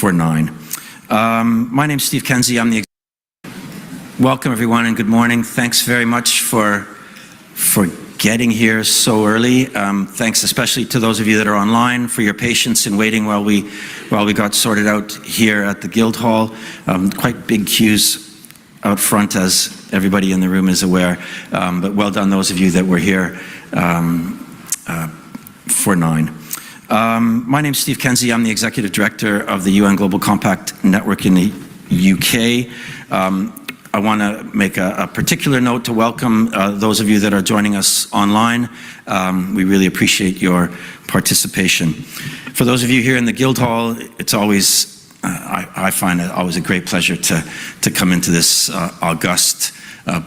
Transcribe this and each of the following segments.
for 9. My name's Steve Kenzie. I'm the Welcome everyone and good morning. Thanks very much for getting here so early. Thanks especially to those of you that are online for your patience in waiting while we got sorted out here at the Guildhall. Quite big queues out front, as everybody in the room is aware. But well done those of you that were here for 9. My name's Steve Kenzie. I'm the Executive Director of the UN Global Compact Network in the UK. I want to make a particular note to welcome those of you that are joining us online. We really appreciate your participation. For those of you here in the Guildhall, it's always, I find it always a great pleasure to come into this august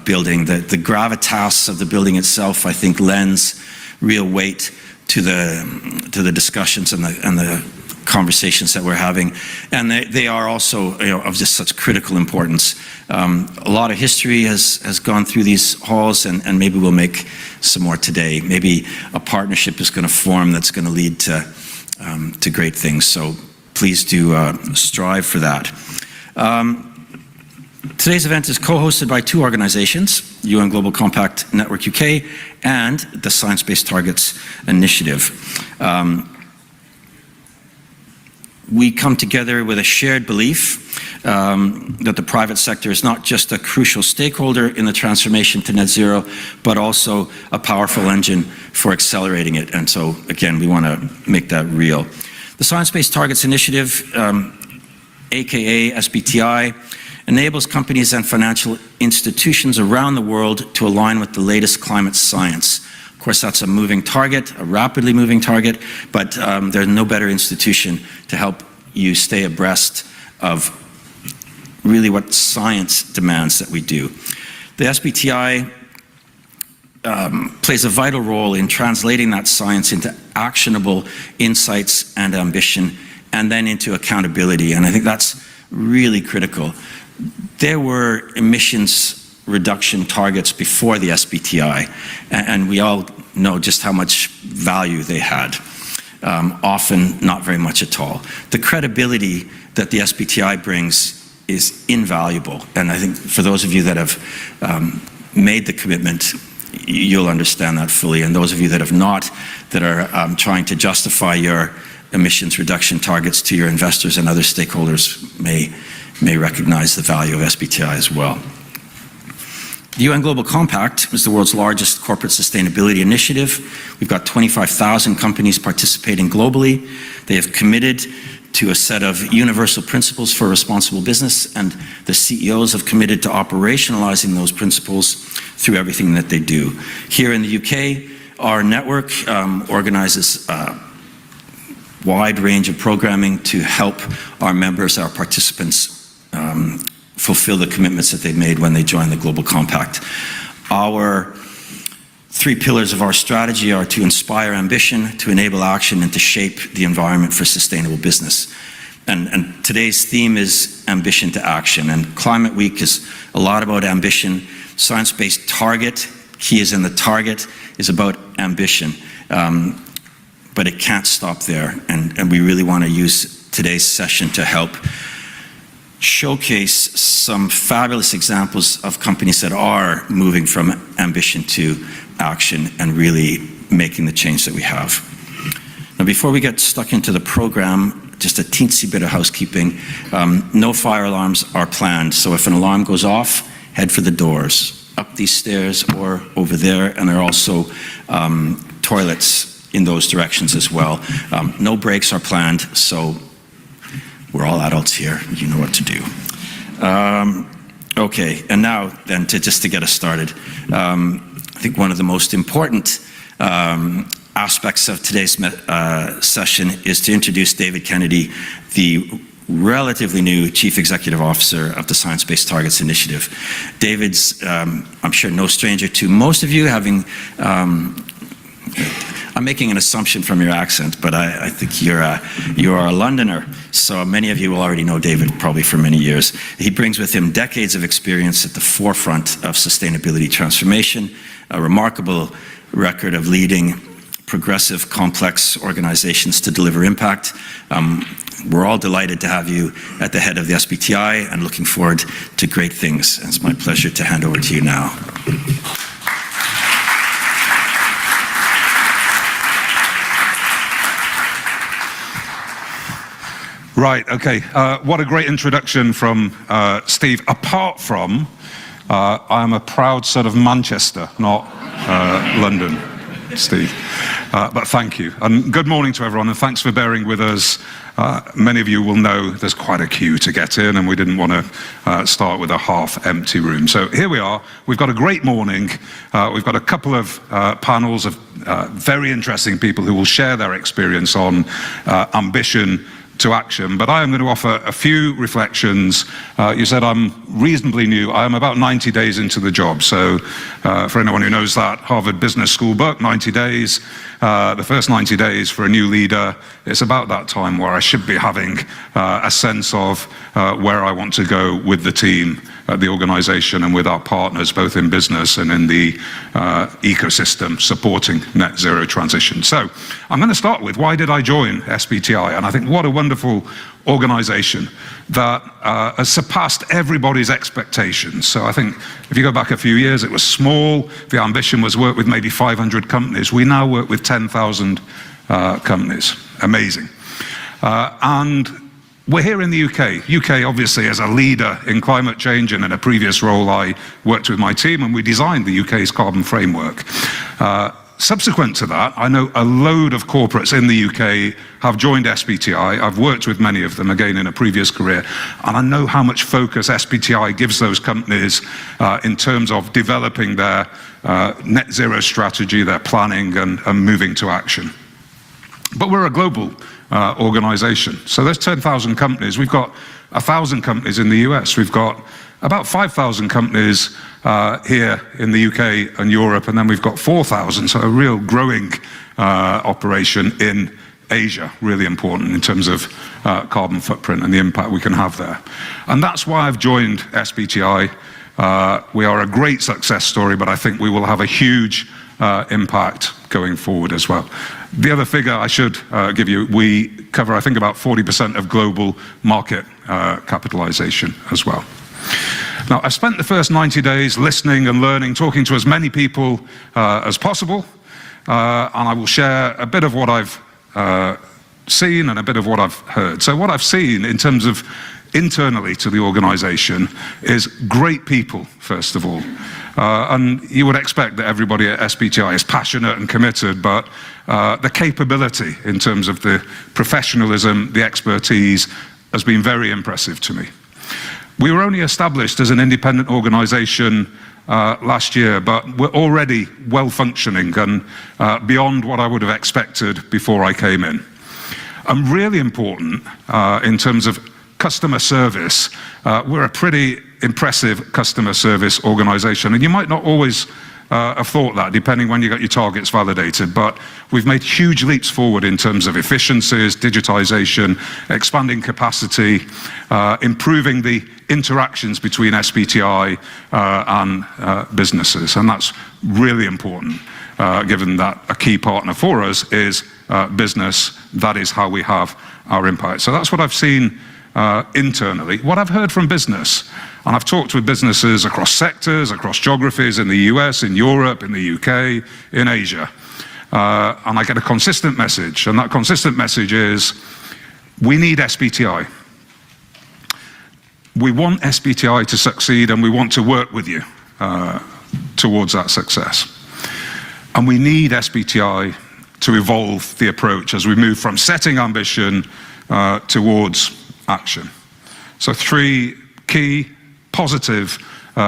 building. The gravitas of the building itself, I think, lends real weight to the discussions and the conversations that we're having, and they are also, of just such critical importance. A lot of history has gone through these halls, and maybe we'll make some more today. Maybe a partnership is going to form that's going to lead to great things. So please do strive for that. Today's event is co-hosted by 2 organizations, UN Global Compact Network UK and the Science Based Targets Initiative. We come together with a shared belief that the private sector is not just a crucial stakeholder in the transformation to net zero, but also a powerful engine for accelerating it. And so, again, we want to make that real. The Science Based Targets Initiative, aka SBTI, enables companies and financial institutions around the world to align with the latest climate science. Of course, that's a moving target, a rapidly moving target, but there's no better institution to help you stay abreast of really what science demands that we do. The SBTI plays a vital role in translating that science into actionable insights and ambition, and then into accountability, and I think that's really critical. There were emissions reduction targets before the SBTI, and we all know just how much value they had. Often not very much at all. The credibility that the SBTI brings is invaluable, and I think for those of you that have made the commitment, you'll understand that fully, and those of you that have not, that are trying to justify your emissions reduction targets to your investors and other stakeholders may recognize the value of SBTI as well. The UN Global Compact is the world's largest corporate sustainability initiative. We've got 25,000 companies participating globally. They have committed to a set of universal principles for responsible business, and the CEOs have committed to operationalizing those principles through everything that they do. Here in the UK, our network organizes a wide range of programming to help our members, our participants, fulfill the commitments that they've made when they join the Global Compact. Our 3 pillars of our strategy are to inspire ambition, to enable action, and to shape the environment for sustainable business. And today's theme is ambition to action. And Climate Week is a lot about ambition. Science-based target, key is in the target, is about ambition. But it can't stop there. And we really want to use today's session to help showcase some fabulous examples of companies that are moving from ambition to action and really making the change that we have. Now, before we get stuck into the program, just a teensy bit of housekeeping. No fire alarms are planned, so if an alarm goes off, head for the doors, up these stairs or over there, and there are also toilets in those directions as well. No breaks are planned, so we're all adults here. You know what to do. Okay, and now then just to get us started. I think one of the most important aspects of today's session is to introduce David Kennedy, the relatively new Chief Executive Officer of the Science Based Targets Initiative. David's, I'm sure, no stranger to most of you, having I'm making an assumption from your accent, but I think you are a Londoner, so many of you will already know David probably for many years. He brings with him decades of experience at the forefront of sustainability transformation, a remarkable record of leading progressive, complex organizations to deliver impact. we're all delighted to have you at the head of the SBTI and looking forward to great things. And it's my pleasure to hand over to you now. Right, okay. What a great introduction from Steve. Apart from, I'm a proud son of Manchester, not London, Steve. But thank you. And good morning to everyone, and thanks for bearing with us. Many of you will know there's quite a queue to get in, and we didn't want to start with a half-empty room. So here we are. We've got a great morning. We've got a couple of panels of very interesting people who will share their experience on ambition to action, but I am going to offer a few reflections. You said I'm reasonably new. I am about 90 days into the job, so for anyone who knows that Harvard Business School book, 90 days, the first 90 days for a new leader, it's about that time where I should be having a sense of where I want to go with the team, the organization, and with our partners, both in business and in the ecosystem supporting net zero transition. So I'm going to start with, why did I join SBTI? And I think what a wonderful organization that has surpassed everybody's expectations. So I think if you go back a few years, it was small. The ambition was work with maybe 500 companies. We now work with 10,000 companies. Amazing. And we're here in the UK. UK obviously as a leader in climate change, and in a previous role I worked with my team and we designed the UK's carbon framework. Subsequent to that, I know a load of corporates in the UK have joined SBTI. I've worked with many of them, again, in a previous career, and I know how much focus SBTI gives those companies in terms of developing their net zero strategy, their planning, and moving to action. But we're a global organization. So there's 10,000 companies. We've got 1,000 companies in the US. We've got about 5,000 companies here in the UK and Europe, and then we've got 4,000, so a real growing operation in Asia, really important in terms of carbon footprint and the impact we can have there. And that's why I've joined SBTI. We are a great success story, but I think we will have a huge impact going forward as well. The other figure I should give you, we cover, I think, about 40% of global market capitalization as well. Now, I spent the first 90 days listening and learning, talking to as many people as possible, and I will share a bit of what I've seen and a bit of what I've heard. So what I've seen in terms of internally to the organization is great people, first of all. And you would expect that everybody at SBTI is passionate and committed, but the capability in terms of the professionalism, the expertise, has been very impressive to me. We were only established as an independent organization last year, but we're already well functioning and beyond what I would have expected before I came in. And really important in terms of customer service, we're a pretty impressive customer service organization, and you might not always have thought that, depending when you got your targets validated, but we've made huge leaps forward in terms of efficiencies, digitization, expanding capacity, improving the interactions between SBTI and businesses, and that's really important, given that a key partner for us is business. That is how we have our impact. So that's what I've seen internally. What I've heard from business, and I've talked with businesses across sectors, across geographies, in the US, in Europe, in the UK, in Asia, and I get a consistent message, and that consistent message is, we need SBTI. We want SBTI to succeed, and we want to work with you towards that success. And we need SBTI to evolve the approach as we move from setting ambition towards action. So 3 key positive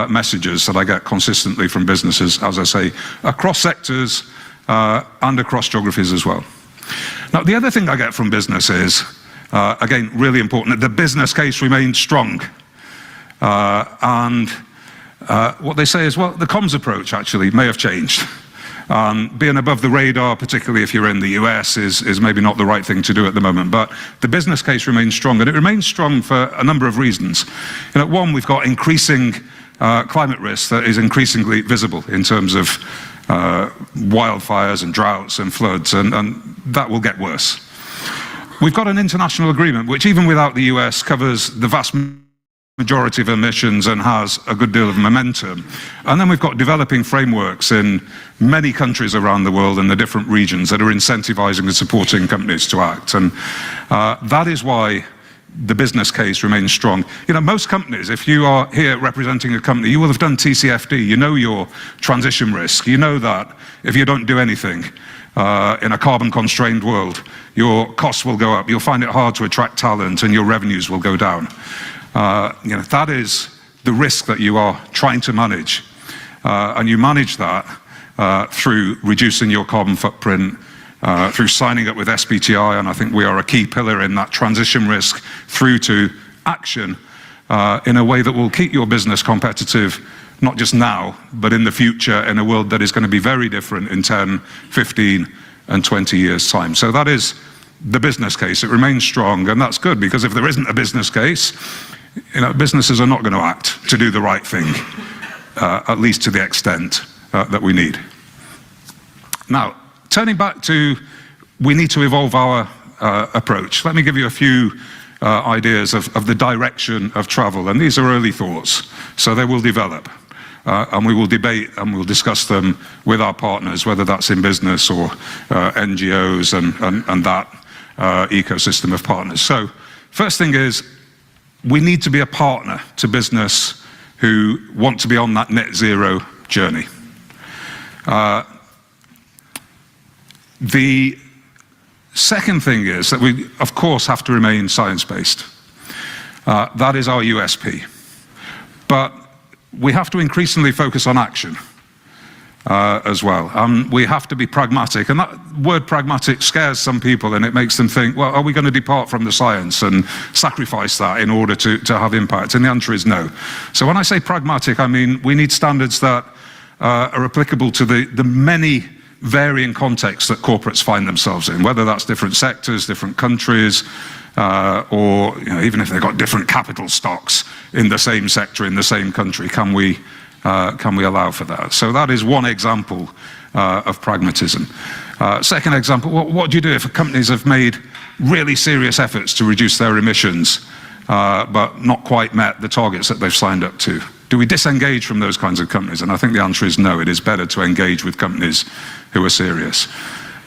messages that I get consistently from businesses, as I say, across sectors and across geographies as well. Now, the other thing I get from business is, again, really important, that the business case remains strong. And what they say is, well, the comms approach actually may have changed. Being above the radar, particularly if you're in the US, is maybe not the right thing to do at the moment, but the business case remains strong, and it remains strong for a number of reasons. You know, one, we've got increasing climate risk that is increasingly visible in terms of wildfires and droughts and floods, and that will get worse. We've got an international agreement which, even without the US, covers the vast majority of emissions and has a good deal of momentum. And then we've got developing frameworks in many countries around the world and the different regions that are incentivizing and supporting companies to act. And that is why the business case remains strong. You know, most companies, if you are here representing a company, you will have done TCFD. You know your transition risk. You know that if you don't do anything in a carbon-constrained world, your costs will go up. You'll find it hard to attract talent, and your revenues will go down. You know, that is the risk that you are trying to manage, and you manage that through reducing your carbon footprint, through signing up with SBTI, and I think we are a key pillar in that transition risk, through to action in a way that will keep your business competitive, not just now, but in the future, in a world that is going to be very different in 10, 15, and 20 years' time. So that is the business case. It remains strong, and that's good, because if there isn't a business case, you know, businesses are not going to act to do the right thing, at least to the extent that we need. Now, turning back to, we need to evolve our approach. Let me give you a few ideas of the direction of travel, and these are early thoughts, so they will develop. And we will debate and we'll discuss them with our partners, whether that's in business or NGOs and that ecosystem of partners. So, first thing is, we need to be a partner to business who want to be on that net zero journey. The second thing is that we, of course, have to remain science-based. That is our USP. But we have to increasingly focus on action as well. We have to be pragmatic, and that word pragmatic scares some people, and it makes them think, well, are we going to depart from the science and sacrifice that in order to have impact? And the answer is no. So when I say pragmatic, I mean we need standards that are applicable to the many varying contexts that corporates find themselves in, whether that's different sectors, different countries, or you know, even if they've got different capital stocks in the same sector, in the same country, can we allow for that? So that is one example of pragmatism. Second example, what do you do if companies have made really serious efforts to reduce their emissions, but not quite met the targets that they've signed up to? Do we disengage from those kinds of companies? And I think the answer is no. It is better to engage with companies who are serious.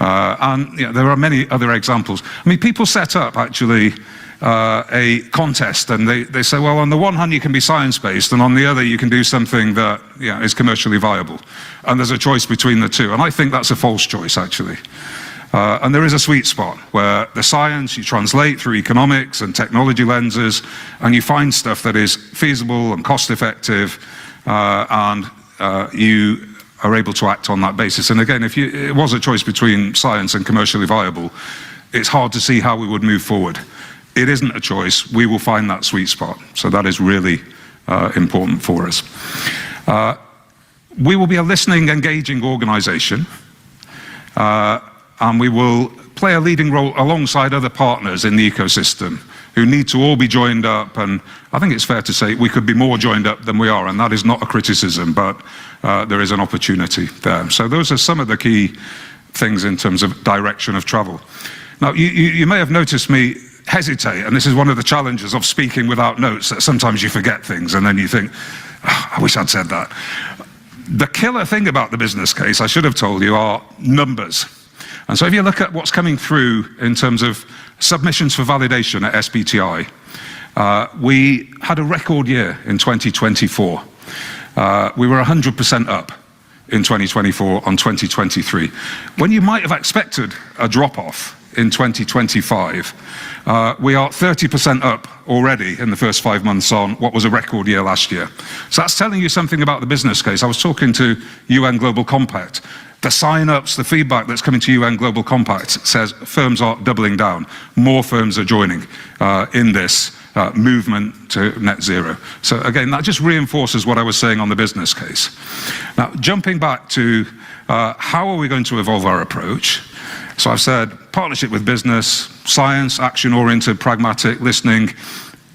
And you know, there are many other examples. I mean, people set up actually a contest, and they say, well, on the one hand you can be science-based, and on the other you can do something that is commercially viable. And there's a choice between the two, and I think that's a false choice, actually. And there is a sweet spot where the science you translate through economics and technology lenses, and you find stuff that is feasible and cost-effective, and you are able to act on that basis. And again, if it was a choice between science and commercially viable, it's hard to see how we would move forward. It isn't a choice. We will find that sweet spot. So that is really important for us. We will be a listening, engaging organization, and we will play a leading role alongside other partners in the ecosystem who need to all be joined up. And I think it's fair to say we could be more joined up than we are, and that is not a criticism, but there is an opportunity there. So those are some of the key things in terms of direction of travel. Now, you may have noticed me hesitate, and this is one of the challenges of speaking without notes, that sometimes you forget things and then you think, oh, I wish I'd said that. The killer thing about the business case, I should have told you, are numbers. And so if you look at what's coming through in terms of submissions for validation at SBTI, we had a record year in 2024. We were 100% up in 2024 on 2023. When you might have expected a drop-off in 2025, we are 30% up already in the first 5 months on what was a record year last year. So that's telling you something about the business case. I was talking to UN Global Compact. The sign-ups, the feedback that's coming to UN Global Compact says firms are doubling down. More firms are joining in this movement to net zero. So again, that just reinforces what I was saying on the business case. Now, jumping back to how are we going to evolve our approach? So I've said partnership with business, science, action-oriented, pragmatic, listening,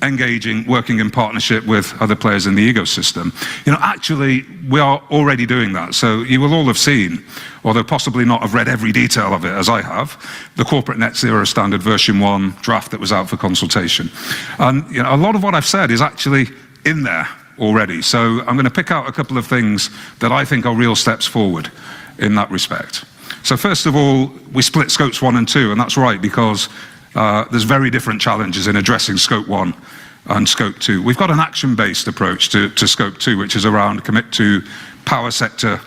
engaging, working in partnership with other players in the ecosystem. Actually, we are already doing that. So you will all have seen, although possibly not have read every detail of it as I have, the Corporate Net Zero Standard version 1 draft that was out for consultation. And a lot of what I've said is actually in there already. So I'm going to pick out a couple of things that I think are real steps forward in that respect. So first of all, we split scopes 1 and 2, and that's right, because there's very different challenges in addressing scope 1 and scope 2. We've got an action-based approach to scope 2, which is around commit to power sector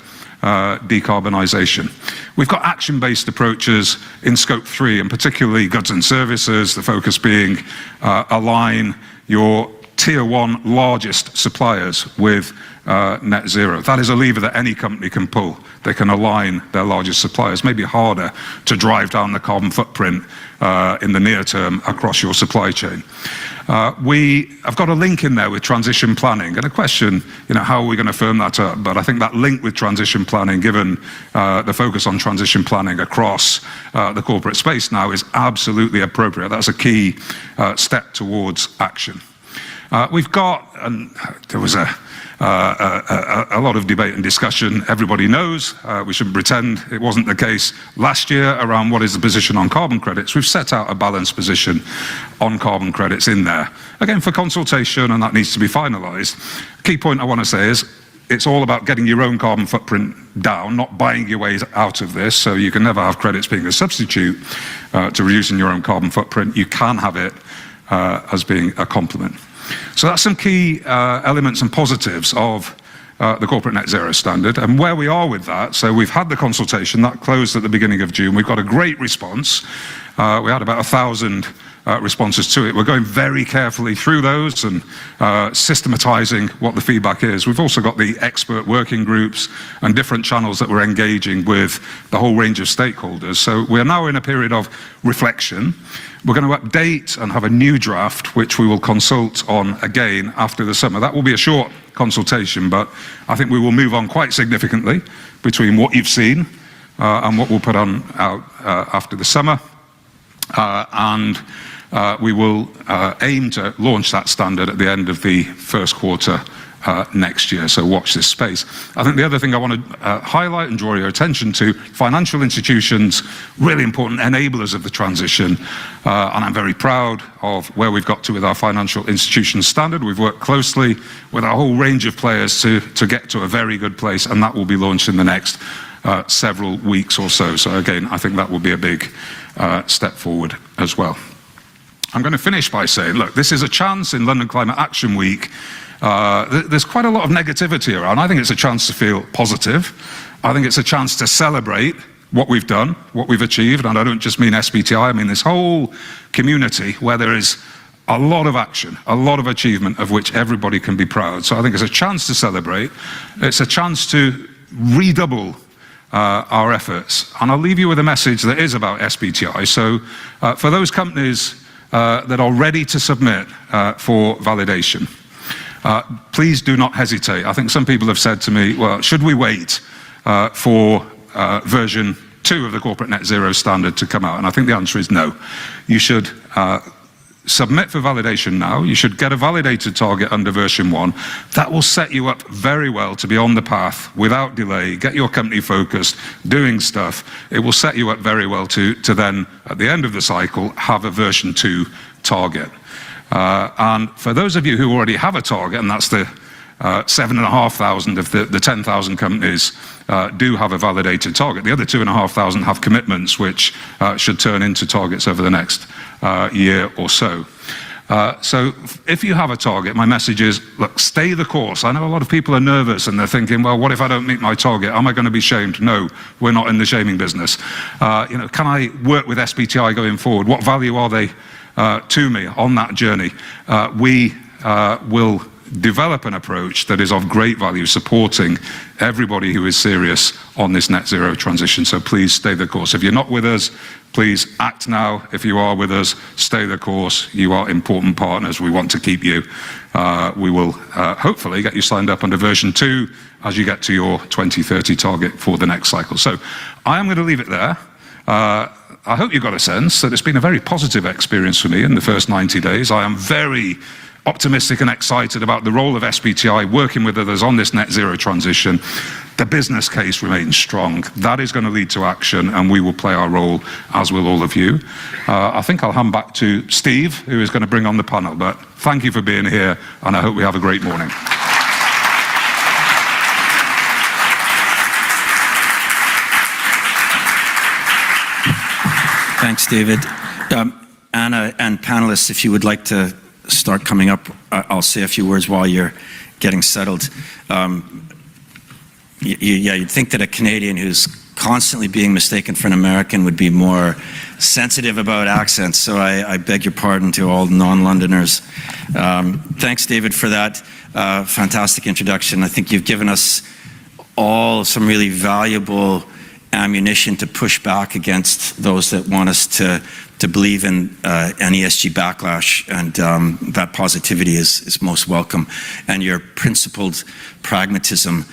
decarbonisation. We've got action-based approaches in scope 3, and particularly goods and services, the focus being align your tier 1 largest suppliers with net zero. That is a lever that any company can pull. They can align their largest suppliers. Maybe harder to drive down the carbon footprint in the near term across your supply chain. I've got a link in there with transition planning, and a question, how are we going to firm that up? But I think that link with transition planning, given the focus on transition planning across the corporate space now, is absolutely appropriate. That's a key step towards action. We've got, and there was a lot of debate and discussion. Everybody knows, we shouldn't pretend it wasn't the case last year around what is the position on carbon credits. We've set out a balanced position on carbon credits in there, again for consultation, and that needs to be finalised. Key point I want to say is it's all about getting your own carbon footprint down, not buying your way out of this. So you can never have credits being a substitute to reducing your own carbon footprint. You can have it as being a complement. So that's some key elements and positives of the Corporate Net Zero Standard and where we are with that. So we've had the consultation that closed at the beginning of June. We've got a great response. We had about 1,000 responses to it. We're going very carefully through those and systematizing what the feedback is. We've also got the expert working groups and different channels that we're engaging with the whole range of stakeholders. So we're now in a period of reflection. We're going to update and have a new draft, which we will consult on again after the summer. That will be a short consultation, but I think we will move on quite significantly between what you've seen and what we'll put on out after the summer. We will aim to launch that standard at the end of the first quarter next year, so watch this space. I think the other thing I want to highlight and draw your attention to, financial institutions, really important enablers of the transition, and I'm very proud of where we've got to with our financial institutions standard. We've worked closely with a whole range of players to get to a very good place, and that will be launched in the next several weeks or so. So again, I think that will be a big step forward as well. I'm going to finish by saying, look, this is a chance in London Climate Action Week. There's quite a lot of negativity around. I think it's a chance to feel positive. I think it's a chance to celebrate what we've done, what we've achieved, and I don't just mean SBTI, I mean this whole community where there is a lot of action, a lot of achievement of which everybody can be proud. So I think it's a chance to celebrate. It's a chance to redouble our efforts. And I'll leave you with a message that is about SBTI. So for those companies that are ready to submit for validation, please do not hesitate. I think some people have said to me, well, should we wait for version 2 of the Corporate Net Zero Standard to come out? And I think the answer is no. You should submit for validation now. You should get a validated target under version 1. That will set you up very well to be on the path without delay, get your company focused, doing stuff. It will set you up very well to then, at the end of the cycle, have a version 2 target. And for those of you who already have a target, and that's the 7,500 of the 10,000 companies do have a validated target. The other 2,500 have commitments which should turn into targets over the next year or so. So if you have a target, my message is, look, stay the course. I know a lot of people are nervous and they're thinking, well, what if I don't meet my target? Am I going to be shamed? No, we're not in the shaming business. Can I work with SBTI going forward? What value are they to me on that journey? We will develop an approach that is of great value, supporting everybody who is serious on this net zero transition. So please stay the course. If you're not with us, please act now. If you are with us, stay the course. You are important partners. We want to keep you. We will hopefully get you signed up under version 2 as you get to your 2030 target for the next cycle. So I am going to leave it there. I hope you got a sense that it's been a very positive experience for me in the first 90 days. I am very optimistic and excited about the role of SBTI working with others on this net zero transition. The business case remains strong. That is going to lead to action, and we will play our role, as will all of you. I think I'll hand back to Steve, who is going to bring on the panel. But thank you for being here, and I hope we have a great morning. Thanks, David. Anna and panelists, if you would like to start coming up, I'll say a few words while you're getting settled. You'd think that a Canadian who's constantly being mistaken for an American would be more sensitive about accents, so I beg your pardon to all non-Londoners. Thanks, David, for that fantastic introduction. I think you've given us all some really valuable ammunition to push back against those that want us to believe in an ESG backlash, and that positivity is most welcome. And your principled pragmatism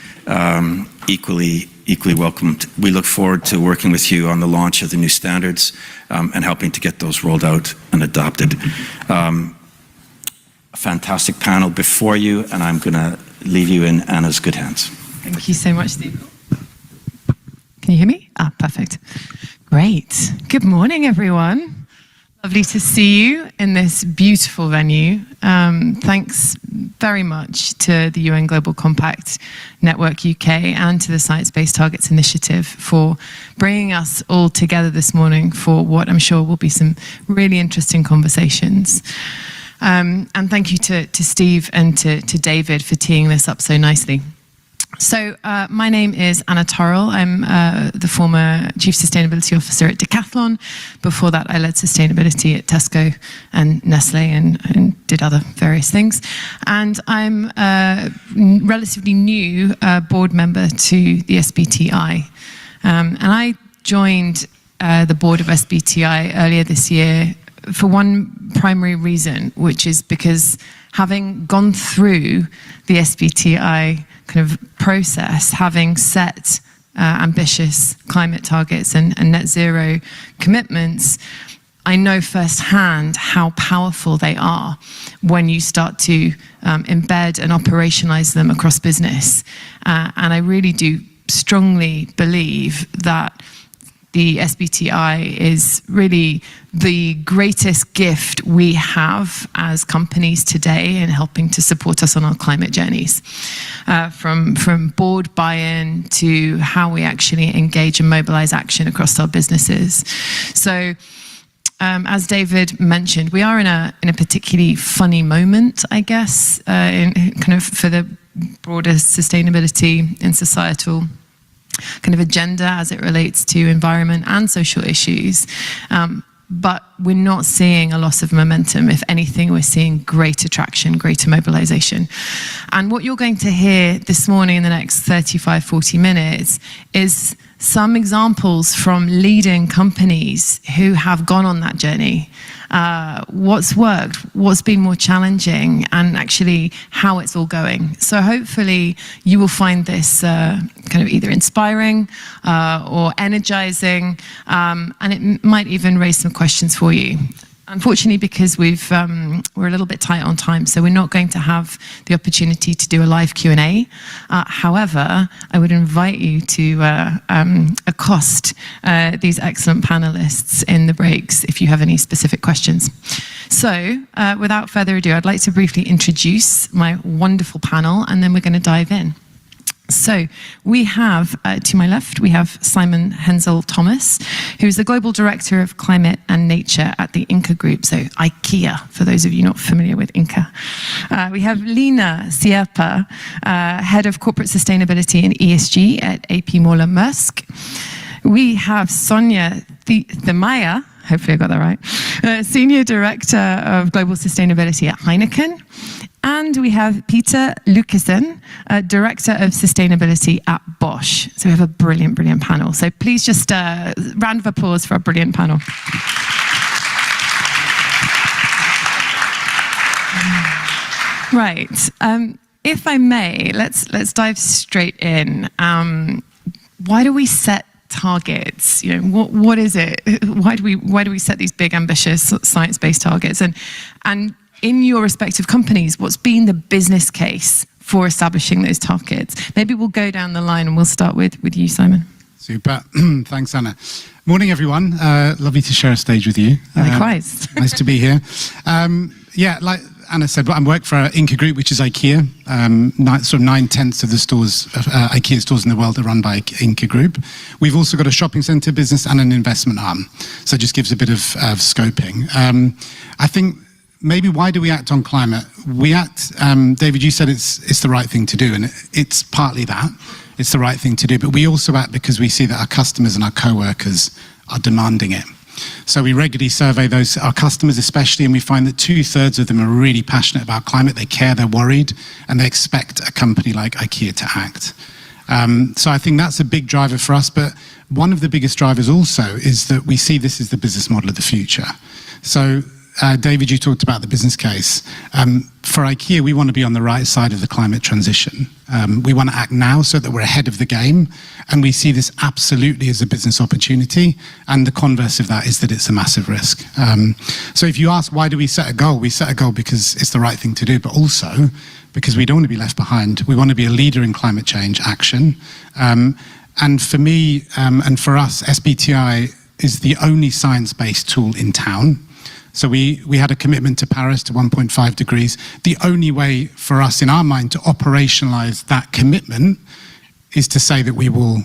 equally welcomed. We look forward to working with you on the launch of the new standards and helping to get those rolled out and adopted. A fantastic panel before you, and I'm going to leave you in Anna's good hands. Thank you so much, Steve. Can you hear me? Perfect. Great. Good morning, everyone. Lovely to see you in this beautiful venue. Thanks very much to the UN Global Compact Network UK and to the Science Based Targets Initiative for bringing us all together this morning for what I'm sure will be some really interesting conversations. And thank you to Steve and to David for teeing this up so nicely. So my name is Anna Torrell. I'm the former Chief Sustainability Officer at Decathlon. Before that, I led sustainability at Tesco and Nestle and did other various things. And I'm a relatively new board member to the SBTI. And I joined the board of SBTI earlier this year for one primary reason, which is because having gone through the SBTI kind of process, having set ambitious climate targets and net zero commitments, I know firsthand how powerful they are when you start to embed and operationalize them across business. And I really do strongly believe that the SBTI is really the greatest gift we have as companies today in helping to support us on our climate journeys. From board buy-in to how we actually engage and mobilize action across our businesses. So, as David mentioned, we are in a particularly funny moment, I guess, in kind of for the broader sustainability and societal kind of agenda as it relates to environment and social issues. But we're not seeing a loss of momentum. If anything, we're seeing greater traction, greater mobilization. And what you're going to hear this morning in the next 35, 40 minutes is some examples from leading companies who have gone on that journey. What's worked, what's been more challenging, and actually how it's all going. So hopefully you will find this kind of either inspiring or energizing, and it might even raise some questions for you. Unfortunately, because we're a little bit tight on time, so we're not going to have the opportunity to do a live Q&A. However, I would invite you to accost these excellent panelists in the breaks if you have any specific questions. So, without further ado, I'd like to briefly introduce my wonderful panel, and then we're going to dive in. So we have, to my left, we have Simon Hensel-Thomas, who is the Global Director of Climate and Nature at the Inca Group, so IKEA, for those of you not familiar with Inca. We have Lina Sierpa, Head of Corporate Sustainability and ESG at AP Moller Maersk. We have Sonia Themaya, hopefully I got that right, Senior Director of Global Sustainability at Heineken. And we have Peter Lukesen, Director of Sustainability at Bosch. So we have a brilliant, brilliant panel. So please just round of applause for our brilliant panel. Right. If I may, let's dive straight in. Why do we set targets. What is it? Why do we set these big, ambitious, science-based targets? And in your respective companies, what's been the business case for establishing those targets? Maybe we'll go down the line, and we'll start with you, Simon. Super. Thanks, Anna. Morning, everyone. Lovely to share a stage with you. Likewise. Nice to be here. Like Anna said, I work for Inca Group, which is IKEA. Sort of 9/10 of the stores, IKEA stores in the world are run by Inca Group. We've also got a shopping centre business and an investment arm. So it just gives a bit of scoping. I think maybe why do we act on climate? We act, David, you said it's the right thing to do, and it's partly that. It's the right thing to do, but we also act because we see that our customers and our co-workers are demanding it. So we regularly survey our customers especially, and we find that 2/3 of them are really passionate about climate. They care, they're worried, and they expect a company like IKEA to act. So I think that's a big driver for us, but one of the biggest drivers also is that we see this as the business model of the future. So David, you talked about the business case. For IKEA, we want to be on the right side of the climate transition. We want to act now so that we're ahead of the game, and we see this absolutely as a business opportunity, and the converse of that is that it's a massive risk. So if you ask why do we set a goal, we set a goal because it's the right thing to do, but also because we don't want to be left behind. We want to be a leader in climate change action. And for me, and for us, SBTI is the only science-based tool in town. So we had a commitment to Paris to 1.5 degrees. The only way for us in our mind to operationalize that commitment is to say that we will.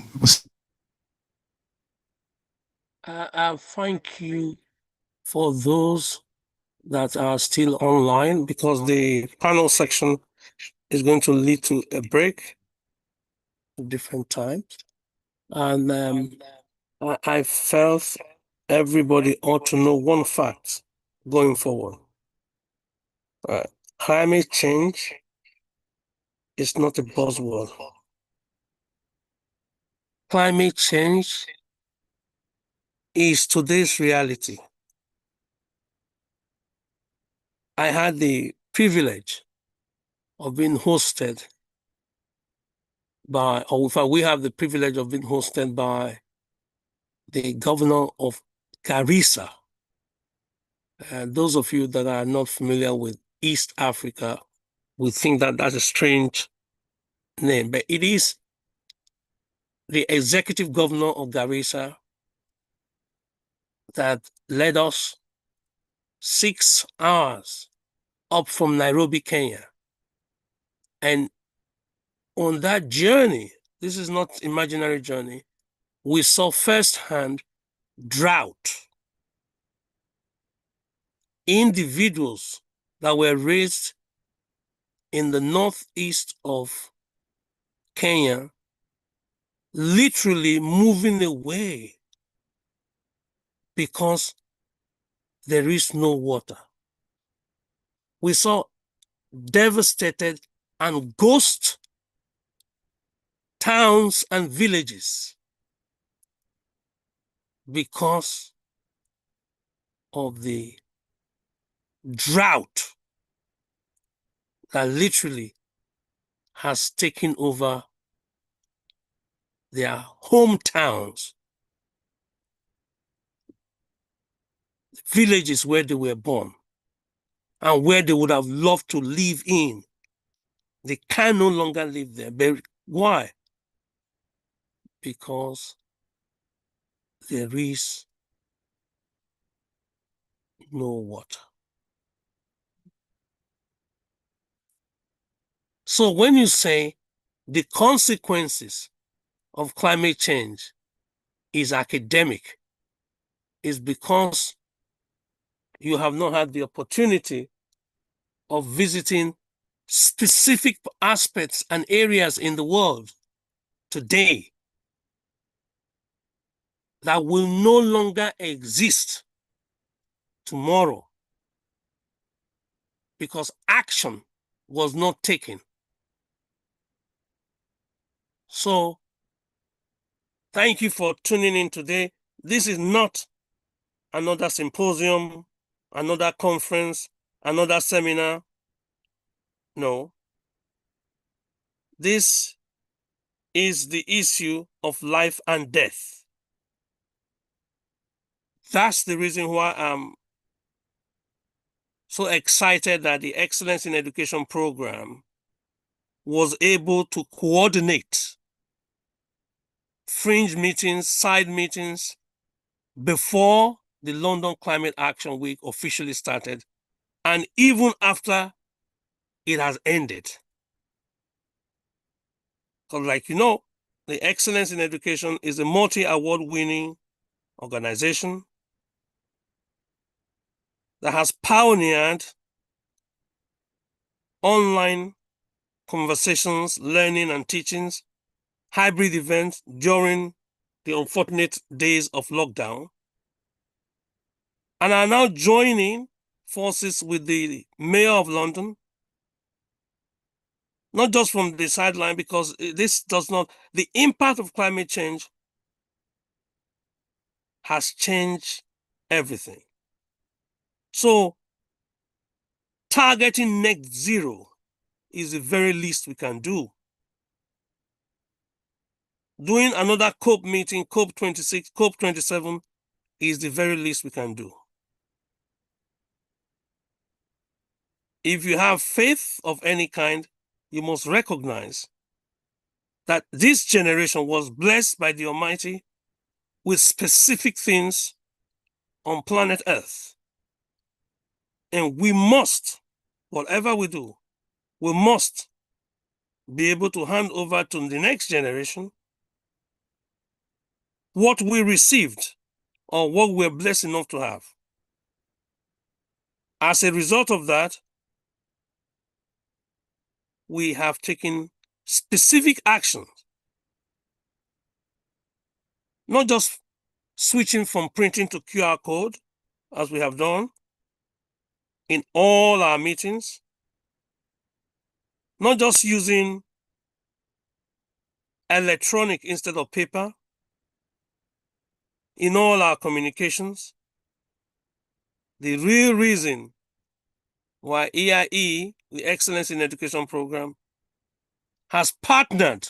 Thank you for those that are still online, because the panel section is going to lead to a break at different times. And I felt everybody ought to know one fact going forward. Climate change is not a buzzword. Climate change is today's reality. I had the privilege of being hosted by, or in fact, we have the privilege of being hosted by the governor of Garissa. And those of you that are not familiar with East Africa will think that that's a strange name, but it is the executive governor of Garissa that led us 6 hours up from Nairobi, Kenya. And on that journey, this is not imaginary journey, we saw firsthand drought. Individuals that were raised in the northeast of Kenya literally moving away because there is no water. We saw devastated and ghost towns and villages because of the drought that literally has taken over their hometowns, villages where they were born and where they would have loved to live in. They can no longer live there. But why? Because there is no water. So when you say the consequences of climate change is academic, is because you have not had the opportunity of visiting specific aspects and areas in the world today that will no longer exist tomorrow because action was not taken. So thank you for tuning in today. This is not another symposium, another conference, another seminar. No. This is the issue of life and death. That's the reason why I'm so excited that the Excellence in Education program was able to coordinate fringe meetings, side meetings, before the London Climate Action Week officially started, and even after it has ended. Because like you know, the Excellence in Education is a multi-award winning organization that has pioneered online conversations, learning and teachings, hybrid events during the unfortunate days of lockdown, and are now joining forces with the Mayor of London, not just from the sideline, because this does not, the impact of climate change has changed everything. So targeting net zero is the very least we can do. Doing another COP meeting, COP26, COP27, is the very least we can do. If you have faith of any kind, you must recognize that this generation was blessed by the Almighty with specific things on planet Earth. And we must, whatever we do, we must be able to hand over to the next generation what we received or what we're blessed enough to have. As a result of that, we have taken specific actions, not just switching from printing to QR code, as we have done in all our meetings, not just using electronic instead of paper in all our communications. The real reason why EIE, the Excellence in Education program, has partnered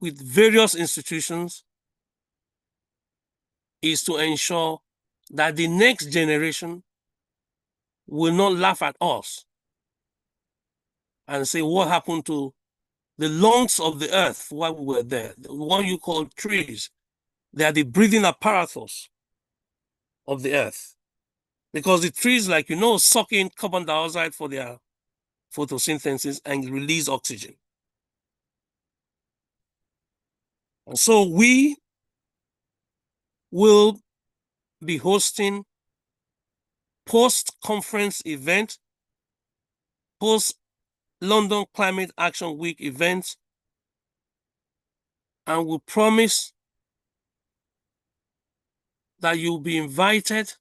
with various institutions is to ensure that the next generation will not laugh at us and say, what happened to the lungs of the earth while we were there? The one you call trees, they are the breathing apparatus of the earth. Because the trees, like you know, suck in carbon dioxide for their photosynthesis and release oxygen. And so we will be hosting post-conference event, post-London Climate Action Week events, and we promise that you'll be invited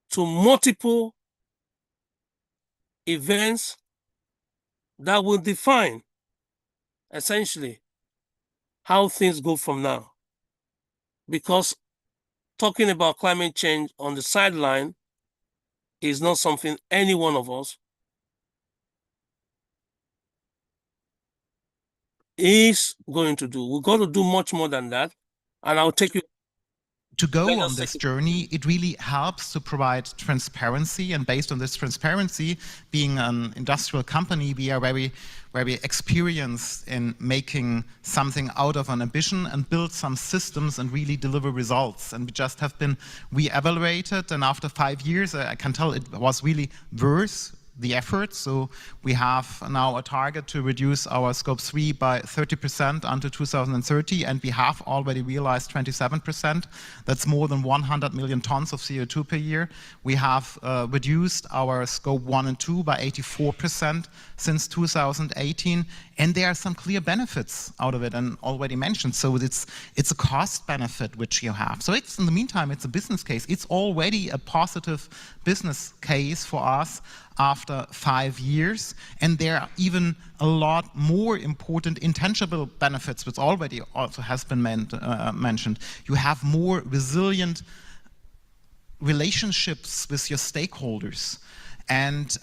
to multiple events that will define essentially how things go from now. Because talking about climate change on the sideline is not something any one of us is going to do. We've got to do much more than that. And I'll take you to go on this journey. It really helps to provide transparency, and based on this transparency, being an industrial company, we are very, very experienced in making something out of an ambition and build some systems and really deliver results. And we just have been re-evaluated, and after 5 years, I can tell it was really worth the effort. So we have now a target to reduce our scope 3 by 30% until 2030, and we have already realized 27%. That's more than 100 million tons of CO2 per year. We have reduced our scope 1 and 2 by 84% since 2018, and there are some clear benefits out of it, and already mentioned. So it's a cost benefit which you have. So it's, in the meantime, it's a business case. It's already a positive business case for us after 5 years, and there are even a lot more important intangible benefits, which already also has been mentioned. You have more resilient relationships with your stakeholders, and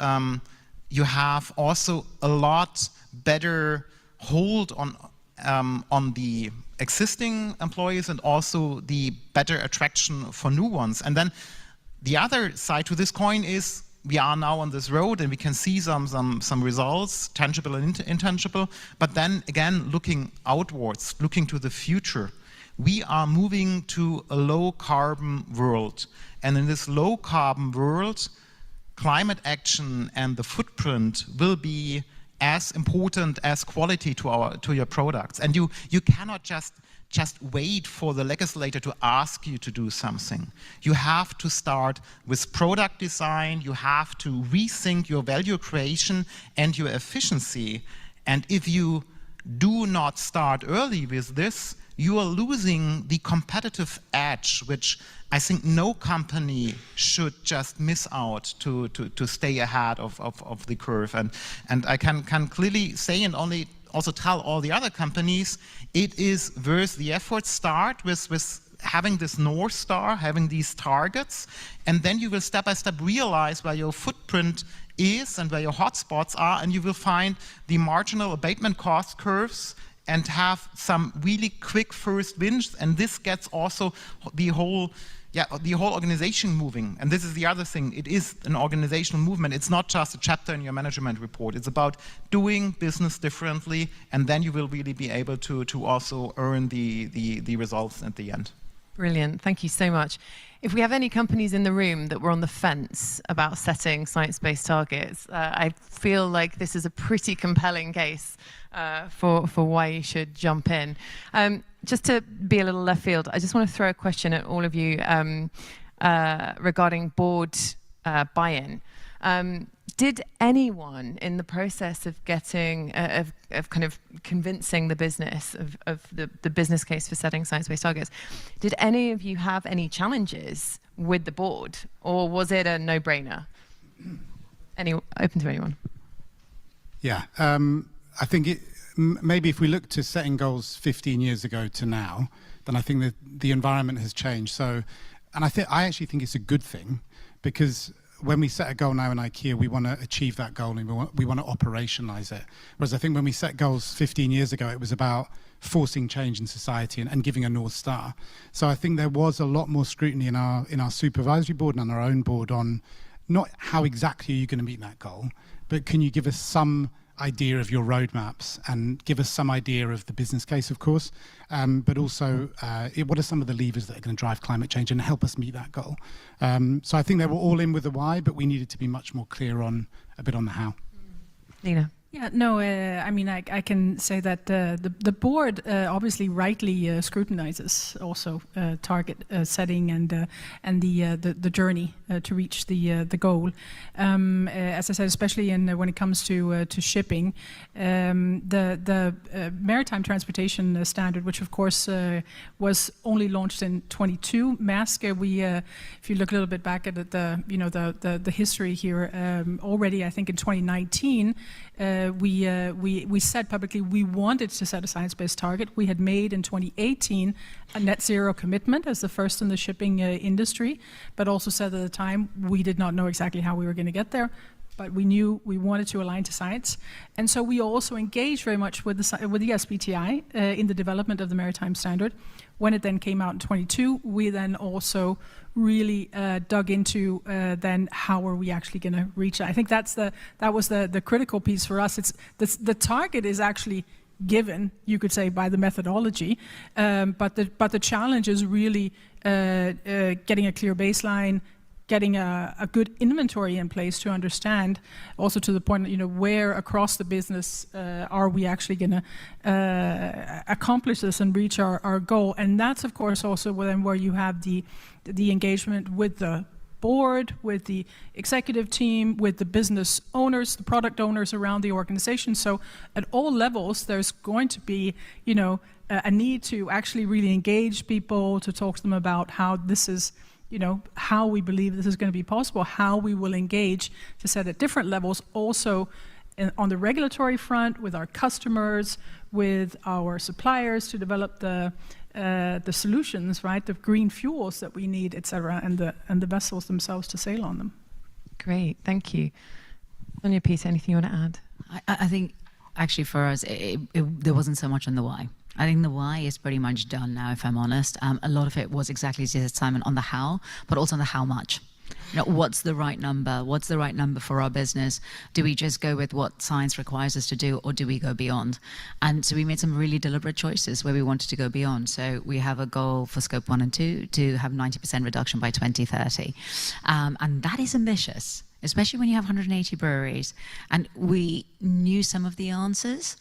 you have also a lot better hold on on the existing employees and also the better attraction for new ones. And then the other side to this coin is we are now on this road and we can see some results, tangible and intangible, but then again, looking outwards, looking to the future, we are moving to a low carbon world. And in this low carbon world, climate action and the footprint will be as important as quality to your products. And you cannot just wait for the legislator to ask you to do something. You have to start with product design, you have to rethink your value creation and your efficiency. And if you do not start early with this, you are losing the competitive edge, which I think no company should just miss out to stay ahead of the curve. And I can clearly say and also tell all the other companies, it is worth the effort. Start with having this North Star, having these targets, and then you will step by step realize where your footprint is and where your hotspots are, and you will find the marginal abatement cost curves and have some really quick first wins, and this gets also the whole organization moving. And this is the other thing, it is an organizational movement. It's not just a chapter in your management report. It's about doing business differently, and then you will really be able to also earn the results at the end. Brilliant, thank you so much. If we have any companies in the room that were on the fence about setting science-based targets, I feel like this is a pretty compelling case for why you should jump in. Just to be a little left field, I just want to throw a question at all of you regarding board buy-in. Did anyone in the process of getting, of kind of convincing the business of the business case for setting science-based targets, did any of you have any challenges with the board, or was it a no-brainer? Open to anyone? Yeah, I think maybe if we look to setting goals 15 years ago to now, then I think that the environment has changed. So, and I actually think it's a good thing, because when we set a goal now in IKEA, we want to achieve that goal and we want to operationalize it. Whereas I think when we set goals 15 years ago, it was about forcing change in society and giving a North Star. So I think there was a lot more scrutiny in our supervisory board and on our own board on not how exactly are you going to meet that goal, but can you give us some idea of your roadmaps and give us some idea of the business case, of course, but also what are some of the levers that are going to drive climate change and help us meet that goal. So I think they were all in with the why, but we needed to be much more clear on a bit on the how. Nina. Yeah, no, I mean, I can say that the board obviously rightly scrutinizes also target setting and the journey to reach the goal. As I said, especially when it comes to shipping, the maritime transportation standard, which of course was only launched in 22. Maersk, if you look a little bit back at the history here, already I think in 2019. We said publicly we wanted to set a science-based target. We had made in 2018 a net zero commitment as the first in the shipping industry, but also said at the time we did not know exactly how we were going to get there, but we knew we wanted to align to science. And so we also engaged very much with the SBTi in the development of the maritime standard. When it then came out in 22, we then also really dug into then how are we actually going to reach it. I think that was the critical piece for us. It's the target is actually given, you could say, by the methodology, but the challenge is really getting a clear baseline, getting a good inventory in place to understand, also to the point, where across the business are we actually going to accomplish this and reach our goal. And that's, of course, also where you have the engagement with the board, with the executive team, with the business owners, the product owners around the organization. So at all levels, there's going to be, a need to actually really engage people, to talk to them about how this is, how we believe this is going to be possible, how we will engage to set at different levels, also on the regulatory front, with our customers, with our suppliers, to develop the solutions, right, the green fuels that we need, etc., and the vessels themselves to sail on them. Great, thank you. Sonia, Peter, anything you want to add? I think actually for us, there wasn't so much on the why. I think the why is pretty much done now, if I'm honest. A lot of it was exactly as you said, Simon, on the how, but also on the how much. You know, what's the right number? What's the right number for our business? Do we just go with what science requires us to do, or do we go beyond? And so we made some really deliberate choices where we wanted to go beyond. So we have a goal for scope 1 and 2 to have 90% reduction by 2030. And that is ambitious, especially when you have 180 breweries. And we knew some of the answers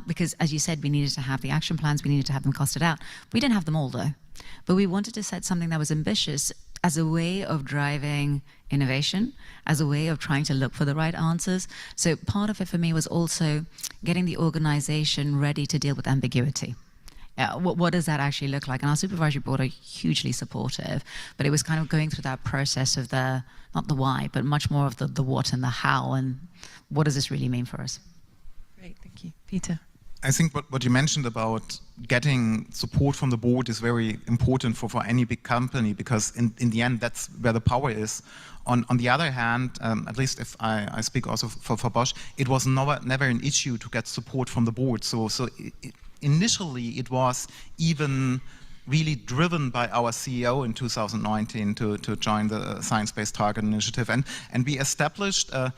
because, as you said, we needed to have the action plans, we needed to have them costed out. We didn't have them all, though. But we wanted to set something that was ambitious as a way of driving innovation, as a way of trying to look for the right answers. So part of it for me was also getting the organization ready to deal with ambiguity. What does that actually look like? And our supervisory board are hugely supportive, but it was kind of going through that process of not the why, but much more of the what and the how, and what does this really mean for us? Great, thank you. Peter? I think what you mentioned about getting support from the board is very important for any big company, because in the end, that's where the power is. On the other hand, at least if I speak also for Bosch, it was never an issue to get support from the board. So initially, it was even really driven by our CEO in 2019 to join the Science Based Target Initiative. And we established a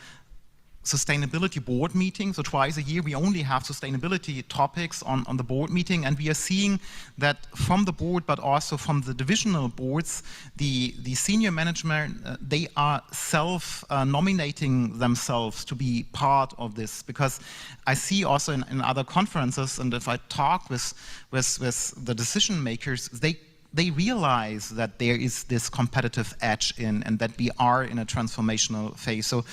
sustainability board meeting. So twice a year, we only have sustainability topics on the board meeting. And we are seeing that from the board, but also from the divisional boards, the senior management, they are self-nominating themselves to be part of this. Because I see also in other conferences, and if I talk with the decision makers, they realize that there is this competitive edge and that we are in a transformational phase. So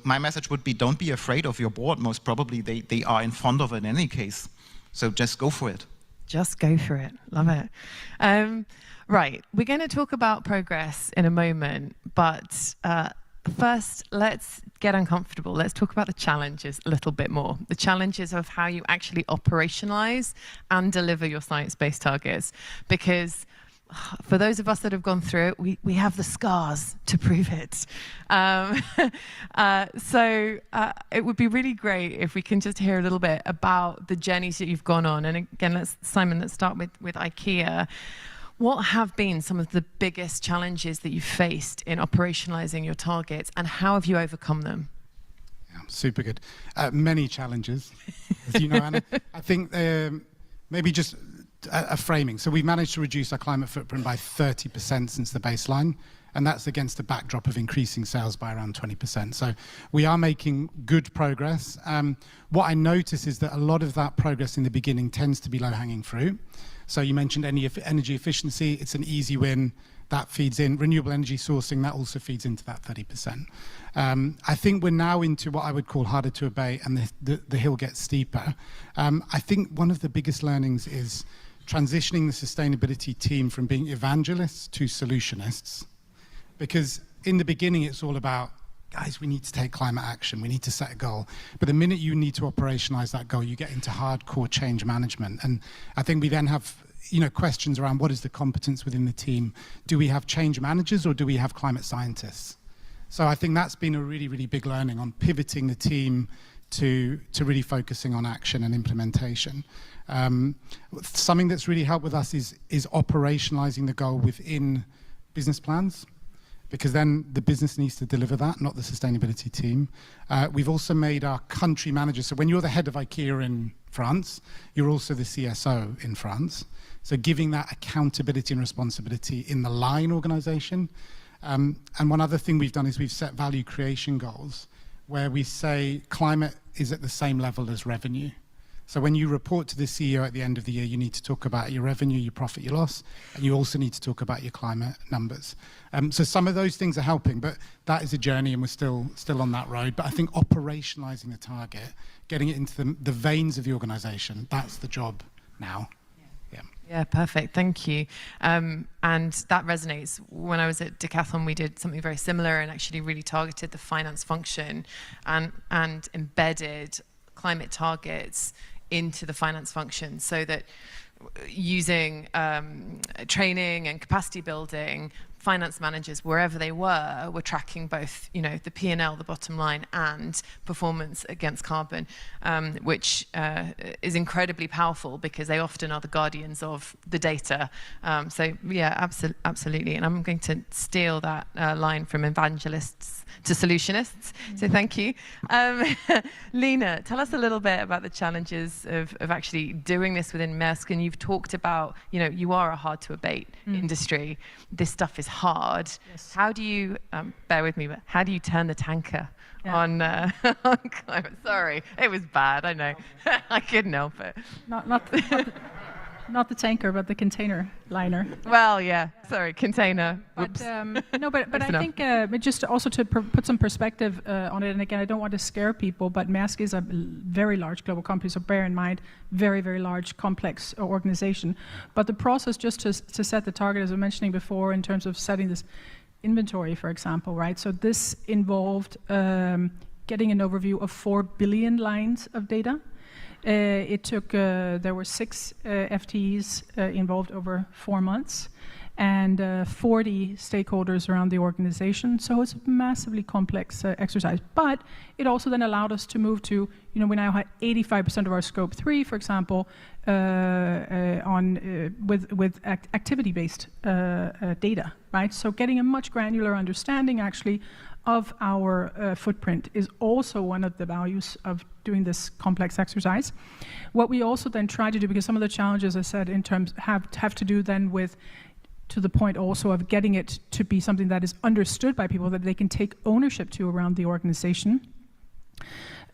my message would be, don't be afraid of your board. Most probably they are in front of it in any case. So just go for it. Just go for it. Love it. Right, we're going to talk about progress in a moment, but first, let's get uncomfortable. Let's talk about the challenges a little bit more. The challenges of how you actually operationalize and deliver your science-based targets. Because for those of us that have gone through it, we have the scars to prove it. So it would be really great if we can just hear a little bit about the journeys that you've gone on. And again, Simon, let's start with IKEA. What have been some of the biggest challenges that you've faced in operationalizing your targets, and how have you overcome them? Yeah, super good. Many challenges, as you know, Anna. I think maybe just a framing. So we've managed to reduce our climate footprint by 30% since the baseline, and that's against a backdrop of increasing sales by around 20%. So we are making good progress. What I notice is that a lot of that progress in the beginning tends to be low-hanging fruit. So you mentioned energy efficiency, it's an easy win, that feeds in. Renewable energy sourcing, that also feeds into that 30%. I think we're now into what I would call harder to abate, and the hill gets steeper. I think one of the biggest learnings is transitioning the sustainability team from being evangelists to solutionists. Because in the beginning, it's all about, guys, we need to take climate action, we need to set a goal. But the minute you need to operationalize that goal, you get into hardcore change management. And I think we then have questions around what is the competence within the team. Do we have change managers or do we have climate scientists? So I think that's been a really, really big learning on pivoting the team to really focusing on action and implementation. Something that's really helped with us is operationalizing the goal within business plans, because then the business needs to deliver that, not the sustainability team. We've also made our country managers, so when you're the head of IKEA in France, you're also the CSO in France. So giving that accountability and responsibility in the line organization. And one other thing we've done is we've set value creation goals where we say climate is at the same level as revenue. So when you report to the CEO at the end of the year, you need to talk about your revenue, your profit, your loss, and you also need to talk about your climate numbers. So some of those things are helping, but that is a journey and we're still on that road. But I think operationalizing the target, getting it into the veins of the organization, that's the job now. Yeah, perfect. Thank you. And that resonates. When I was at Decathlon, we did something very similar and actually really targeted the finance function and embedded climate targets into the finance function, so that using training and capacity building, finance managers, wherever they were tracking both, the P&L, the bottom line, and performance against carbon, which is incredibly powerful because they often are the guardians of the data. So yeah, absolutely. And I'm going to steal that line from evangelists to solutionists. So thank you. Lena, tell us a little bit about the challenges of actually doing this within Maersk. And you've talked about, you are a hard to abate industry. This stuff is hard. Yes. How do you, bear with me, but how do you turn the tanker on climate? Sorry, it was bad, I know. I couldn't help it. Not the tanker, but the container liner. Well, yeah, sorry, container. But, but I think just also to put some perspective on it, and again, I don't want to scare people, but Maersk is a very large global company, so bear in mind, very, very large, complex organization. But the process just to set the target, as I was mentioning before, in terms of setting this inventory, for example, right? So this involved getting an overview of 4 billion lines of data. It took, there were 6 FTEs involved over 4 months, and 40 stakeholders around the organization. So it's a massively complex exercise. But it also then allowed us to move to, we now had 85% of our scope 3, for example, with activity-based data, right? So getting a much granular understanding, actually, of our footprint is also one of the values of doing this complex exercise. What we also then try to do, because some of the challenges I said in terms have to do then with, to the point also of getting it to be something that is understood by people, that they can take ownership to around the organization.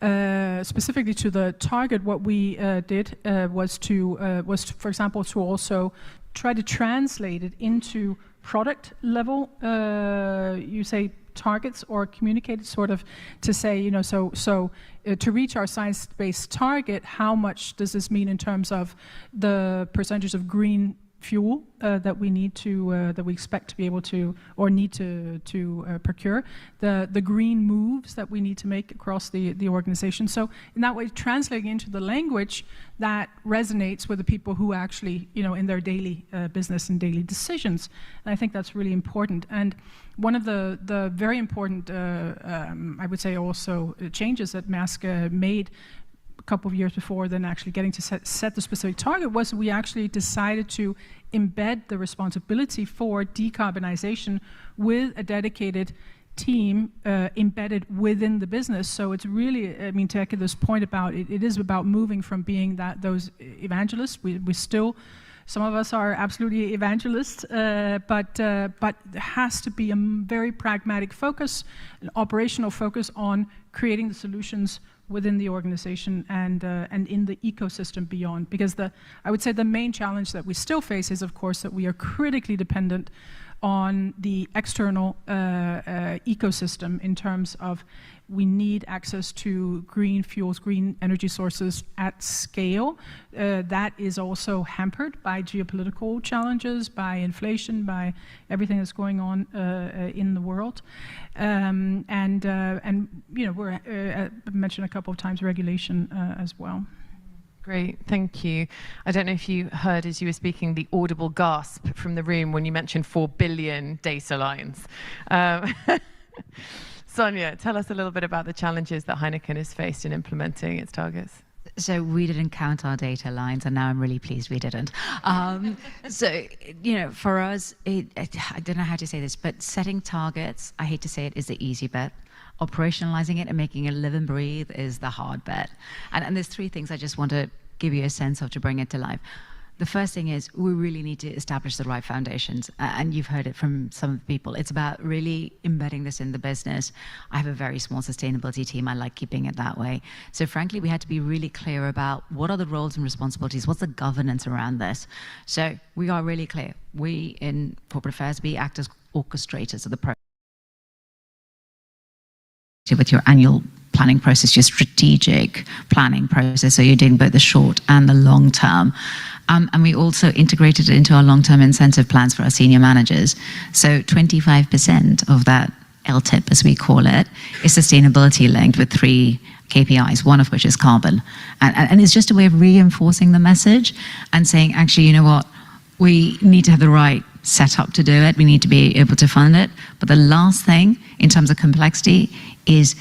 Specifically to the target, what we did was, for example, to also try to translate it into product level, you say, targets, or communicated sort of to say, to reach our science-based target, how much does this mean in terms of the percentage of green fuel that we need to, that we expect to be able to, or need to procure, the green moves that we need to make across the organization. So in that way, translating into the language that resonates with the people who actually, in their daily business and daily decisions. And I think that's really important. And one of the very important, I would say also, changes that Maersk made a couple of years before then actually getting to set the specific target was we actually decided to embed the responsibility for decarbonization with a dedicated team embedded within the business. So it's really, to echo this point about it is about moving from being those evangelists. We still, some of us are absolutely evangelists, but there has to be a very pragmatic focus, an operational focus on creating the solutions within the organization and in the ecosystem beyond. Because I would say the main challenge that we still face is, of course, that we are critically dependent on the external ecosystem in terms of we need access to green fuels, green energy sources at scale. That is also hampered by geopolitical challenges, by inflation, by everything that's going on in the world. We're mentioned a couple of times regulation as well. Great, thank you. I don't know if you heard as you were speaking the audible gasp from the room when you mentioned 4 billion data lines. Sonia, tell us a little bit about the challenges that Heineken has faced in implementing its targets. So we didn't count our data lines, and now I'm really pleased we didn't. For us, I don't know how to say this, but setting targets, I hate to say it, is the easy bet. Operationalizing it and making it live and breathe is the hard bet. And there's 3 things I just want to give you a sense of to bring it to life. The first thing is we really need to establish the right foundations. And you've heard it from some of the people. It's about really embedding this in the business. I have a very small sustainability team. I like keeping it that way. So frankly, we had to be really clear about what are the roles and responsibilities, what's the governance around this. So we are really clear. We in corporate affairs, we act as orchestrators of the process. With your annual planning process, your strategic planning process, so you're doing both the short and the long term. And we also integrated it into our long-term incentive plans for our senior managers. So 25% of that LTIP, as we call it, is sustainability linked with 3 KPIs, one of which is carbon. And it's just a way of reinforcing the message and saying, actually, you know what, we need to have the right set up to do it. We need to be able to fund it. But the last thing in terms of complexity is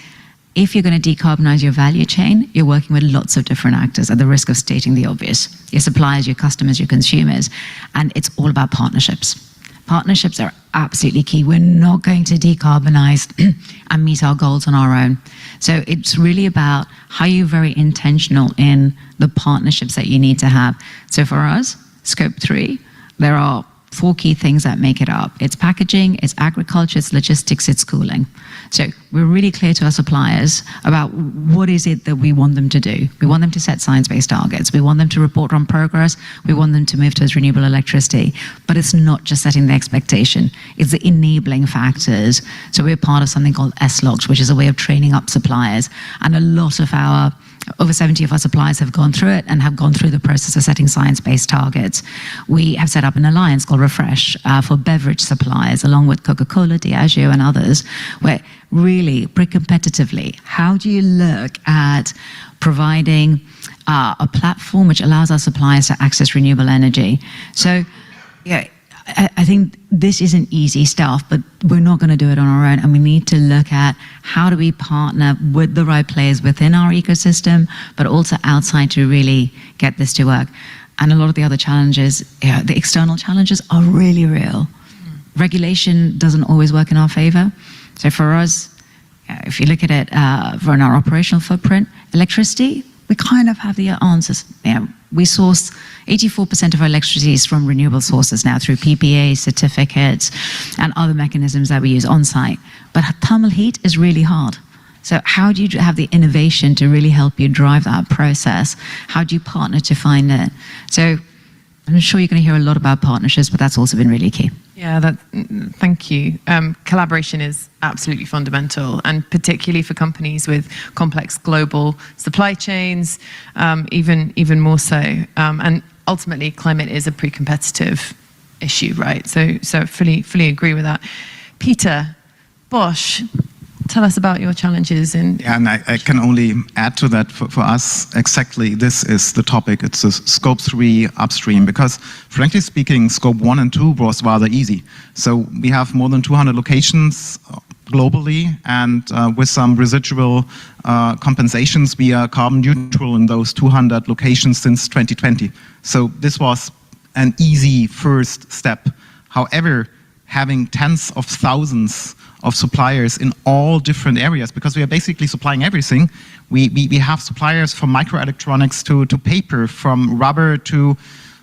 if you're going to decarbonize your value chain, you're working with lots of different actors at the risk of stating the obvious. Your suppliers, your customers, your consumers, and it's all about partnerships. Partnerships are absolutely key. We're not going to decarbonize and meet our goals on our own. So it's really about how you're very intentional in the partnerships that you need to have. So for us, Scope 3, there are 4 key things that make it up. It's packaging, it's agriculture, it's logistics, it's cooling. So we're really clear to our suppliers about what is it that we want them to do. We want them to set science-based targets. We want them to report on progress. We want them to move towards renewable electricity. But it's not just setting the expectation. It's the enabling factors. So we're part of something called LCAW, which is a way of training up suppliers. And a lot of over 70 of our suppliers have gone through it and have gone through the process of setting science-based targets. We have set up an alliance called Refresh for beverage suppliers, along with Coca-Cola, Diageo, and others, where really, pretty competitively, how do you look at providing a platform which allows our suppliers to access renewable energy? So, yeah, I think this isn't easy stuff, but we're not going to do it on our own. And we need to look at how do we partner with the right players within our ecosystem, but also outside to really get this to work. And a lot of the other challenges, the external challenges are really real. Regulation doesn't always work in our favor. So for us, if you look at it for our operational footprint, electricity, we kind of have the answers. We source 84% of our electricity is from renewable sources now through PPA, certificates, and other mechanisms that we use on site. But thermal heat is really hard. So how do you have the innovation to really help you drive that process? How do you partner to find it? So I'm sure you're going to hear a lot about partnerships, but that's also been really key. Yeah, thank you. Collaboration is absolutely fundamental, and particularly for companies with complex global supply chains, even more so. And ultimately, climate is a pretty competitive issue, right? So fully agree with that. Peter, Bosch, tell us about your challenges in... Yeah, and I can only add to that for us, exactly this is the topic. It's a Scope 3 upstream, because frankly speaking, Scope 1 and 2 was rather easy. So we have more than 200 locations globally, and with some residual compensations, we are carbon neutral in those 200 locations since 2020. So this was an easy first step. However, having tens of thousands of suppliers in all different areas, because we are basically supplying everything. We have suppliers from microelectronics to paper, from rubber to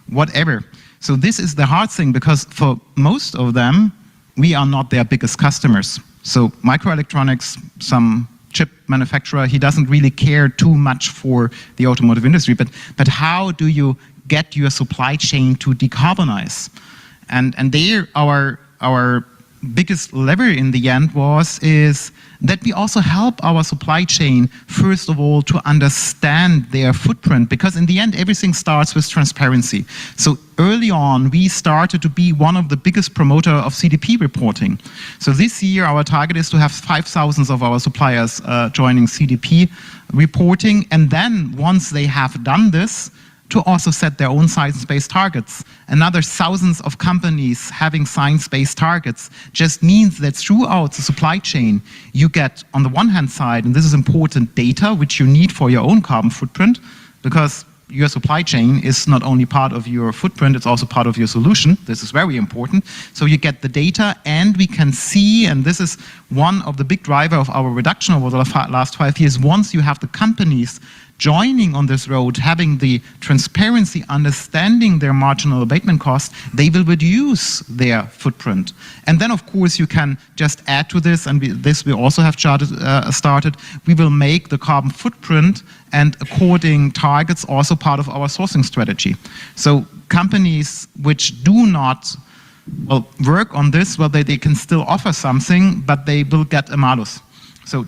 whatever. So this is the hard thing, because for most of them, we are not their biggest customers. So microelectronics, some chip manufacturer, he doesn't really care too much for the automotive industry, but how do you get your supply chain to decarbonize? And there our biggest lever in the end is that we also help our supply chain, first of all, to understand their footprint, because in the end, everything starts with transparency. So early on, we started to be one of the biggest promoter of CDP reporting. So this year, our target is to have 5,000 of our suppliers joining CDP reporting. And then once they have done this, to also set their own science-based targets. Another thousands of companies having science-based targets just means that throughout the supply chain, you get, on the one hand side, and this is important, data, which you need for your own carbon footprint, because your supply chain is not only part of your footprint, it's also part of your solution. This is very important. So you get the data, and we can see, and this is one of the big driver of our reduction over the last 5 years, once you have the companies joining on this road, having the transparency, understanding their marginal abatement cost, they will reduce their footprint. And then, of course, you can just add to this, and we also have started, we will make the carbon footprint and according targets also part of our sourcing strategy. So companies which do not work on this, they can still offer something, but they will get a malus. So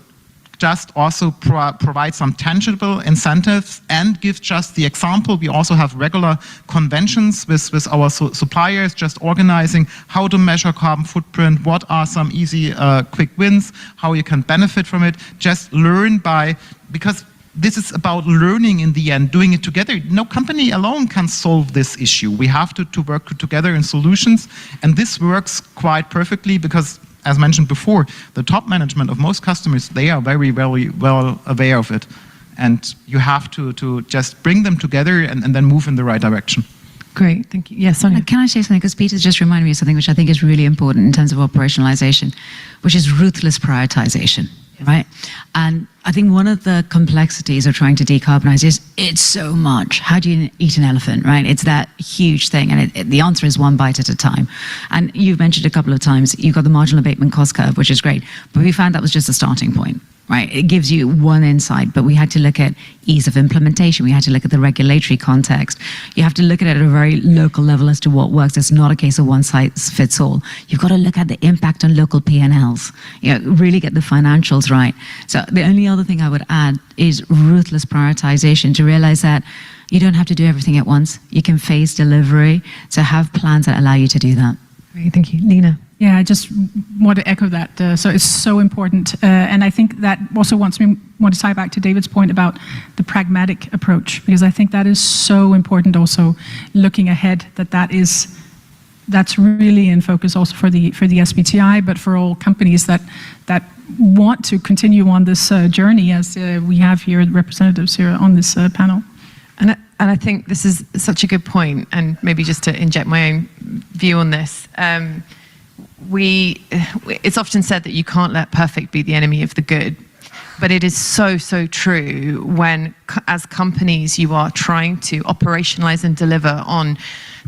just also provide some tangible incentives and give just the example. We also have regular conventions with our suppliers, just organizing how to measure carbon footprint, what are some easy quick wins, how you can benefit from it. Just learn because this is about learning in the end, doing it together. No company alone can solve this issue. We have to work together in solutions, and this works quite perfectly because, as mentioned before, the top management of most customers, they are very, very well aware of it. And you have to just bring them together and then move in the right direction. Great, thank you. Yes, Sonia. Can I say something? Because Peter's just reminded me of something which I think is really important in terms of operationalization, which is ruthless prioritization, right? And I think one of the complexities of trying to decarbonize is it's so much. How do you eat an elephant, right? It's that huge thing, and the answer is one bite at a time. And you've mentioned a couple of times, you've got the marginal abatement cost curve, which is great, but we found that was just a starting point. Right, it gives you one insight, but we had to look at ease of implementation. We had to look at the regulatory context. You have to look at it at a very local level as to what works. It's not a case of one size fits all. You've got to look at the impact on local P&Ls. You know, really get the financials right. So the only other thing I would add is ruthless prioritization to realize that you don't have to do everything at once. You can phase delivery. So have plans that allow you to do that. Great, thank you. Lena. Yeah, I just want to echo that. So it's so important. And I think that also want to tie back to David's point about the pragmatic approach, because I think that is so important also looking ahead, that's really in focus also for the SBTI, but for all companies that want to continue on this journey, as we have here, representatives here on this panel. And I think this is such a good point, and maybe just to inject my own view on this, it's often said that you can't let perfect be the enemy of the good, but it is so, so true when, as companies, you are trying to operationalize and deliver on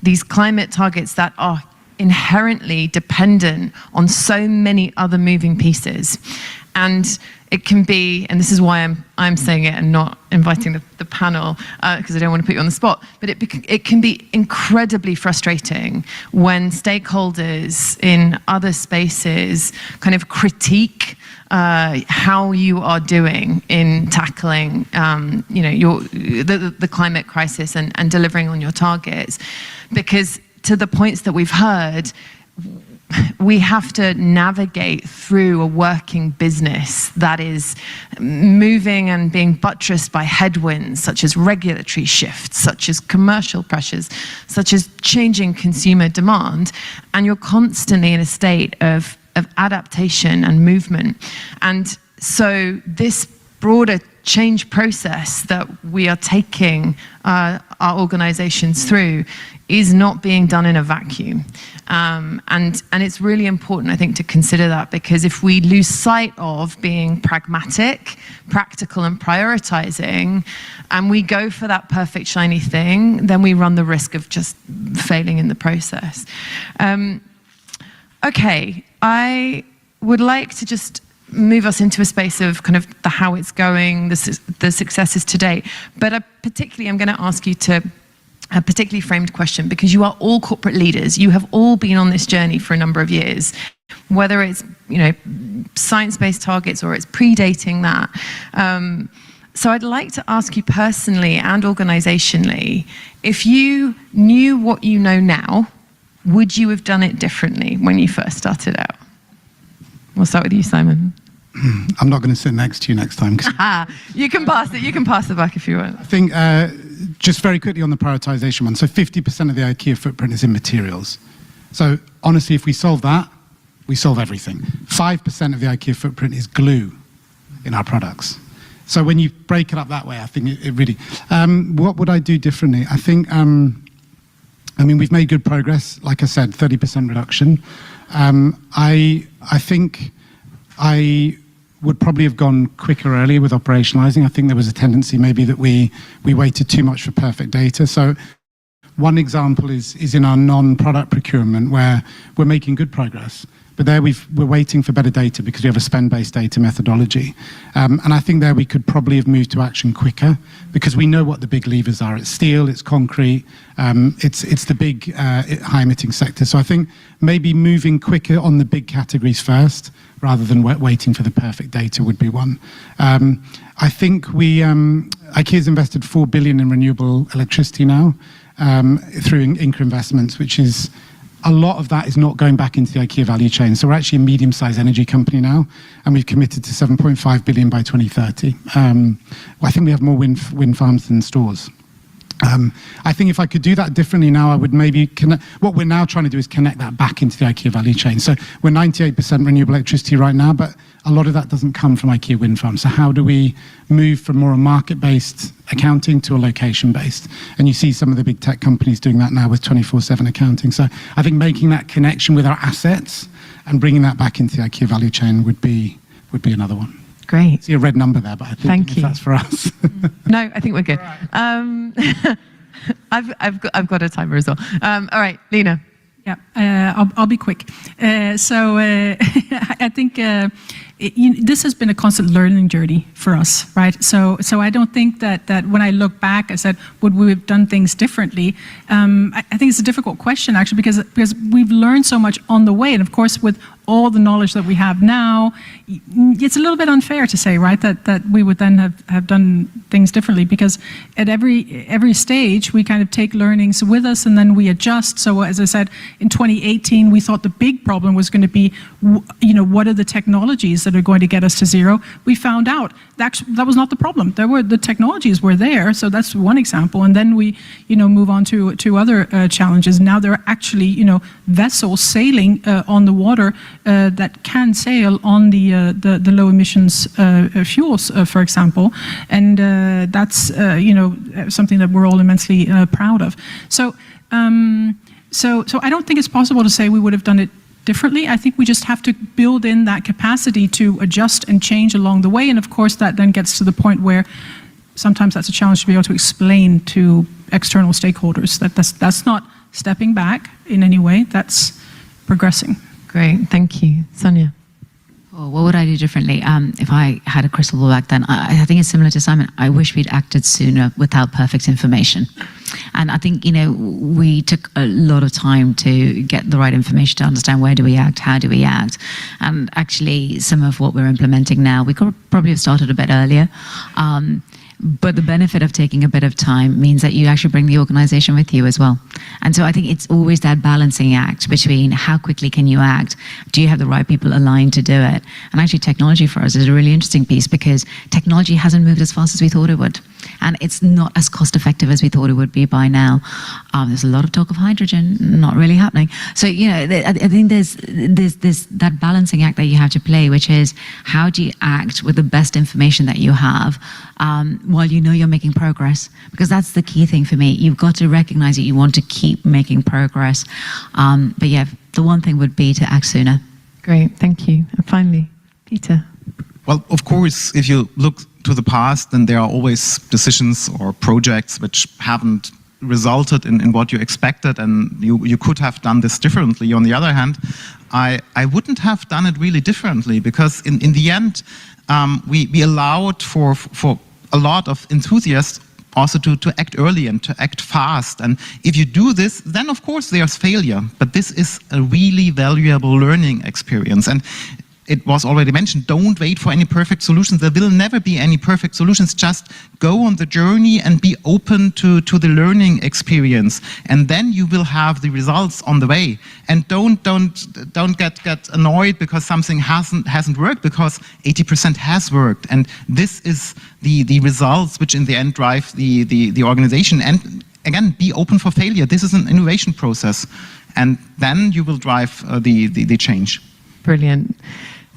these climate targets that are inherently dependent on so many other moving pieces. And it can be, and this is why I'm saying it and not inviting the panel, because I don't want to put you on the spot, but it can be incredibly frustrating when stakeholders in other spaces kind of critique how you are doing in tackling the climate crisis and delivering on your targets. Because to the points that we've heard, we have to navigate through a working business that is moving and being buttressed by headwinds, such as regulatory shifts, such as commercial pressures, such as changing consumer demand. And you're constantly in a state of adaptation and movement. And so this broader change process that we are taking our organizations through is not being done in a vacuum. And it's really important, I think, to consider that, because if we lose sight of being pragmatic, practical, and prioritizing, and we go for that perfect shiny thing, then we run the risk of just failing in the process. Okay, I would like to just move us into a space of kind of the how it's going, the successes to date. But particularly, I'm going to ask you to a particularly framed question, because you are all corporate leaders. You have all been on this journey for a number of years, whether it's science-based targets or it's predating that. So I'd like to ask you personally and organizationally, if you knew what you know now, would you have done it differently when you first started out? We'll start with you, Simon. I'm not going to sit next to you next time. You can pass it. You can pass the back if you want. I think just very quickly on the prioritization one. So 50% of the IKEA footprint is in materials. So honestly, if we solve that, we solve everything. 5% of the IKEA footprint is glue in our products. So when you break it up that way, I think it really... what would I do differently? I think... I mean, we've made good progress. Like I said, 30% reduction. I think I would probably have gone quicker earlier with operationalizing. I think there was a tendency maybe that we waited too much for perfect data. So one example is in our non-product procurement, where we're making good progress. But there we're waiting for better data because we have a spend-based data methodology. And I think there we could probably have moved to action quicker because we know what the big levers are. It's steel, it's concrete, it's the big high-emitting sector. So I think maybe moving quicker on the big categories first rather than waiting for the perfect data would be one. I think IKEA's invested 4 billion in renewable electricity now through Inca investments, which is a lot of that is not going back into the IKEA value chain. So we're actually a medium-sized energy company now, and we've committed to 7.5 billion by 2030. I think we have more wind farms than stores. I think if I could do that differently now, I would maybe connect. What we're now trying to do is connect that back into the IKEA value chain. So we're 98% renewable electricity right now, but a lot of that doesn't come from IKEA wind farms. So how do we move from more a market-based accounting to a location-based? And you see some of the big tech companies doing that now with 24/7 accounting. So I think making that connection with our assets and bringing that back into the IKEA value chain would be another one. Great. I see a red number there, but I think Thank you. that's for us. No, I think we're good. I've got a timer as well. All right, Lena. Yeah, I'll be quick. I think this has been a constant learning journey for us, right? So I don't think that when I look back, I said, would we have done things differently? I think it's a difficult question, actually, because we've learned so much on the way. And of course, with all the knowledge that we have now, it's a little bit unfair to say, right, that we would then have done things differently, because at every stage, we kind of take learnings with us and then we adjust. So as I said, in 2018, we thought the big problem was going to be, what are the technologies that are going to get us to zero? We found out that was not the problem. The technologies were there, so that's one example. And then we, move on to other challenges. Now there are actually, vessels sailing on the water that can sail on the low emissions fuels, for example, and that's something that we're all immensely proud of. So I don't think it's possible to say we would have done it differently. I think we just have to build in that capacity to adjust and change along the way, and of course that then gets to the point where sometimes that's a challenge to be able to explain to external stakeholders that that's not stepping back in any way, that's progressing. Great, thank you. Sonia. Oh, what would I do differently? If I had a crystal ball back then, I think it's similar to Simon. I wish we'd acted sooner without perfect information. And I think, we took a lot of time to get the right information to understand where do we act, how do we act. And actually, some of what we're implementing now, we could probably have started a bit earlier. But the benefit of taking a bit of time means that you actually bring the organization with you as well. And so I think it's always that balancing act between how quickly can you act, do you have the right people aligned to do it? And actually technology for us is a really interesting piece, because technology hasn't moved as fast as we thought it would. And it's not as cost effective as we thought it would be by now. There's a lot of talk of hydrogen, not really happening. So, I think there's that balancing act that you have to play, which is how do you act with the best information that you have, while you're making progress, because that's the key thing for me. You've got to recognize that you want to keep making progress. But yeah, the one thing would be to act sooner. Great, thank you. And finally, Peter. Well, of course, if you look to the past, then there are always decisions or projects which haven't resulted in what you expected, and you could have done this differently. On the other hand, I wouldn't have done it really differently, because in the end, we allowed for a lot of enthusiasts also to act early and to act fast. And if you do this, then of course there's failure, but this is a really valuable learning experience. And it was already mentioned, don't wait for any perfect solutions. There will never be any perfect solutions. Just go on the journey and be open to the learning experience. And then you will have the results on the way. And don't get annoyed because something hasn't worked, because 80% has worked. And this is the results which in the end drive the organization. And again, be open for failure. This is an innovation process. And then you will drive the change. Brilliant.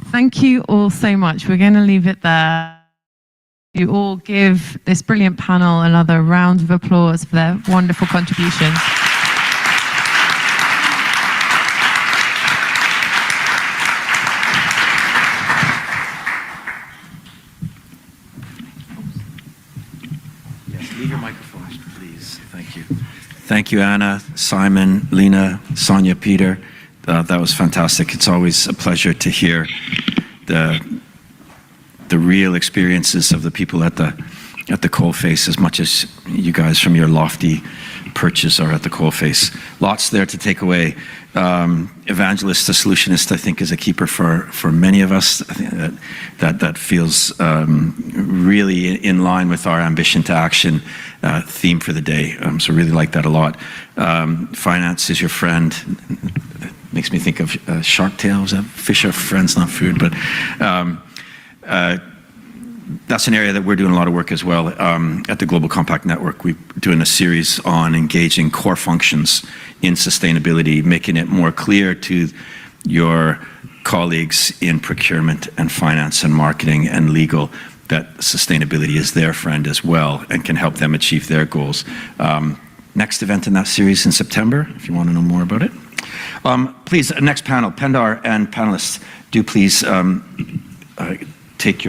Thank you all so much. We're going to leave it there. You all give this brilliant panel another round of applause for their wonderful contributions. Yes, leave your microphones, please. Thank you. Thank you, Anna, Simon, Lena, Sonia, Peter. That was fantastic. It's always a pleasure to hear the real experiences of the people at the at the coalface as much as you guys from your lofty perches are at the coalface. Lots there to take away. Evangelist to solutionist, I think, is a keeper for many of us. I think that feels really in line with our ambition to action theme for the day. So really like that a lot. Finance is your friend. Makes me think of Shark Tale. Was that fish are friends, not food? But that's an area that we're doing a lot of work as well. At the Global Compact Network, we're doing a series on engaging core functions in sustainability, making it more clear to your colleagues in procurement and finance and marketing and legal that sustainability is their friend as well and can help them achieve their goals. Next event in that series in September, if you want to know more about it. Please, next panel, Pendar and panelists, do please take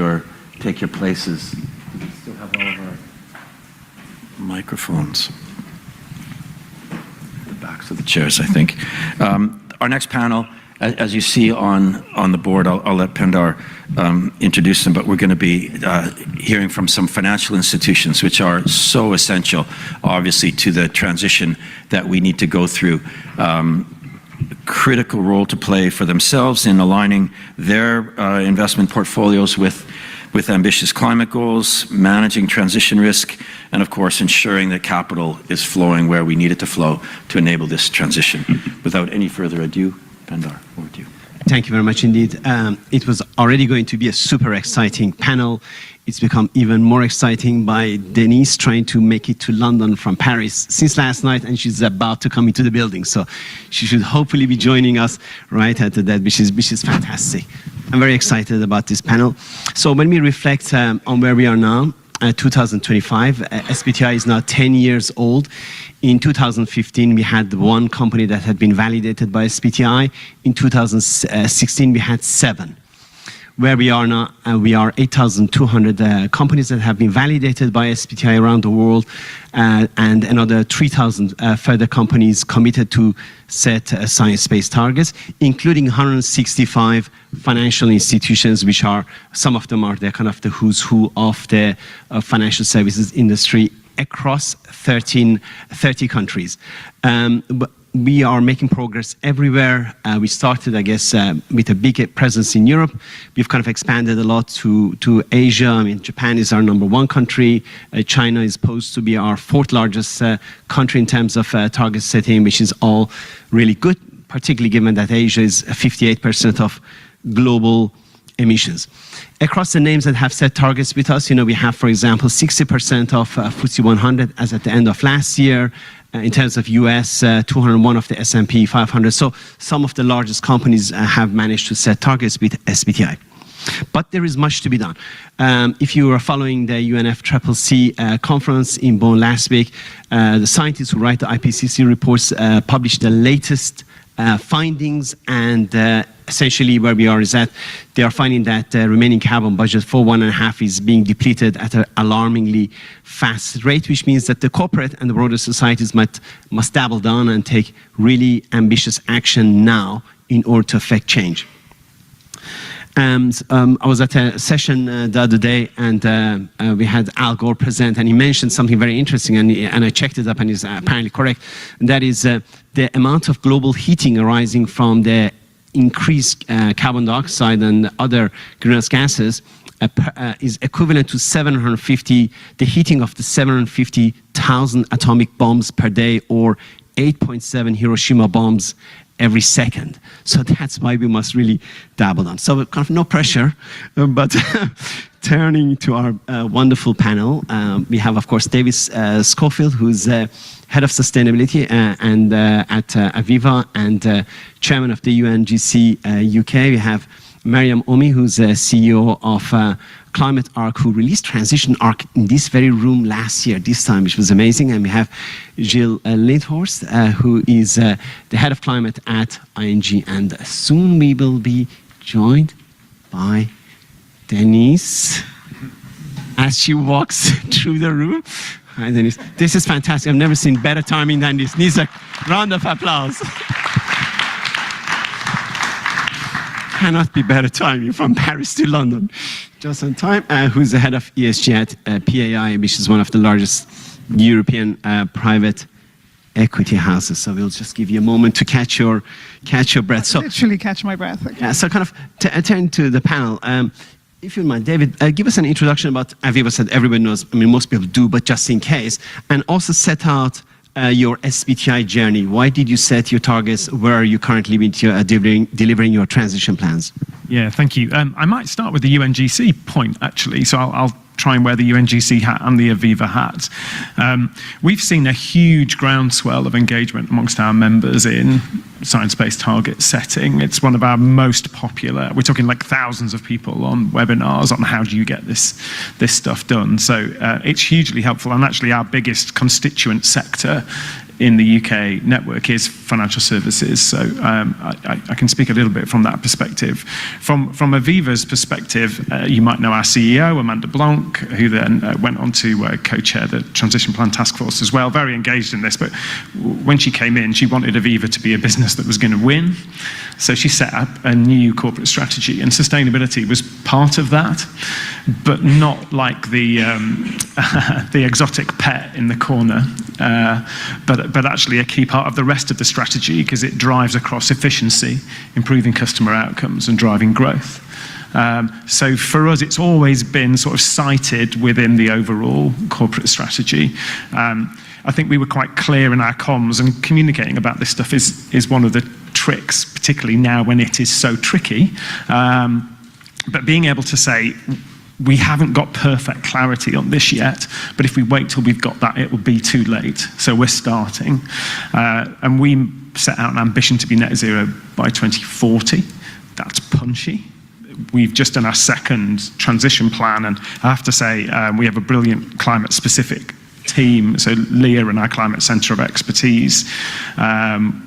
your places. We still have all of our microphones. The backs of the chairs, I think. Our next panel, as you see on the board, I'll let Pendar introduce them, but we're going to be hearing from some financial institutions which are so essential, obviously, to the transition that we need to go through. Critical role to play for themselves in aligning their investment portfolios with ambitious climate goals, managing transition risk, and of course ensuring that capital is flowing where we need it to flow to enable this transition. Without any further ado, Pendar, over to you. Thank you very much indeed. It was already going to be a super exciting panel. It's become even more exciting by Denise trying to make it to London from Paris since last night, and she's about to come into the building. So she should hopefully be joining us right at that, which is fantastic. I'm very excited about this panel. So when we reflect on where we are now, 2025, SBTI is now 10 years old. In 2015, we had one company that had been validated by SBTI. In 2016, we had 7. Where we are now, we are 8,200 companies that have been validated by SBTI around the world, and another 3,000 further companies committed to set science-based targets, including 165 financial institutions, which are, some of them are the kind of the who's who of the financial services industry across 30 countries. We are making progress everywhere. We started, I guess, with a big presence in Europe. We've kind of expanded a lot to Asia. I mean, Japan is our #1 country. China is supposed to be our 4th largest country in terms of target setting, which is all really good, particularly given that Asia is 58% of global emissions. Across the names that have set targets with us, we have, for example, 60% of FTSE 100 as at the end of last year. In terms of US, 201 of the S&P 500. So some of the largest companies have managed to set targets with SBTI. But there is much to be done. If you are following the UNFCCC conference in Bonn last week, the scientists who write the IPCC reports published the latest findings, and essentially where we are is that they are finding that the remaining carbon budget for 1.5 is being depleted at an alarmingly fast rate, which means that the corporate and the broader societies must double down and take really ambitious action now in order to affect change. I was at a session the other day, and we had Al Gore present, and he mentioned something very interesting, and I checked it up, and it's apparently correct. And that is the amount of global heating arising from the increased carbon dioxide and other greenhouse gases is equivalent to the heating of the 750,000 atomic bombs per day, or 8.7 Hiroshima bombs every second. So that's why we must really double down. So kind of no pressure, but turning to our wonderful panel, we have, of course, David Schofield, who's Head of Sustainability and at Aviva, and Chairman of the UNGC UK. We have Mariam Omi, who's CEO of Climate Arc, who released Transition Arc in this very room last year, this time, which was amazing. And we have Gilles Lindhorst, who is the Head of Climate at ING. And soon we will be joined by Denise as she walks through the room. Hi, Denise. This is fantastic. I've never seen better timing than this. Needs a round of applause. cannot be better timing from Paris to London, just on time. Who's the head of ESG at PAI, which is one of the largest European private equity houses. So we'll just give you a moment to catch your breath. So literally catch my breath. Okay. yeah, so kind of turn to the panel. If you don't mind, David, give us an introduction about Aviva. Said everybody knows. I mean, most people do, but just in case, and also set out your SBTI journey. Why did you set your targets? Where are you currently with your, delivering your transition plans? Yeah, thank you. I might start with the UNGC point, actually. So I'll try and wear the UNGC hat and the Aviva hat. We've seen a huge groundswell of engagement amongst our members in science-based target setting. It's one of our most popular. We're talking like thousands of people on webinars on how do you get this stuff done. So it's hugely helpful, and actually our biggest constituent sector in the UK network is financial services. So I can speak a little bit from that perspective. From Aviva's perspective, you might know our CEO, Amanda Blanc, who then went on to co-chair the Transition Plan Task Force as well, very engaged in this. But when she came in, she wanted Aviva to be a business that was going to win. So she set up a new corporate strategy, and sustainability was part of that, but not like the exotic pet in the corner, but actually a key part of the rest of the strategy, because it drives across efficiency, improving customer outcomes and driving growth. So for us, it's always been sort of cited within the overall corporate strategy. I think we were quite clear in our comms, and communicating about this stuff is one of the tricks, particularly now when it is so tricky. But being able to say, we haven't got perfect clarity on this yet, but if we wait till we've got that, it will be too late. So we're starting. And we set out an ambition to be net zero by 2040. That's punchy. We've just done our second transition plan, and I have to say, we have a brilliant climate-specific team. So Leah and our Climate Centre of Expertise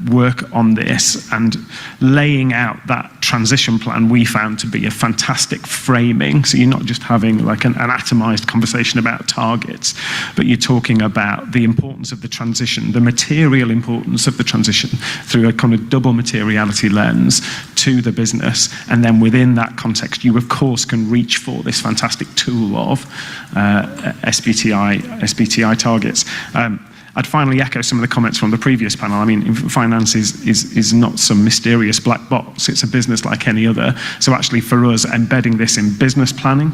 work on this, and laying out that transition plan we found to be a fantastic framing. So you're not just having like an atomised conversation about targets, but you're talking about the importance of the transition, the material importance of the transition through a kind of double materiality lens to the business. And then within that context, you of course can reach for this fantastic tool of SBTI targets. I'd finally echo some of the comments from the previous panel. I mean, finance is not some mysterious black box. It's a business like any other. So actually for us, embedding this in business planning,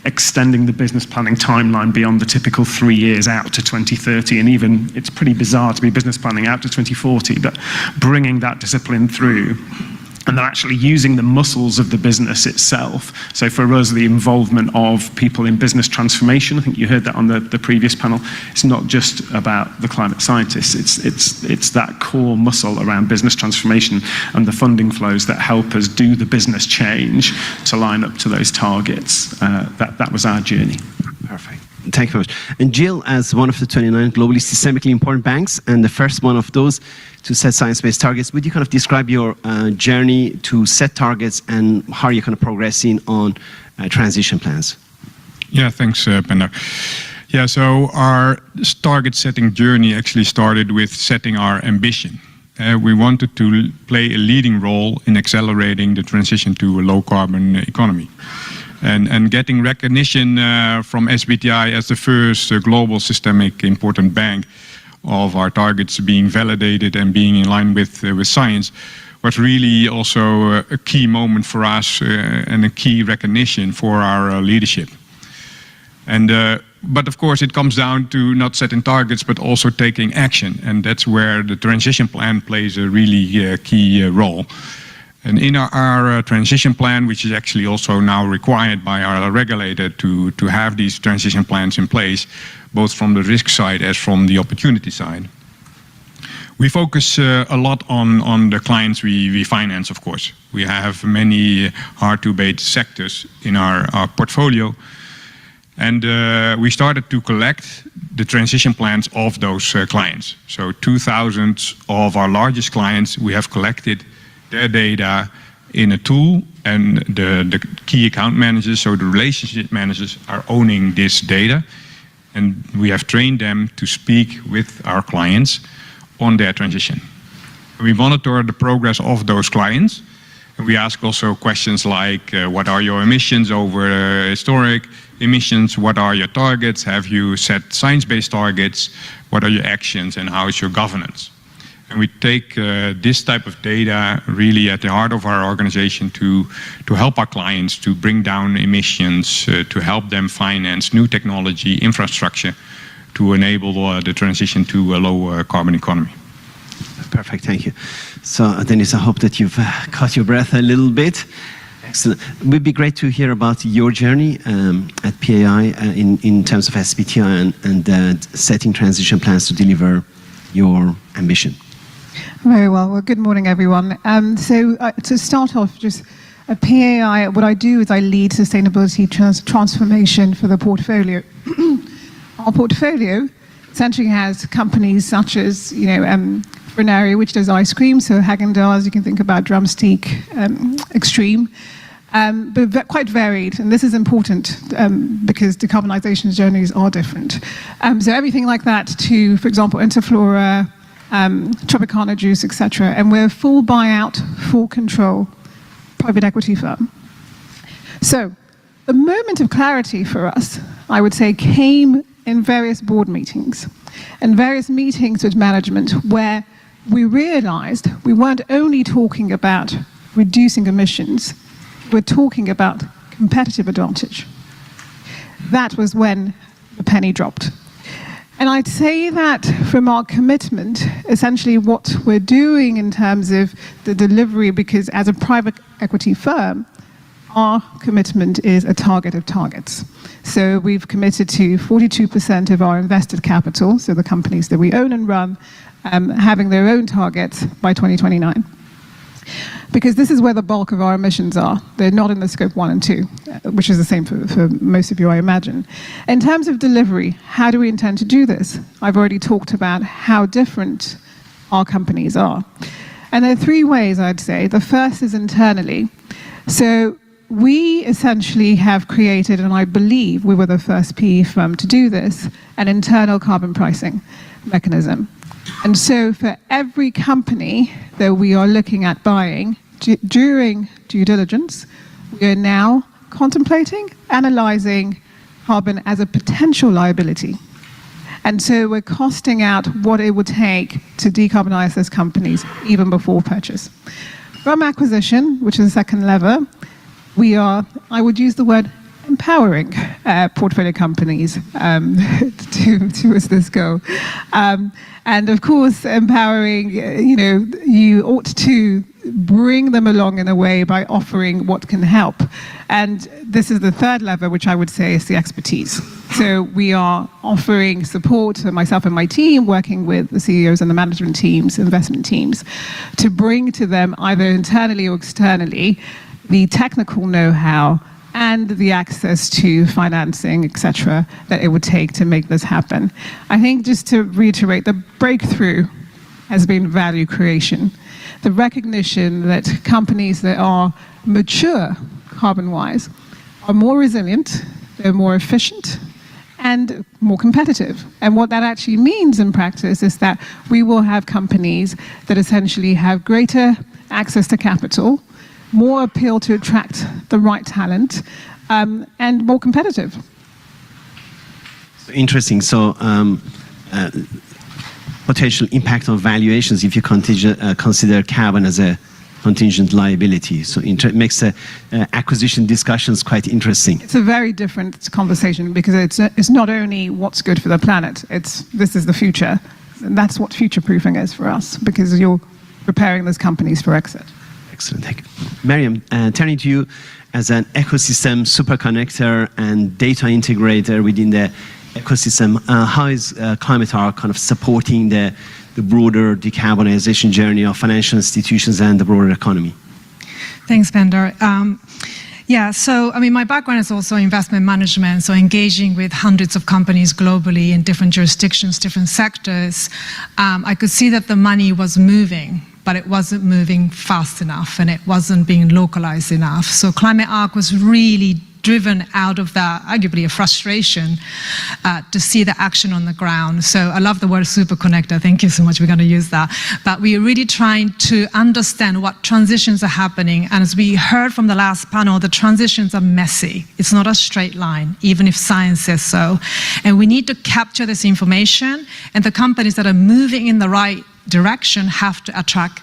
extending the business planning timeline beyond the typical 3 years out to 2030, and even it's pretty bizarre to be business planning out to 2040, but bringing that discipline through, and then actually using the muscles of the business itself. So for us, the involvement of people in business transformation, I think you heard that on the previous panel, it's not just about the climate scientists, it's that core muscle around business transformation and the funding flows that help us do the business change to line up to those targets. That was our journey. Perfect. Thank you very much. And Jill, as one of the 29 globally systemically important banks, and the first one of those to set science-based targets, would you kind of describe your journey to set targets and how you're kind of progressing on transition plans? Yeah, thanks, Penda. Yeah, so our target setting journey actually started with setting our ambition. We wanted to play a leading role in accelerating the transition to a low-carbon economy. And getting recognition from SBTI as the first global systemic important bank of our targets being validated and being in line with science was really also a key moment for us and a key recognition for our leadership. And but of course it comes down to not setting targets but also taking action, and that's where the transition plan plays a really key role. And in our transition plan, which is actually also now required by our regulator to have these transition plans in place, both from the risk side as from the opportunity side, we focus a lot on the clients we finance, of course. We have many hard-to-abate sectors in our portfolio. And we started to collect the transition plans of those clients. So 2,000 of our largest clients, we have collected their data in a tool, and the key account managers, so the relationship managers, are owning this data, and we have trained them to speak with our clients on their transition. We monitor the progress of those clients, We ask also questions like, what are your emissions over historic emissions? What are your targets? Have you set science-based targets? What are your actions and how is your governance? And we take this type of data really at the heart of our organization to help our clients to bring down emissions, to help them finance new technology, infrastructure, to enable the transition to a low carbon economy. Perfect, thank you. So, Dennis, I hope that you've caught your breath a little bit. Excellent. It would be great to hear about your journey at PAI in terms of SBTi and setting transition plans to deliver your ambition. Very well. Well, good morning, everyone. To start off, just at PAI, what I do is I lead sustainability transformation for the portfolio. Our portfolio essentially has companies such as, Frenary, which does ice cream, so Häagen-Dazs, you can think about Drumstick, Extreme, but quite varied, and this is important because decarbonisation journeys are different. So everything like that to, for example, Interflora, Tropicana Juice, etc. And we're a full buyout, full control private equity firm. So the moment of clarity for us, I would say, came in various board meetings and various meetings with management where we realized we weren't only talking about reducing emissions, we're talking about competitive advantage. That was when the penny dropped. And I'd say that from our commitment, essentially what we're doing in terms of the delivery, because as a private equity firm, our commitment is a target of targets. So we've committed to 42% of our invested capital, so the companies that we own and run, having their own targets by 2029. Because this is where the bulk of our emissions are. They're not in the scope 1 and 2, which is the same for most of you, I imagine. In terms of delivery, how do we intend to do this? I've already talked about how different our companies are. And there are three ways, I'd say. The first is internally. So we essentially have created, and I believe we were the first PE firm to do this, an internal carbon pricing mechanism. And so for every company that we are looking at buying during due diligence, we are now contemplating, analyzing carbon as a potential liability. And so we're costing out what it would take to decarbonize those companies even before purchase. From acquisition, which is the second lever, we are, I would use the word, empowering portfolio companies towards this goal. And of course, empowering, you ought to bring them along in a way by offering what can help. And this is the third lever, which I would say is the expertise. So we are offering support, myself and my team, working with the CEOs and the management teams, investment teams, to bring to them either internally or externally the technical know-how and the access to financing, etc., that it would take to make this happen. I think just to reiterate, the breakthrough has been value creation. The recognition that companies that are mature carbon-wise are more resilient, they're more efficient, and more competitive. And what that actually means in practice is that we will have companies that essentially have greater access to capital, more appeal to attract the right talent, and more competitive. Interesting. So, potential impact on valuations if you consider carbon as a contingent liability. So it makes acquisition discussions quite interesting. It's a very different conversation because it's not only what's good for the planet, this is the future. And that's what future-proofing is for us, because you're preparing those companies for exit. Excellent, thank you. Mariam, turning to you as an ecosystem super connector and data integrator within the ecosystem, how is Climate Arc kind of supporting the broader decarbonization journey of financial institutions and the broader economy? Thanks, Bender. Yeah, so I mean, my background is also investment management, so engaging with hundreds of companies globally in different jurisdictions, different sectors. I could see that the money was moving, but it wasn't moving fast enough and it wasn't being localized enough. So Climate Arc was really driven out of that, arguably a frustration, to see the action on the ground. So I love the word super connector. Thank you so much. We're going to use that. But we're really trying to understand what transitions are happening. And as we heard from the last panel, the transitions are messy. It's not a straight line, even if science says so. And we need to capture this information, and the companies that are moving in the right direction have to attract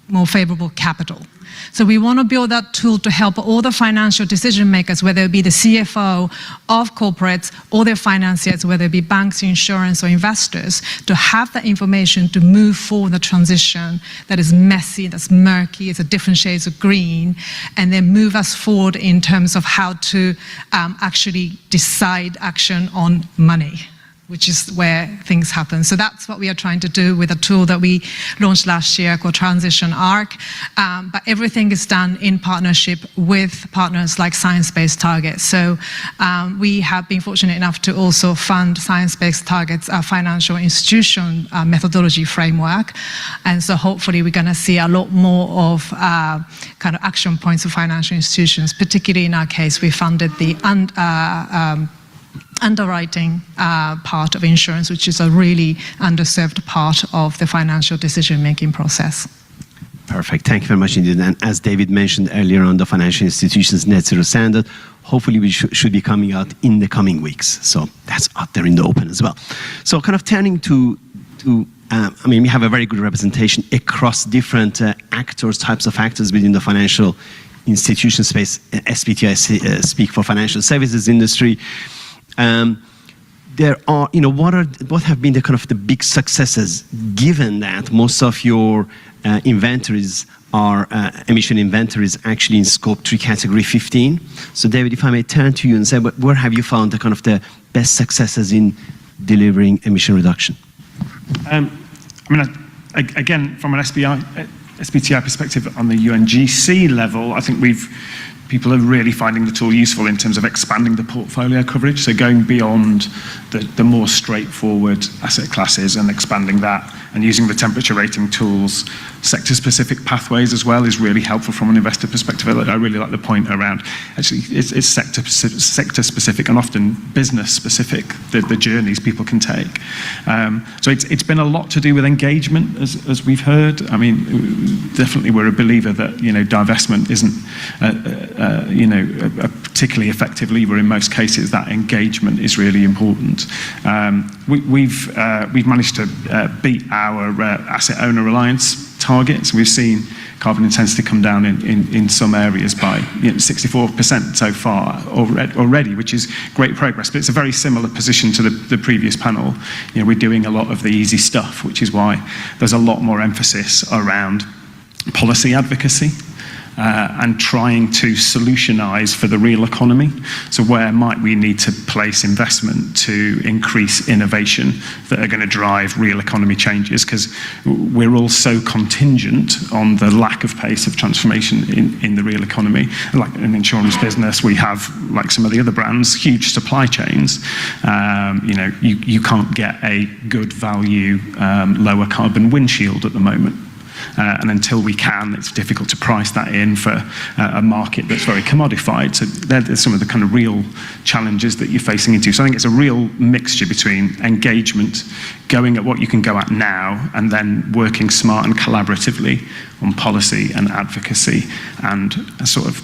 more favorable capital. So we want to build that tool to help all the financial decision makers, whether it be the CFO of corporates or their financiers, whether it be banks, insurance, or investors, to have that information to move forward the transition that is messy, that's murky, it's a different shades of green, and then move us forward in terms of how to actually decide action on money, which is where things happen. So that's what we are trying to do with a tool that we launched last year called Transition Arc. But everything is done in partnership with partners like Science Based Targets. So we have been fortunate enough to also fund Science Based Targets, a financial institution methodology framework. And so hopefully we're going to see a lot more of kind of action points for financial institutions. Particularly in our case, we funded the underwriting part of insurance, which is a really underserved part of the financial decision-making process. Perfect. Thank you very much indeed. And as David mentioned earlier on, the financial institutions net zero standard, hopefully we should be coming out in the coming weeks. So that's out there in the open as well. So kind of turning to I mean, we have a very good representation across different actors, types of actors within the financial institution space. SBTI speak for financial services industry. There are, what have been the kind of the big successes, given that most of your inventories are emission inventories actually in scope 3 category 15. So David, if I may turn to you and say, where have you found the kind of the best successes in delivering emission reduction? I mean, again, from an SBTI perspective on the UNGC level, I think people are really finding the tool useful in terms of expanding the portfolio coverage, so going beyond the more straightforward asset classes and expanding that, and using the temperature rating tools. Sector-specific pathways as well is really helpful from an investor perspective. I really like the point around, actually, it's sector-specific and often business-specific, the journeys people can take. So it's been a lot to do with engagement, as we've heard. I mean, definitely we're a believer that, divestment isn't a particularly effective lever in most cases. That engagement is really important. We've managed to beat our asset owner reliance targets. We've seen carbon intensity come down in some areas by 64% so far already, which is great progress. But it's a very similar position to the previous panel. We're doing a lot of the easy stuff, which is why there's a lot more emphasis around policy advocacy. And trying to solutionize for the real economy. So where might we need to place investment to increase innovation that are going to drive real economy changes? Because we're all so contingent on the lack of pace of transformation in the real economy. Like an insurance business, we have, like some of the other brands, huge supply chains. You can't get a good value, lower carbon windshield at the moment. And until we can, it's difficult to price that in for a market that's very commodified. So there's some of the kind of real challenges that you're facing into. So I think it's a real mixture between engagement, going at what you can go at now, and then working smart and collaboratively on policy and advocacy, and sort of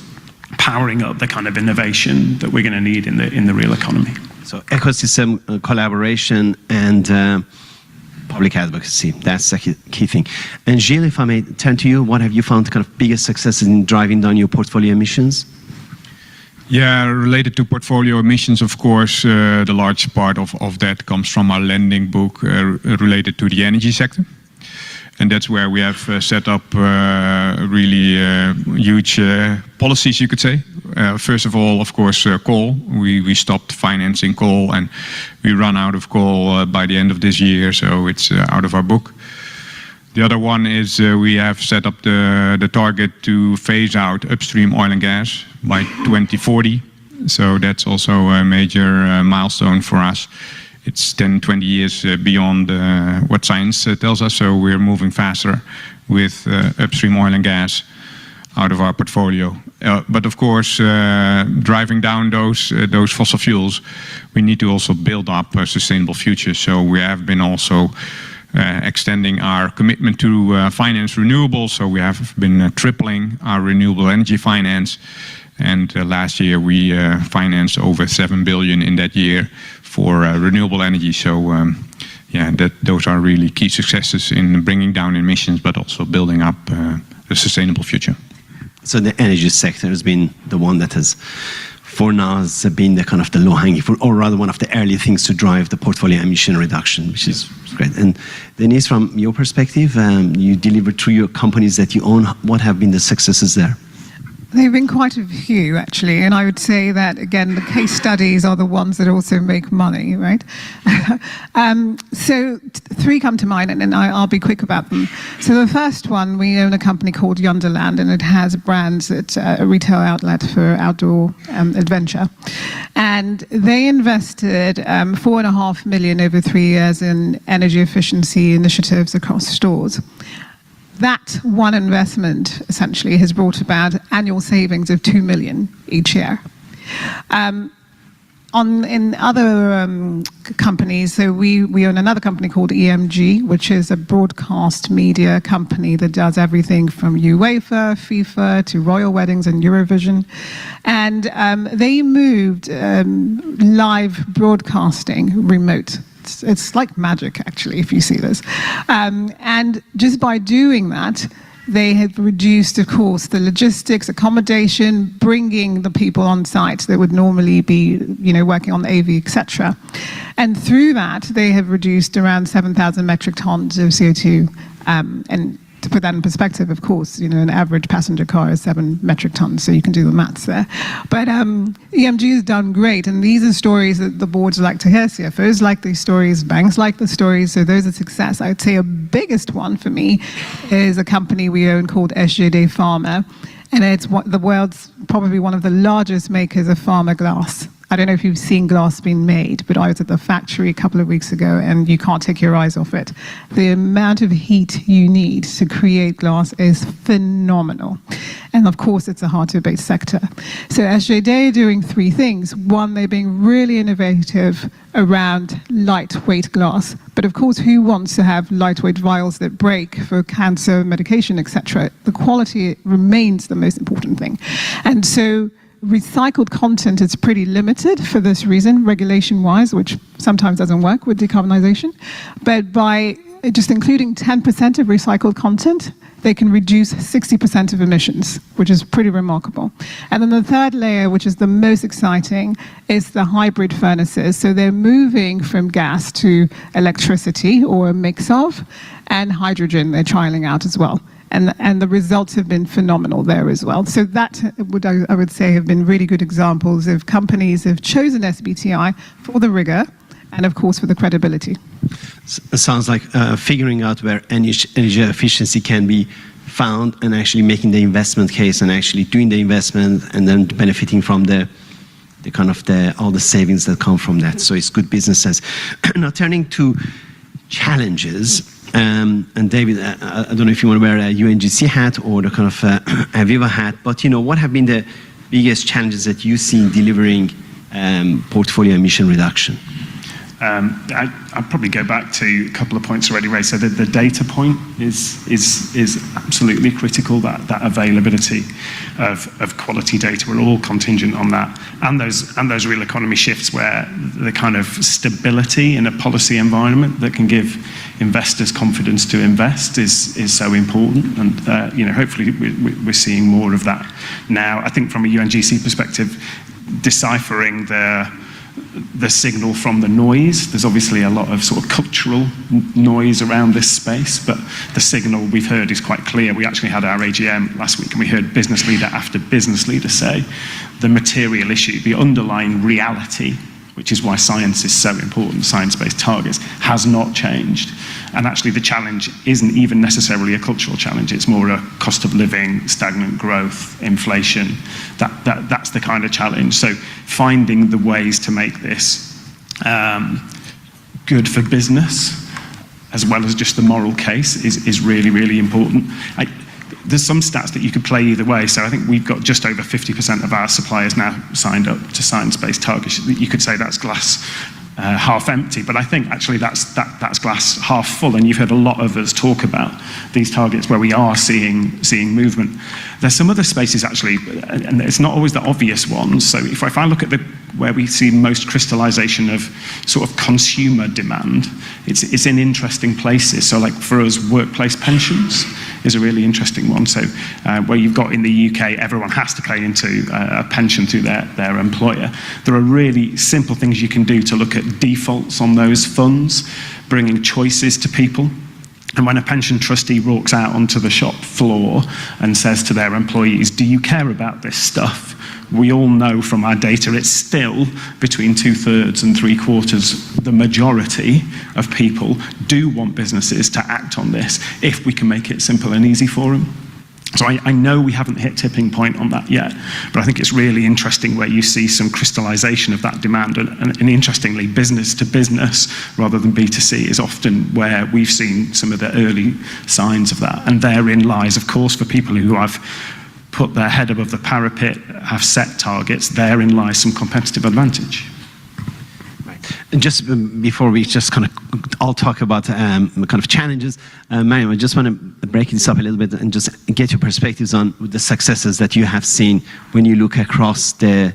powering up the kind of innovation that we're going to need in the real economy. So ecosystem collaboration and public advocacy, that's the key thing. And Gilles, if I may turn to you, what have you found kind of biggest successes in driving down your portfolio emissions? Yeah, related to portfolio emissions, of course, the large part of that comes from our lending book related to the energy sector. And that's where we have set up really huge policies, you could say. First of all, of course, coal. We stopped financing coal, and we run out of coal by the end of this year, so it's out of our book. The other one is we have set up the target to phase out upstream oil and gas by 2040. So that's also a major milestone for us. It's 10, 20 years beyond what science tells us, so we're moving faster with upstream oil and gas. out of our portfolio. But of course, driving down those fossil fuels, we need to also build up a sustainable future. So we have been also extending our commitment to finance renewables. So we have been tripling our renewable energy finance. And last year we financed over 7 billion in that year for renewable energy. So yeah, those are really key successes in bringing down emissions, but also building up a sustainable future. So the energy sector has been the one that has, for now, has been the kind of the low-hanging fruit, or rather one of the early things to drive the portfolio emission reduction, which is great. And Denise, from your perspective, you delivered through your companies that you own. What have been the successes there? There have been quite a few, actually, and I would say that, again, the case studies are the ones that also make money, right? So three come to mind, and I'll be quick about them. So the first one, we own a company called UNTOLD, and it has brands at a retail outlet for outdoor adventure. And they invested 4.5 million over 3 years in energy efficiency initiatives across stores. That one investment essentially has brought about annual savings of 2 million each year. In other companies, so we own another company called EMG, which is a broadcast media company that does everything from UEFA, FIFA to royal weddings and Eurovision. And they moved live broadcasting remote. It's like magic, actually, if you see this. And just by doing that, they have reduced, of course, the logistics, accommodation, bringing the people on site that would normally be, working on the AV, etc. And through that, they have reduced around 7,000 metric tons of CO2. And to put that in perspective, of course, an average passenger car is 7 metric tons, so you can do the maths there. But EMG has done great, and these are stories that the boards like to hear. CFOs like these stories, banks like the stories, so those are success. I would say a biggest one for me is a company we own called SGD Pharma, and it's the world's probably one of the largest makers of pharma glass. I don't know if you've seen glass being made, but I was at the factory a couple of weeks ago and you can't take your eyes off it. The amount of heat you need to create glass is phenomenal. And of course, it's a hard-to-abate sector. So SJD are doing 3 things. One, they're being really innovative around lightweight glass. But of course, who wants to have lightweight vials that break for cancer, medication, etc.? The quality remains the most important thing. And so recycled content is pretty limited for this reason, regulation-wise, which sometimes doesn't work with decarbonization. But by just including 10% of recycled content, they can reduce 60% of emissions, which is pretty remarkable. And then the third layer, which is the most exciting, is the hybrid furnaces. So they're moving from gas to electricity, or a mix of, and hydrogen they're trialing out as well. And the results have been phenomenal there as well. So that I would say have been really good examples of companies have chosen SBTi for the rigor and of course for the credibility. It sounds like figuring out where energy efficiency can be found and actually making the investment case and actually doing the investment and then benefiting from all the savings that come from that. So it's good business sense. Now turning to challenges. And David, I don't know if you want to wear a UNGC hat or the kind of Aviva hat, but what have been the biggest challenges that you see in delivering portfolio emission reduction? I'd probably go back to a couple of points already raised. So the data point is absolutely critical, that availability of quality data. We're all contingent on that. And those real economy shifts where the kind of stability in a policy environment that can give investors confidence to invest is so important. And hopefully we're seeing more of that now. I think from a UNGC perspective, deciphering the signal from the noise. There's obviously a lot of sort of cultural noise around this space, but the signal we've heard is quite clear. We actually had our AGM last week and we heard business leader after business leader say the material issue, the underlying reality, which is why science is so important, science-based targets, has not changed. And actually the challenge isn't even necessarily a cultural challenge, it's more a cost of living, stagnant growth, inflation. That's the kind of challenge. So finding the ways to make this good for business, as well as just the moral case, is really, really important. there's some stats that you could play either way. So I think we've got just over 50% of our suppliers now signed up to science-based targets. You could say that's glass half empty, but I think actually that's glass half full, and you've heard a lot of us talk about these targets where we are seeing movement. There's some other spaces actually, and it's not always the obvious ones. So if I look at where we see most crystallization of sort of consumer demand, it's in interesting places. So like for us, workplace pensions is a really interesting one. So where you've got in the UK, everyone has to pay into a pension through their employer. There are really simple things you can do to look at defaults on those funds, bringing choices to people. And when a pension trustee walks out onto the shop floor and says to their employees, do you care about this stuff? We all know from our data it's still between 2/3 and 3/4. The majority of people do want businesses to act on this if we can make it simple and easy for them. So I know we haven't hit tipping point on that yet, but I think it's really interesting where you see some crystallization of that demand. And interestingly, business to business rather than B2C is often where we've seen some of the early signs of that. And therein lies, of course, for people who have put their head above the parapet, have set targets, therein lies some competitive advantage. And just before we just kind of all talk about kind of challenges, Mariam, I just want to break this up a little bit and just get your perspectives on the successes that you have seen when you look across the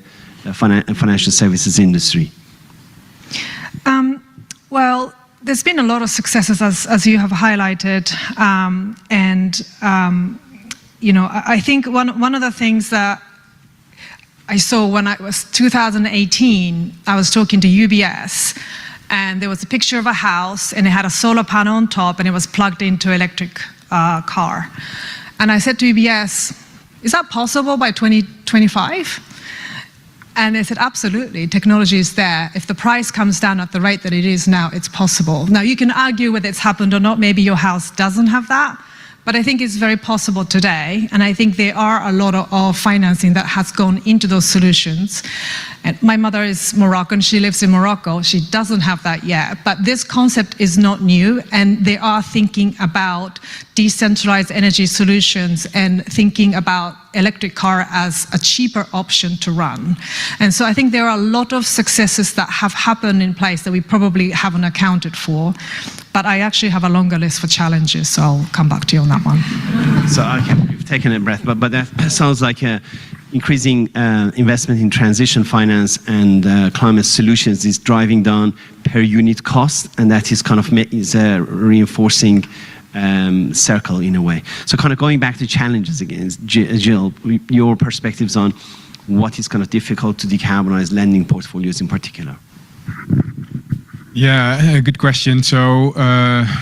financial services industry. Well, there's been a lot of successes as you have highlighted, you know, I think one of the things that I saw when I was 2018, I was talking to UBS, and there was a picture of a house, and it had a solar panel on top, and it was plugged into electric car. And I said to UBS, is that possible by 2025? And they said, absolutely, technology is there. If the price comes down at the rate that it is now, it's possible. Now, you can argue whether it's happened or not. Maybe your house doesn't have that. But I think it's very possible today, and I think there are a lot of financing that has gone into those solutions. And my mother is Moroccan, she lives in Morocco, she doesn't have that yet, but this concept is not new, and they are thinking about decentralized energy solutions and thinking about electric car as a cheaper option to run. And so I think there are a lot of successes that have happened in place that we probably haven't accounted for. But I actually have a longer list for challenges, so I'll come back to you on that one. So okay, you've taken a breath, but that sounds like increasing investment in transition finance and climate solutions is driving down per unit cost, and that is kind of is a reinforcing circle in a way. So kind of going back to challenges again, Jill, your perspectives on what is kind of difficult to decarbonize lending portfolios in particular. Yeah, good question. So,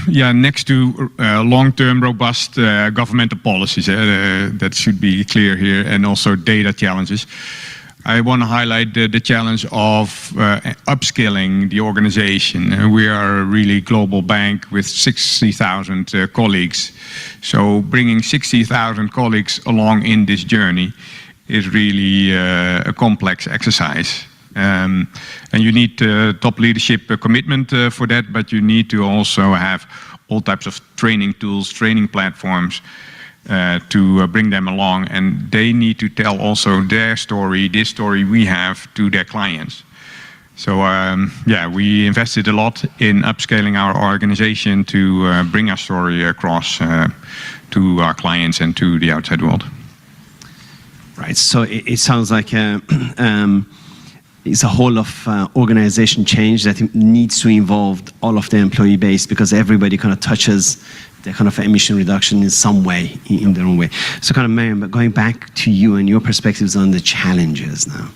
yeah, next to long-term robust governmental policies, that should be clear here, and also data challenges, I want to highlight the challenge of upskilling the organization. We are a really global bank with 60,000 colleagues. So bringing 60,000 colleagues along in this journey is really a complex exercise. And you need top leadership commitment for that, but you need to also have all types of training tools, training platforms to bring them along, and they need to tell also their story, this story we have, to their clients. So yeah, we invested a lot in upscaling our organization to bring our story across to our clients and to the outside world. Right, so it sounds like it's a whole of organization change that needs to involve all of the employee base, because everybody kind of touches the kind of emission reduction in some way, in their own way. So kind of, Mariam, going back to you and your perspectives on the challenges now.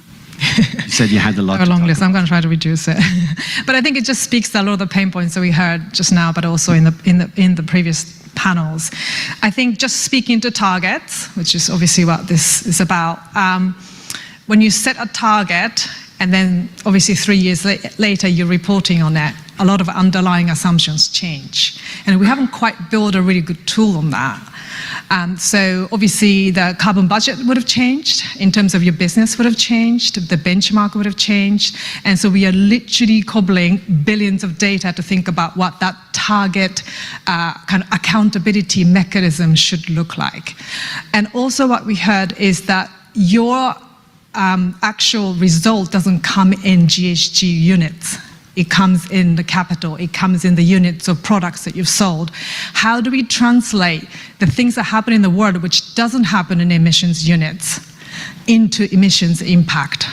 You said you had a lot. A long list. I'm going to try to reduce it, but I think it just speaks to a lot of the pain points that we heard just now, but also in the previous panels. I think just speaking to targets, which is obviously what this is about. When you set a target, and then obviously 3 years later you're reporting on that, a lot of underlying assumptions change. And we haven't quite built a really good tool on that. So obviously the carbon budget would have changed, in terms of your business would have changed, the benchmark would have changed. And so we are literally cobbling billions of data to think about what that target kind of accountability mechanism should look like. And also what we heard is that your actual result doesn't come in GHG units. It comes in the capital, it comes in the units of products that you've sold. How do we translate the things that happen in the world which doesn't happen in emissions units into emissions impact?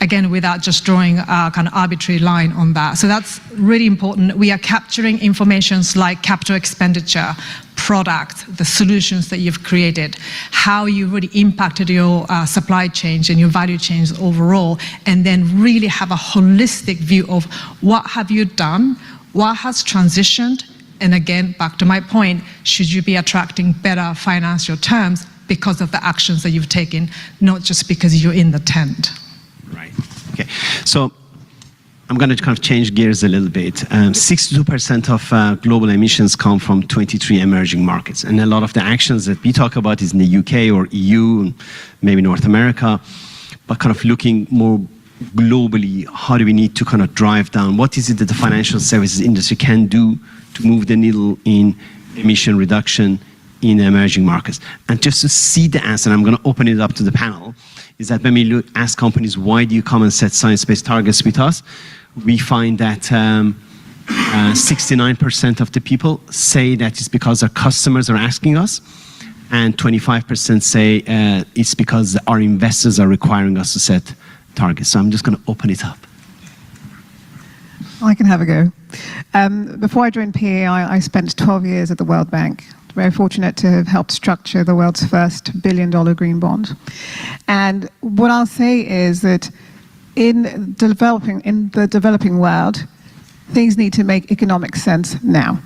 Again, without just drawing a kind of arbitrary line on that. So that's really important. We are capturing informations like capital expenditure, product, the solutions that you've created, how you really impacted your supply chains and your value chains overall, and then really have a holistic view of what have you done, what has transitioned, and again, back to my point, should you be attracting better financial terms because of the actions that you've taken, not just because you're in the tent. Right. Okay. So I'm going to kind of change gears a little bit. 62% of global emissions come from 23 emerging markets. And a lot of the actions that we talk about is in the UK or EU, maybe North America, but kind of looking more globally, how do we need to kind of drive down? What is it that the financial services industry can do to move the needle in emission reduction in emerging markets? And just to see the answer, I'm going to open it up to the panel, is that when we ask companies, why do you come and set science-based targets with us? We find that 69% of the people say that it's because our customers are asking us, and 25% say it's because our investors are requiring us to set targets. So I'm just going to open it up. I can have a go. Before I joined PAI, I spent 12 years at the World Bank. Very fortunate to have helped structure the world's first $1 billion green bond. And what I'll say is that in the developing world, things need to make economic sense now.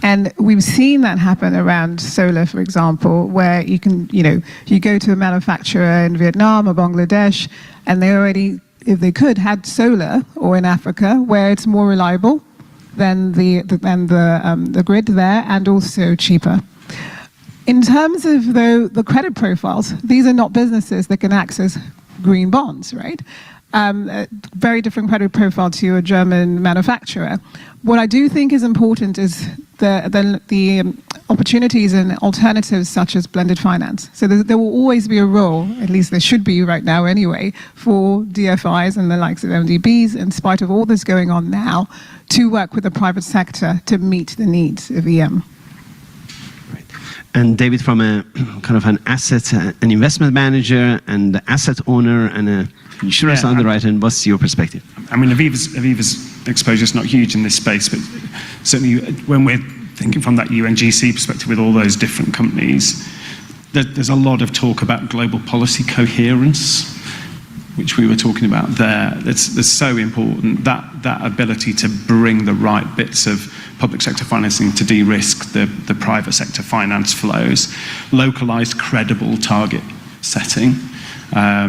And we've seen that happen around solar, for example, where you can, you go to a manufacturer in Vietnam or Bangladesh, and they already, if they could, had solar, or in Africa, where it's more reliable than the grid there, and also cheaper. In terms of the credit profiles, these are not businesses that can access green bonds, right? Very different credit profile to a German manufacturer. What I do think is important is the opportunities and alternatives such as blended finance. So there will always be a role, at least there should be right now anyway, for DFIs and the likes of MDBs, in spite of all this going on now, to work with the private sector to meet the needs of EM. Right. And David, from a kind of an asset, an investment manager and asset owner and an insurance underwriter, and what's your perspective? I mean, Aviva's exposure is not huge in this space, but certainly when we're thinking from that UNGC perspective with all those different companies, there's a lot of talk about global policy coherence, which we were talking about there. It's so important, that ability to bring the right bits of public sector financing to de-risk the private sector finance flows, localized, credible target setting,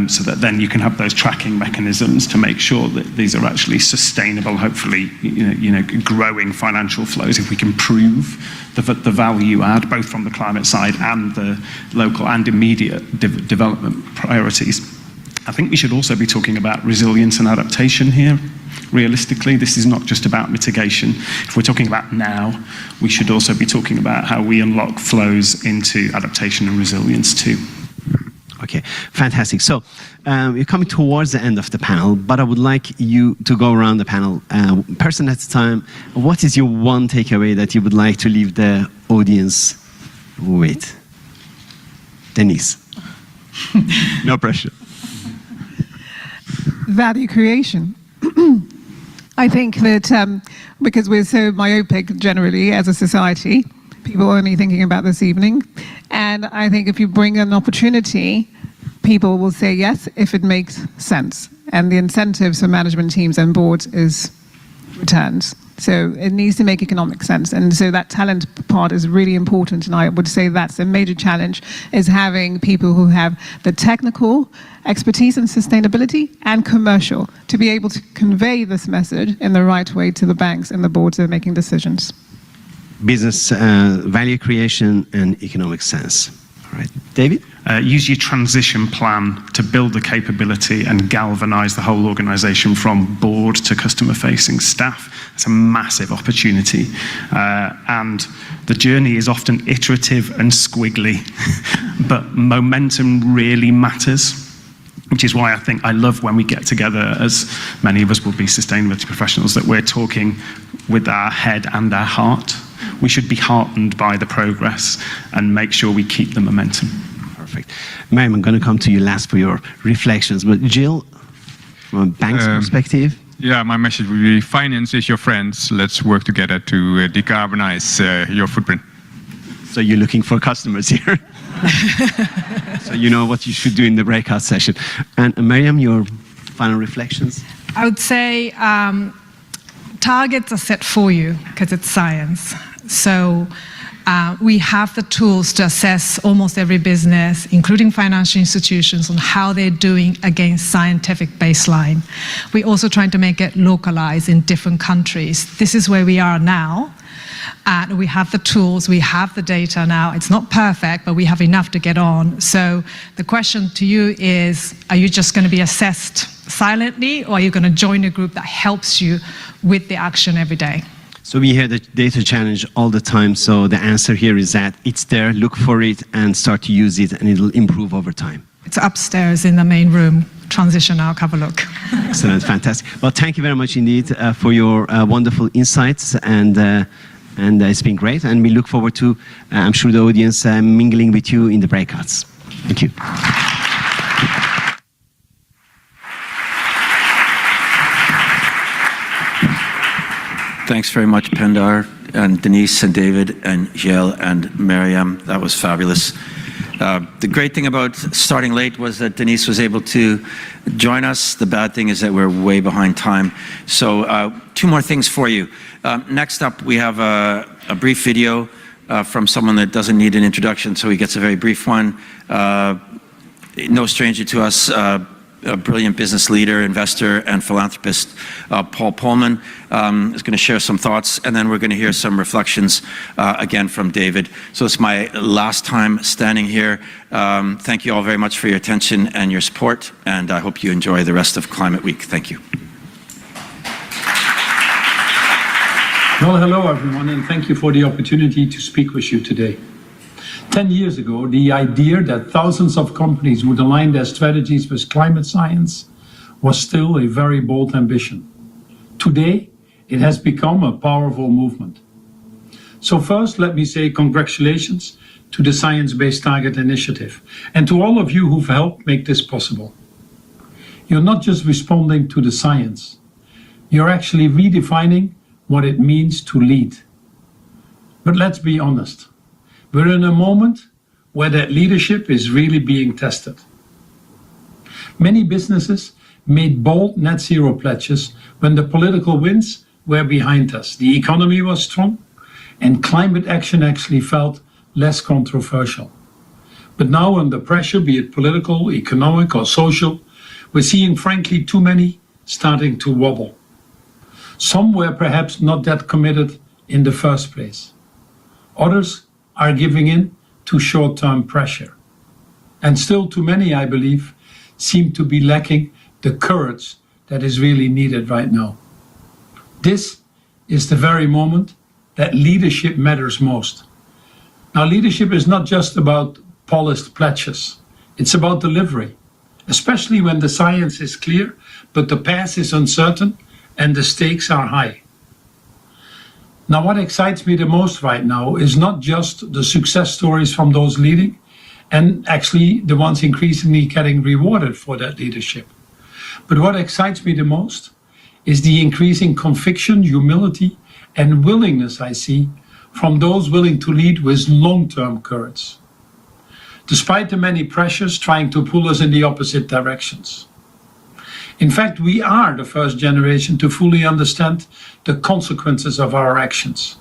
so that then you can have those tracking mechanisms to make sure that these are actually sustainable, hopefully, growing financial flows. If we can prove the value add, both from the climate side and the local and immediate development priorities. I think we should also be talking about resilience and adaptation here. Realistically, this is not just about mitigation. If we're talking about now, we should also be talking about how we unlock flows into adaptation and resilience too. Okay, fantastic. So we're coming towards the end of the panel, but I would like you to go around the panel, person at a time. What is your one takeaway that you would like to leave the audience with? Denise. No pressure. Value creation. I think that because we're so myopic generally as a society, people are only thinking about this evening. And I think if you bring an opportunity, people will say yes if it makes sense. And the incentives for management teams and boards is returns. So it needs to make economic sense. And so that talent part is really important. And I would say that's a major challenge, is having people who have the technical expertise in sustainability and commercial to be able to convey this message in the right way to the banks and the boards that are making decisions. Business value creation and economic sense. All right, David? Use your transition plan to build the capability and galvanize the whole organization from board to customer-facing staff. It's a massive opportunity. And the journey is often iterative and squiggly, but momentum really matters. Which is why I think I love when we get together, as many of us will be sustainability professionals, that we're talking with our head and our heart. We should be heartened by the progress and make sure we keep the momentum. Perfect. Ma'am, I'm going to come to you last for your reflections, but Jill, from a bank's perspective? Yeah, my message would be finance is your friends. Let's work together to decarbonize your footprint. So you're looking for customers here. So you know what you should do in the breakout session. And Miriam, your final reflections? I would say targets are set for you because it's science. So we have the tools to assess almost every business, including financial institutions, on how they're doing against scientific baseline. We're also trying to make it localized in different countries. This is where we are now. And we have the tools, we have the data now. It's not perfect, but we have enough to get on. So the question to you is, are you just going to be assessed silently, or are you going to join a group that helps you with the action every day? So we hear the data challenge all the time. So the answer here is that it's there, look for it and start to use it, and it'll improve over time. It's upstairs in the main room. Transition now, have a look. Excellent, fantastic. Well, thank you very much indeed for your wonderful insights, and it's been great. And we look forward to, I'm sure, the audience mingling with you in the breakouts. Thank you. Thanks very much, Pendar, and Denise, and David, and Jill, and Miriam. That was fabulous. The great thing about starting late was that Denise was able to join us. The bad thing is that we're way behind time. So 2 more things for you. Next up, we have a brief video from someone that doesn't need an introduction, so he gets a very brief one. No stranger to us, a brilliant business leader, investor, and philanthropist, Paul Pullman, is going to share some thoughts, and then we're going to hear some reflections again from David. So it's my last time standing here. Thank you all very much for your attention and your support, and I hope you enjoy the rest of Climate Week. Thank you. Well, hello everyone, and thank you for the opportunity to speak with you today. 10 years ago, the idea that thousands of companies would align their strategies with climate science was still a very bold ambition. Today, it has become a powerful movement. So first, let me say congratulations to the Science Based Targets initiative and to all of you who've helped make this possible. You're not just responding to the science, you're actually redefining what it means to lead. But let's be honest. We're in a moment where that leadership is really being tested. Many businesses made bold net zero pledges when the political winds were behind us. The economy was strong and climate action actually felt less controversial. But now under pressure, be it political, economic or social, we're seeing frankly too many starting to wobble. Some were perhaps not that committed in the first place. Others are giving in to short-term pressure. And still too many, I believe, seem to be lacking the courage that is really needed right now. This is the very moment that leadership matters most. Now, leadership is not just about polished pledges. It's about delivery, especially when the science is clear, but the path is uncertain and the stakes are high. Now, what excites me the most right now is not just the success stories from those leading, and actually the ones increasingly getting rewarded for that leadership. But what excites me the most is the increasing conviction, humility, and willingness I see from those willing to lead with long-term courage, despite the many pressures trying to pull us in the opposite directions. In fact, we are the first generation to fully understand the consequences of our actions,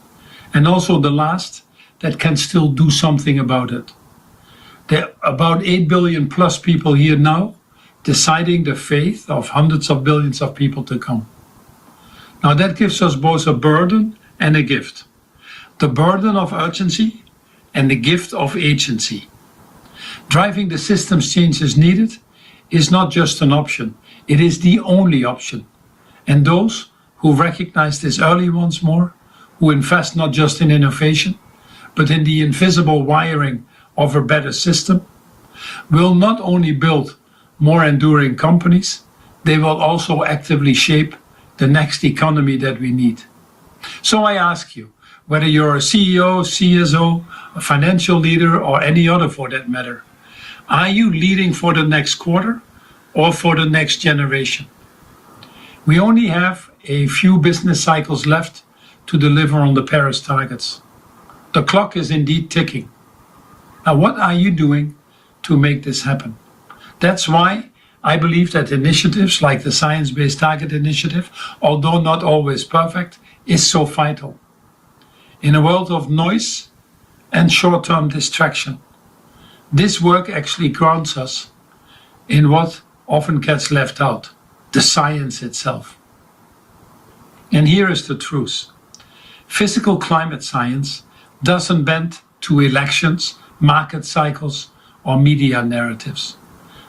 and also the last that can still do something about it. There are about 8 billion plus people here now, deciding the fate of hundreds of billions of people to come. Now that gives us both a burden and a gift. The burden of urgency and the gift of agency. Driving the systems changes needed is not just an option, it is the only option. And those who recognize this early once more, who invest not just in innovation, but in the invisible wiring of a better system, will not only build more enduring companies, they will also actively shape the next economy that we need. So I ask you, whether you're a CEO, CSO, a financial leader, or any other for that matter, are you leading for the next quarter or for the next generation? We only have a few business cycles left to deliver on the Paris targets. The clock is indeed ticking. Now, what are you doing to make this happen? That's why I believe that initiatives like the Science Based Target Initiative, although not always perfect, is so vital. In a world of noise and short-term distraction, this work actually grounds us in what often gets left out, the science itself. And here is the truth. Physical climate science doesn't bend to elections, market cycles, or media narratives.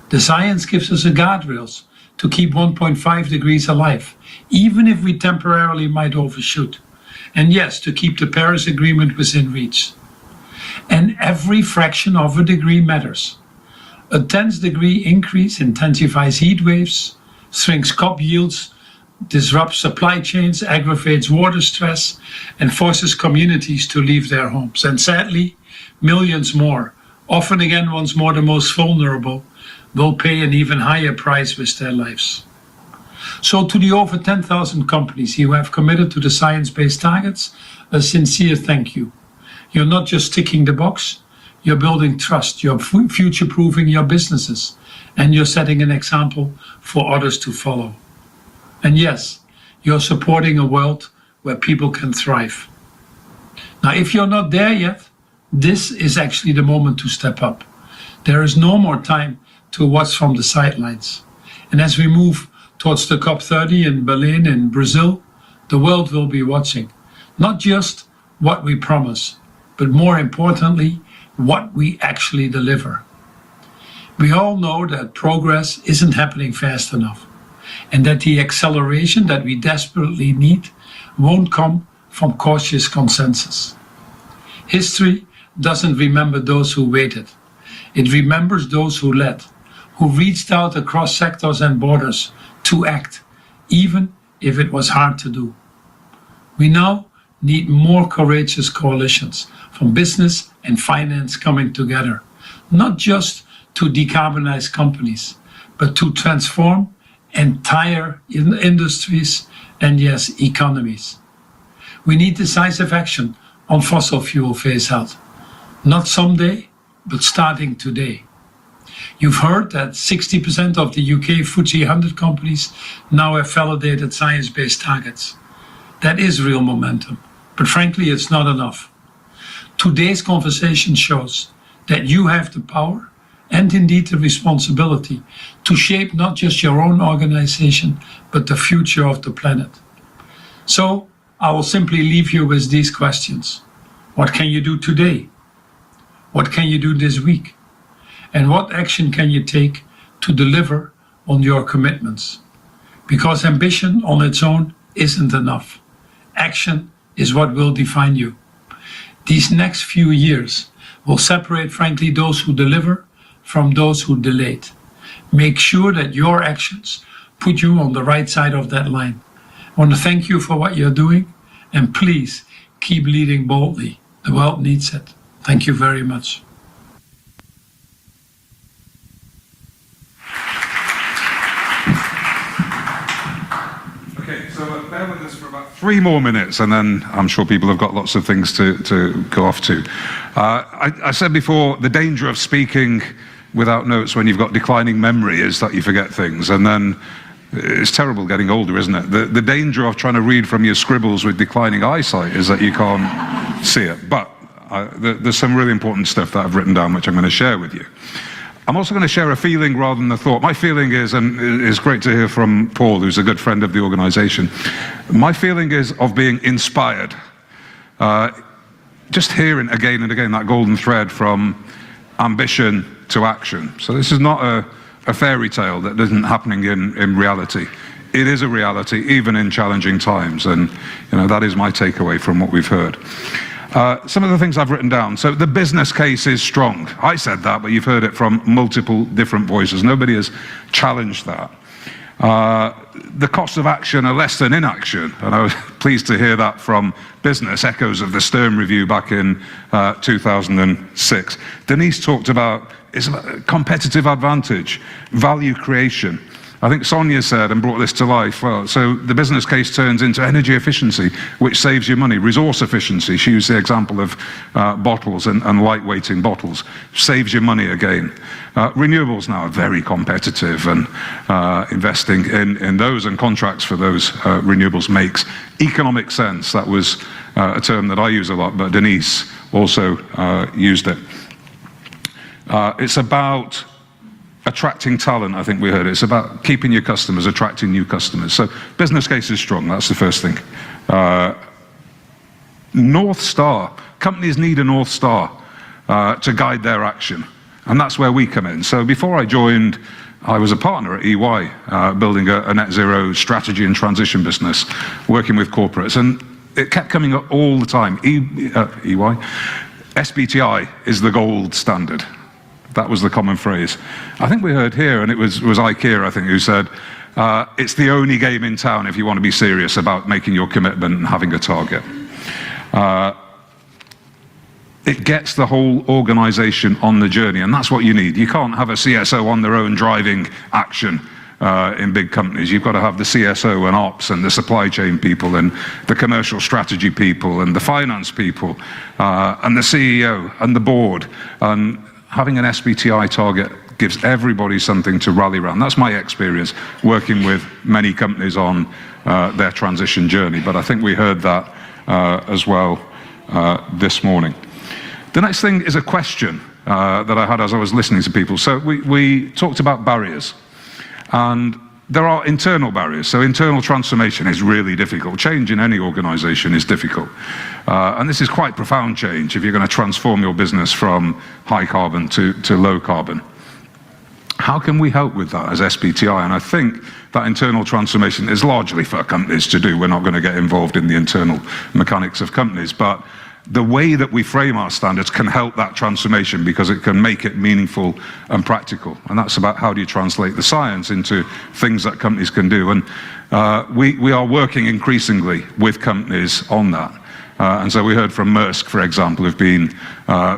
The science gives us a guardrails to keep 1.5 degrees alive, even if we temporarily might overshoot. And yes, to keep the Paris Agreement within reach. And every fraction of a degree matters. A 10th degree increase intensifies heat waves, shrinks crop yields, disrupts supply chains, aggravates water stress, and forces communities to leave their homes. And sadly, millions more, often again once more the most vulnerable, will pay an even higher price with their lives. So to the over 10,000 companies who have committed to the science-based targets, a sincere thank you. You're not just ticking the box, you're building trust, you're future-proofing your businesses, and you're setting an example for others to follow. And yes, you're supporting a world where people can thrive. Now, if you're not there yet, this is actually the moment to step up. There is no more time to watch from the sidelines. And as we move towards the COP30 in Berlin in Brazil, the world will be watching, not just what we promise, but more importantly, what we actually deliver. We all know that progress isn't happening fast enough, and that the acceleration that we desperately need won't come from cautious consensus. History doesn't remember those who waited. It remembers those who led, who reached out across sectors and borders to act, even if it was hard to do. We now need more courageous coalitions from business and finance coming together, not just to decarbonize companies, but to transform entire industries and yes, economies. We need decisive action on fossil fuel phase out, not someday, but starting today. You've heard that 60% of the UK FTSE 100 companies now have validated science-based targets. That is real momentum, but frankly, it's not enough. Today's conversation shows that you have the power and indeed the responsibility to shape not just your own organization, but the future of the planet. So I will simply leave you with these questions. What can you do today? What can you do this week? And what action can you take to deliver on your commitments? Because ambition on its own isn't enough. Action is what will define you. These next few years will separate, frankly, those who deliver from those who delayed. Make sure that your actions put you on the right side of that line. I want to thank you for what you're doing, and please keep leading boldly. The world needs it. Thank you very much. Okay, so bear with us for about 3 more minutes, and then I'm sure people have got lots of things to go off to. I said before, the danger of speaking without notes when you've got declining memory is that you forget things, and then it's terrible getting older, isn't it? The danger of trying to read from your scribbles with declining eyesight is that you can't see it. But there's some really important stuff that I've written down which I'm going to share with you. I'm also going to share a feeling rather than a thought. My feeling is, and it's great to hear from Paul, who's a good friend of the organization, my feeling is of being inspired. Just hearing again and again that golden thread from ambition to action. So this is not a fairy tale that isn't happening in reality. It is a reality, even in challenging times, and that is my takeaway from what we've heard. Some of the things I've written down. So the business case is strong. I said that, but you've heard it from multiple different voices. Nobody has challenged that. The costs of action are less than inaction, and I was pleased to hear that from business, echoes of the Stern Review back in 2006. Denise talked about competitive advantage, value creation. I think Sonia said and brought this to life, well, so the business case turns into energy efficiency, which saves you money. Resource efficiency, she used the example of bottles and lightweighting bottles, saves you money again. Renewables now are very competitive, and investing in those and contracts for those renewables makes economic sense. That was a term that I use a lot, but Denise also used it. It's about attracting talent, I think we heard. It's about keeping your customers, attracting new customers. So business case is strong, that's the first thing. North Star. Companies need a North Star to guide their action. And that's where we come in. So before I joined, I was a partner at EY, building a net zero strategy and transition business, working with corporates. And it kept coming up all the time. EY, SBTI is the gold standard. That was the common phrase. I think we heard here, and it was IKEA, I think, who said, it's the only game in town if you want to be serious about making your commitment and having a target. It gets the whole organization on the journey, and that's what you need. You can't have a CSO on their own driving action in big companies. You've got to have the CSO and ops and the supply chain people and the commercial strategy people and the finance people and the CEO and the board. And having an SBTI target gives everybody something to rally around. That's my experience working with many companies on their transition journey, but I think we heard that as well this morning. The next thing is a question that I had as I was listening to people. So we talked about barriers, and there are internal barriers. So internal transformation is really difficult. Change in any organization is difficult. And this is quite profound change if you're going to transform your business from high carbon to low carbon. How can we help with that as SBTI? And I think that internal transformation is largely for companies to do. We're not going to get involved in the internal mechanics of companies, but the way that we frame our standards can help that transformation because it can make it meaningful and practical. And that's about how do you translate the science into things that companies can do. And we are working increasingly with companies on that. And so we heard from Maersk, for example, who've been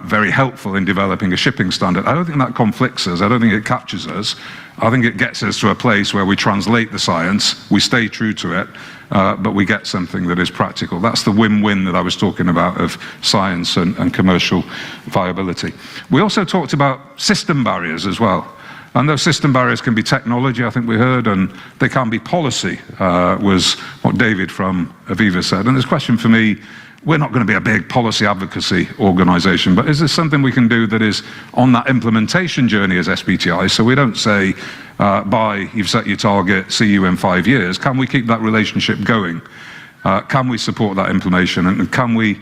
very helpful in developing a shipping standard. I don't think that conflicts us. I don't think it captures us. I think it gets us to a place where we translate the science, we stay true to it, but we get something that is practical. That's the win-win that I was talking about of science and commercial viability. We also talked about system barriers as well. And those system barriers can be technology, I think we heard, and they can be policy, was what David from Aviva said. And this question for me, we're not going to be a big policy advocacy organization, but is there something we can do that is on that implementation journey as SBTI? So we don't say, bye, you've set your target, see you in 5 years. Can we keep that relationship going? Can we support that implementation? And can we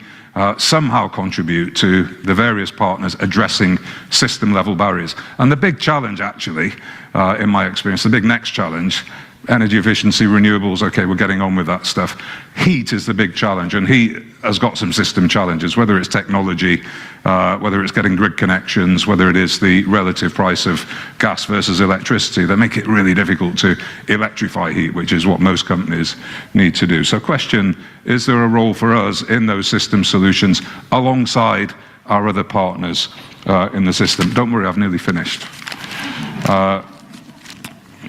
somehow contribute to the various partners addressing system level barriers? And the big challenge actually, in my experience, the big next challenge, energy efficiency, renewables, okay, we're getting on with that stuff. Heat is the big challenge, and heat has got some system challenges, whether it's technology, whether it's getting grid connections, whether it is the relative price of gas versus electricity, that make it really difficult to electrify heat, which is what most companies need to do. So question, is there a role for us in those system solutions alongside our other partners in the system? Don't worry, I've nearly finished.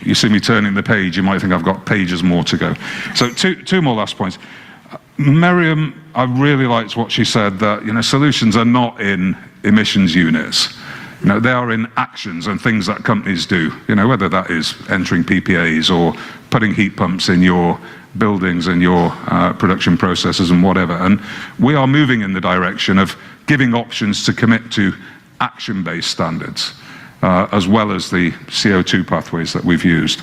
You see me turning the page, you might think I've got pages more to go. So two more last points. Miriam, I really liked what she said, that solutions are not in emissions units. They are in actions and things that companies do, whether that is entering PPAs or putting heat pumps in your buildings and your production processes and whatever. And we are moving in the direction of giving options to commit to action-based standards. As well as the CO2 pathways that we've used.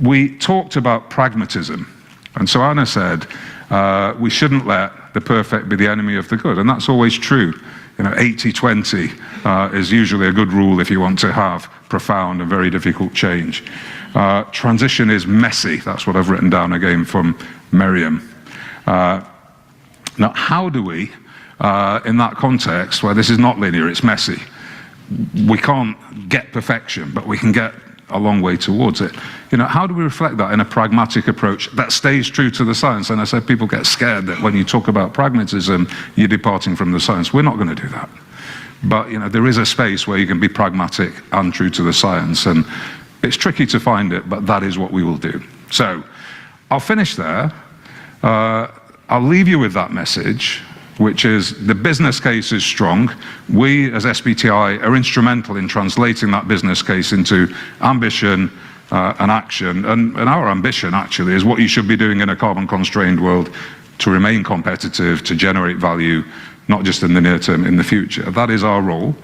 We talked about pragmatism, and so Anna said we shouldn't let the perfect be the enemy of the good, and that's always true 80-20 is usually a good rule if you want to have profound and very difficult change. Transition is messy. That's what I've written down again from Merriam. Now, how do we, in that context where this is not linear, it's messy, we can't get perfection, but we can get a long way towards it. How do we reflect that in a pragmatic approach that stays true to the science? And I said people get scared that when you talk about pragmatism, you're departing from the science. We're not going to do that. But there is a space where you can be pragmatic and true to the science, and it's tricky to find it, but that is what we will do. So I'll finish there. I'll leave you with that message, which is the business case is strong. We, as SBTI, are instrumental in translating that business case into ambition and action. And our ambition, actually, is what you should be doing in a carbon-constrained world to remain competitive, to generate value, not just in the near term, in the future. That is our role.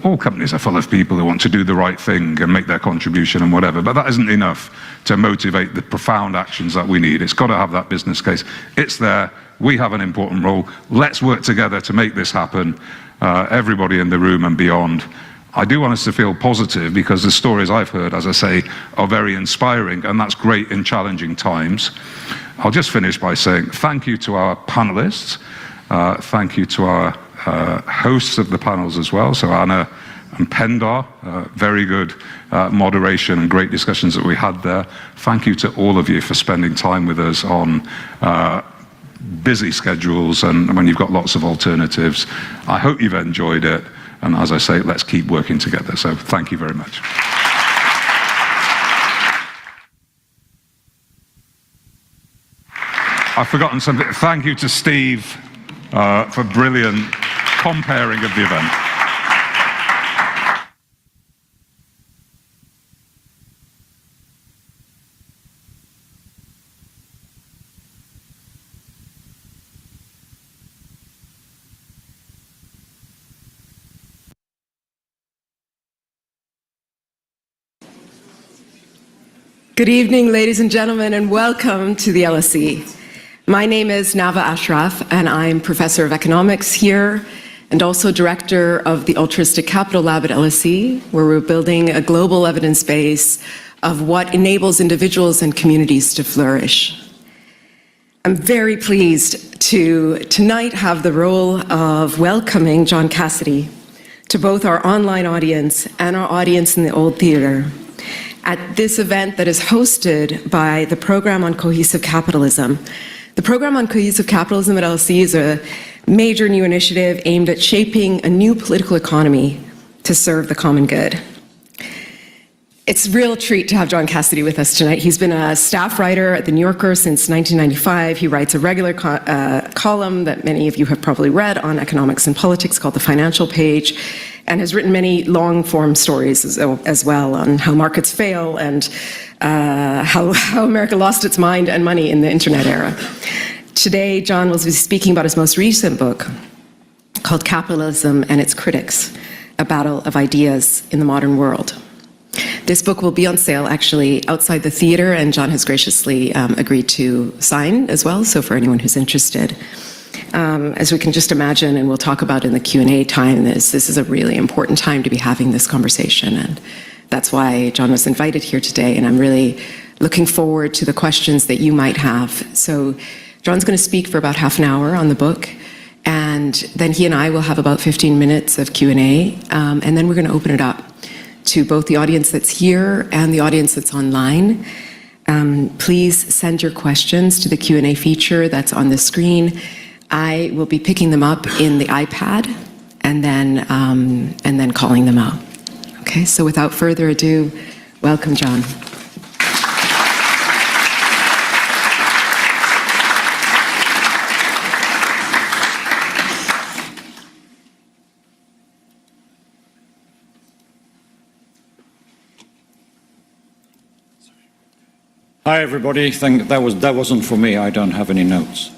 All companies are full of people who want to do the right thing and make their contribution and whatever, but that isn't enough to motivate the profound actions that we need. It's got to have that business case. It's there. We have an important role. Let's work together to make this happen, everybody in the room and beyond. I do want us to feel positive because the stories I've heard, as I say, are very inspiring, and that's great in challenging times. I'll just finish by saying thank you to our panelists. Thank you to our hosts of the panels as well, so Anna and Pendar, very good moderation and great discussions that we had there. Thank you to all of you for spending time with us on busy schedules and when you've got lots of alternatives. I hope you've enjoyed it, and as I say, let's keep working together. So thank you very much. I've forgotten something. Thank you to Steve for brilliant comparing of the event. Good evening, ladies and gentlemen, and welcome to the LSE. My name is Nava Ashraf, and I'm Professor of Economics here, and also Director of the Altruistic Capital Lab at LSE, where we're building a global evidence base of what enables individuals and communities to flourish. I'm very pleased to tonight have the role of welcoming John Cassidy to both our online audience and our audience in the Old Theatre at this event that is hosted by the Program on Cohesive Capitalism. The Program on Cohesive Capitalism at LSE is a major new initiative aimed at shaping a new political economy to serve the common good. It's a real treat to have John Cassidy with us tonight. He's been a staff writer at The New Yorker since 1995. He writes a regular column that many of you have probably read on economics and politics called The Financial Page, and has written many long-form stories as well on how markets fail and how America lost its mind and money in the internet era. Today, John will be speaking about his most recent book called Capitalism and Its Critics, A Battle of Ideas in the Modern World. This book will be on sale actually outside the theater, and John has graciously agreed to sign as well, so for anyone who's interested. As we can just imagine, and we'll talk about in the Q&A time, this is a really important time to be having this conversation, and that's why John was invited here today, and I'm really looking forward to the questions that you might have. So John's going to speak for about half an hour on the book, and then he and I will have about 15 minutes of Q&A, and then we're going to open it up to both the audience that's here and the audience that's online. Please send your questions to the Q&A feature that's on the screen. I will be picking them up in the iPad and then calling them out. Okay, so without further ado, welcome, John. Hi, everybody. That wasn't for me. I don't have any notes.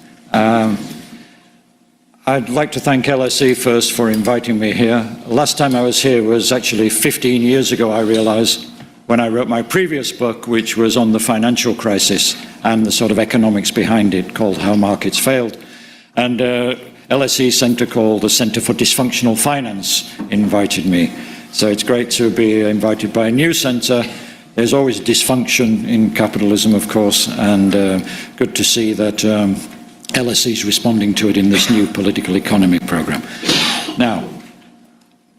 I'd like to thank LSE first for inviting me here. Last time I was here was actually 15 years ago, I realize, when I wrote my previous book, which was on the financial crisis and the sort of economics behind it, called How Markets Failed. And LSE Centre called the Centre for Dysfunctional Finance invited me. So it's great to be invited by a new centre. There's always dysfunction in capitalism, of course, and good to see that LSE is responding to it in this new political economy programme. Now,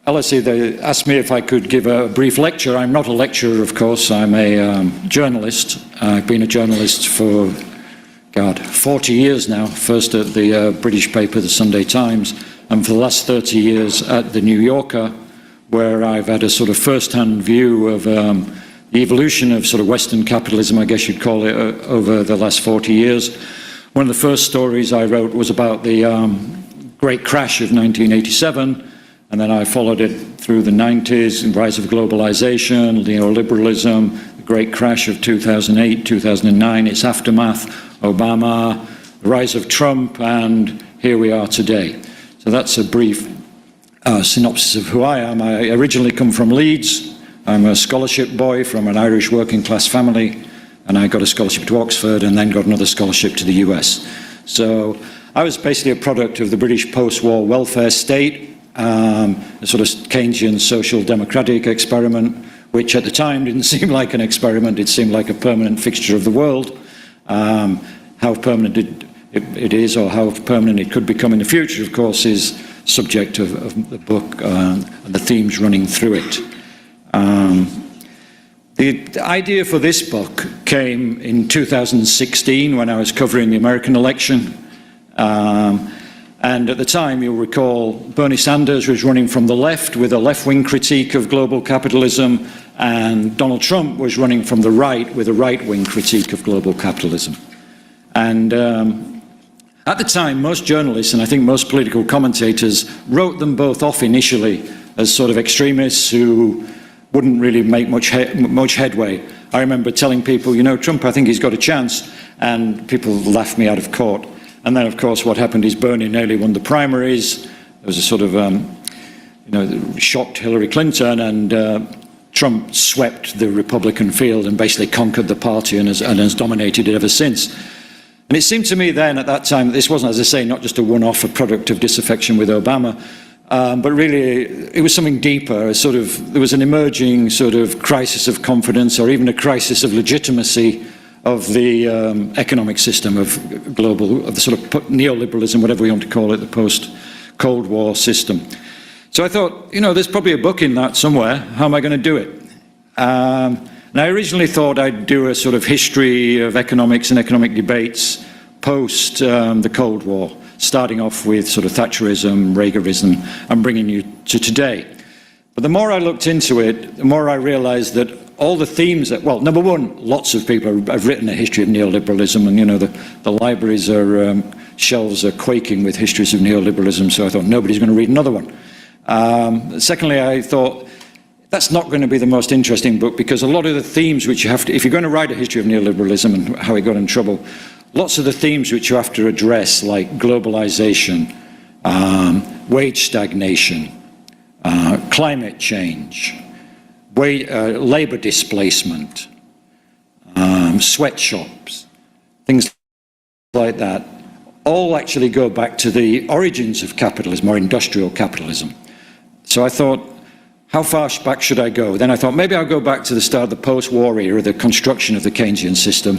LSE, they asked me if I could give a brief lecture. I'm not a lecturer, of course. I'm a journalist. I've been a journalist for, 40 years now. First at the British paper, the Sunday Times, and for the last 30 years at the New Yorker, where I've had a sort of first-hand view of the evolution of sort of Western capitalism, I guess you'd call it, over the last 40 years. One of the first stories I wrote was about the great crash of 1987, and then I followed it through the 90s, the rise of globalization, neoliberalism, the great crash of 2008, 2009, its aftermath, Obama, the rise of Trump, and here we are today. So that's a brief synopsis of who I am. I originally come from Leeds. I'm a scholarship boy from an Irish working class family, and I got a scholarship to Oxford and then got another scholarship to the US. So I was basically a product of the British post-war welfare state, a sort of Keynesian social democratic experiment, which at the time didn't seem like an experiment, it seemed like a permanent fixture of the world. How permanent it is, or how permanent it could become in the future, of course, is subject of the book and the themes running through it. The idea for this book came in 2016 when I was covering the American election. And at the time, you'll recall, Bernie Sanders was running from the left with a left-wing critique of global capitalism, and Donald Trump was running from the right with a right-wing critique of global capitalism. And at the time, most journalists, and I think most political commentators, wrote them both off initially as sort of extremists who wouldn't really make much headway. I remember telling people, you know, Trump, I think he's got a chance, and people laughed me out of court. And then, of course, what happened is Bernie nearly won the primaries. There was a sort of, shocked Hillary Clinton, and Trump swept the Republican field and basically conquered the party and has dominated it ever since. And it seemed to me then, at that time, that this wasn't, as I say, not just a one-off, a product of disaffection with Obama, but really it was something deeper. There was an emerging sort of crisis of confidence, or even a crisis of legitimacy of the economic system of the sort of neoliberalism, whatever we want to call it, the post-Cold War system. So I thought, you know, there's probably a book in that somewhere. How am I going to do it? And I originally thought I'd do a sort of history of economics and economic debates post the Cold War, starting off with sort of Thatcherism, Reaganism, and bringing you to today. But the more I looked into it, the more I realized that all the themes that, well, number one, lots of people have written a history of neoliberalism, and, you know, the libraries are, shelves are quaking with histories of neoliberalism, so I thought nobody's going to read another one. Secondly, I thought that's not going to be the most interesting book, because a lot of the themes which you have to, if you're going to write a history of neoliberalism and how it got in trouble, lots of the themes which you have to address, like globalization, wage stagnation, climate change, labor displacement, sweatshops, things like that, all actually go back to the origins of capitalism, or industrial capitalism. So I thought, how far back should I go? Then I thought, maybe I'll go back to the start of the post-war era, the construction of the Keynesian system.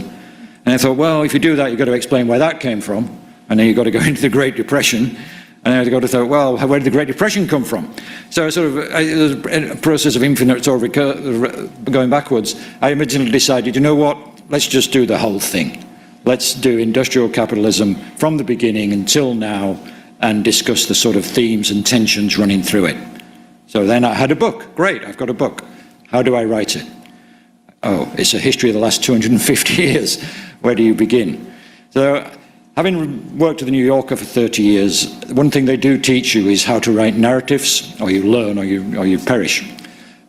And I thought, well, if you do that, you've got to explain where that came from. And then you've got to go into the Great Depression. And then I've got to think, well, where did the Great Depression come from? So in a process of infinite sort of going backwards, I originally decided, you know what, let's just do the whole thing. Let's do industrial capitalism from the beginning until now and discuss the sort of themes and tensions running through it. So then I had a book. Great, I've got a book. How do I write it? Oh, it's a history of the last 250 years. Where do you begin? So, having worked at the New Yorker for 30 years, one thing they do teach you is how to write narratives, or you learn, or you perish.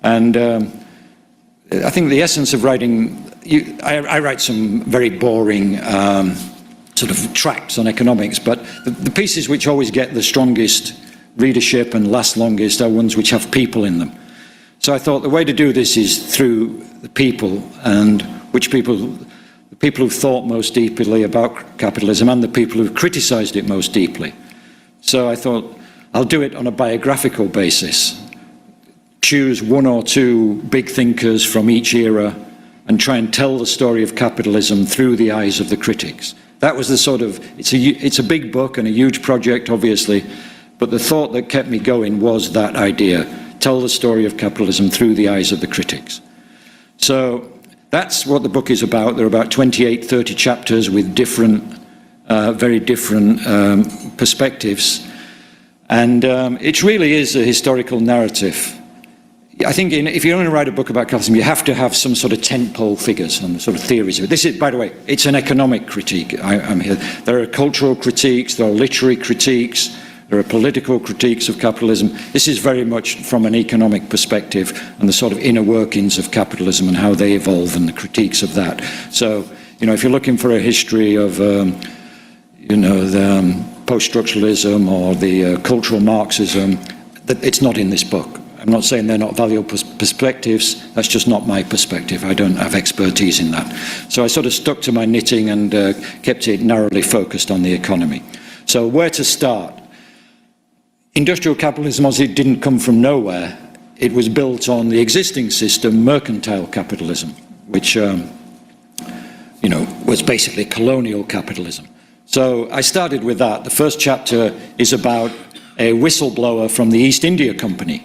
And I think the essence of writing, I write some very boring sort of tracts on economics, but the pieces which always get the strongest readership and last longest are ones which have people in them. So I thought the way to do this is through the people, and which people, the people who've thought most deeply about capitalism and the people who've criticised it most deeply. So I thought, I'll do it on a biographical basis. Choose one or two big thinkers from each era and try and tell the story of capitalism through the eyes of the critics. That was the sort of, it's a big book and a huge project, obviously, but the thought that kept me going was that idea, tell the story of capitalism through the eyes of the critics. So that's what the book is about. There are about 28, 30 chapters with different, very different perspectives. And it really is a historical narrative. I think if you're going to write a book about capitalism, you have to have some sort of tentpole figures and sort of theories of it. This is, by the way, it's an economic critique. I'm here. There are cultural critiques, there are literary critiques, there are political critiques of capitalism. This is very much from an economic perspective and the sort of inner workings of capitalism and how they evolve and the critiques of that. So, if you're looking for a history of, the post-structuralism or the cultural Marxism, it's not in this book. I'm not saying they're not valuable perspectives, that's just not my perspective. I don't have expertise in that. So I sort of stuck to my knitting and kept it narrowly focused on the economy. So where to start? Industrial capitalism, obviously, didn't come from nowhere. It was built on the existing system, mercantile capitalism, which was basically colonial capitalism. So I started with that. The first chapter is about a whistleblower from the East India Company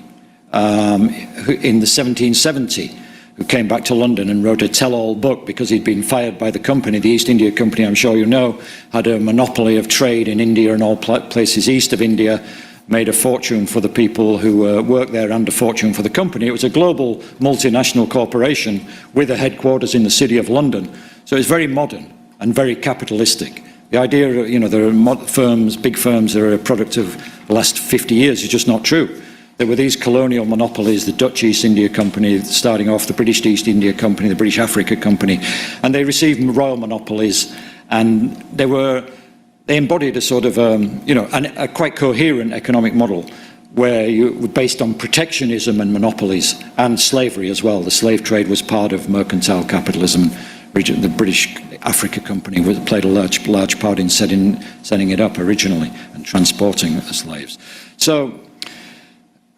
in the 1770, who came back to London and wrote a tell-all book because he'd been fired by the company. The East India Company, I'm sure you know, had a monopoly of trade in India and all places east of India, made a fortune for the people who worked there and a fortune for the company. It was a global multinational corporation with a headquarters in the city of London. So it's very modern and very capitalistic. The idea, there are firms, big firms that are a product of the last 50 years is just not true. There were these colonial monopolies, the Dutch East India Company, starting off the British East India Company, the British Africa Company, and they received royal monopolies, and they embodied a sort of, a quite coherent economic model where you were based on protectionism and monopolies and slavery as well. The slave trade was part of mercantile capitalism. The British Africa Company played a large part in setting it up originally and transporting the slaves. So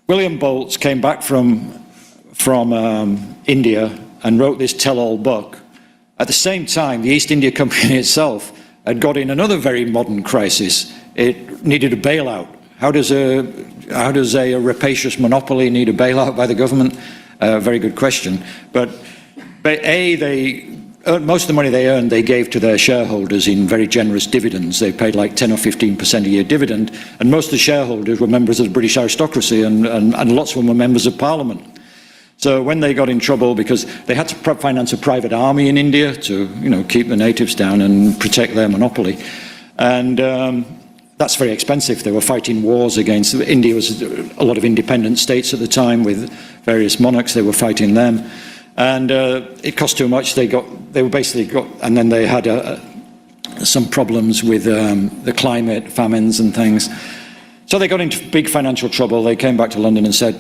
William Boltz came back from India and wrote this tell-all book. At the same time, the East India Company itself had got in another very modern crisis. It needed a bailout. How does a rapacious monopoly need a bailout by the government? Very good question. But most of the money they earned, they gave to their shareholders in very generous dividends. They paid like 10 or 15% a year dividend, and most of the shareholders were members of the British aristocracy, and lots of them were members of Parliament. So when they got in trouble, because they had to finance a private army in India to, keep the natives down and protect their monopoly, and that's very expensive. They were fighting wars against India. Was a lot of independent states at the time with various monarchs. They were fighting them. And it cost too much. And then they had some problems with the climate, famines and things. So they got into big financial trouble. They came back to London and said,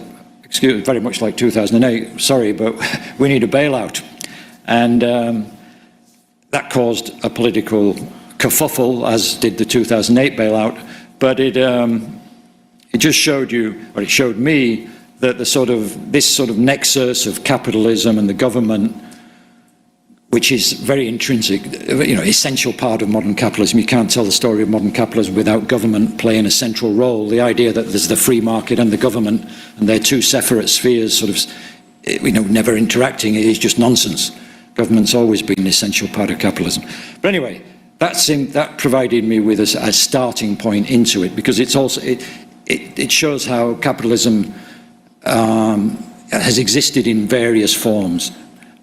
very much like 2008, sorry, but we need a bailout. And that caused a political kerfuffle, as did the 2008 bailout. But it just showed it showed me that this sort of nexus of capitalism and the government, which is very intrinsic, essential part of modern capitalism. You can't tell the story of modern capitalism without government playing a central role. The idea that there's the free market and the government, and they're two separate spheres, never interacting, is just nonsense. Government's always been an essential part of capitalism. But anyway, that provided me with a starting point into it, because it shows how capitalism has existed in various forms.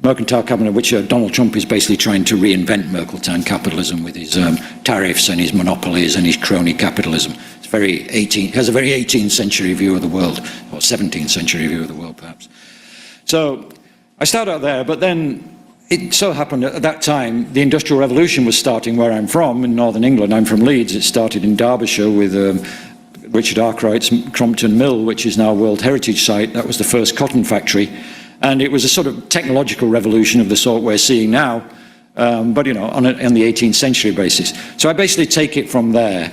Mercantile capitalism, which Donald Trump is basically trying to reinvent mercantile capitalism with his tariffs and his monopolies and his crony capitalism. It has a very 18th century view of the world, or 17th century view of the world, perhaps. So I started out there, but then it so happened at that time the Industrial Revolution was starting where I'm from, in northern England. I'm from Leeds. It started in Derbyshire with Richard Arkwright's Crompton Mill, which is now a World Heritage Site. That was the first cotton factory. And it was a sort of technological revolution of the sort we're seeing now. but on the 18th century basis. So I basically take it from there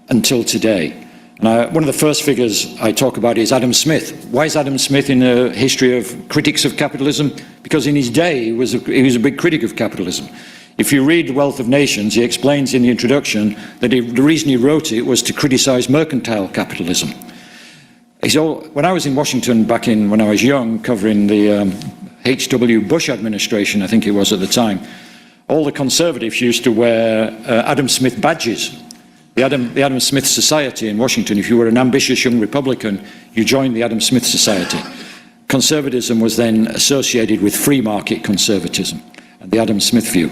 until today. And one of the first figures I talk about is Adam Smith. Why is Adam Smith in the history of critics of capitalism? Because in his day, he was a big critic of capitalism. If you read The Wealth of Nations, he explains in the introduction that the reason he wrote it was to criticize mercantile capitalism. When I was in Washington when I was young, covering the H.W. Bush administration, I think it was at the time, all the conservatives used to wear Adam Smith badges. The Adam Smith Society in Washington, if you were an ambitious young Republican, you joined the Adam Smith Society. Conservatism was then associated with free market conservatism and the Adam Smith view.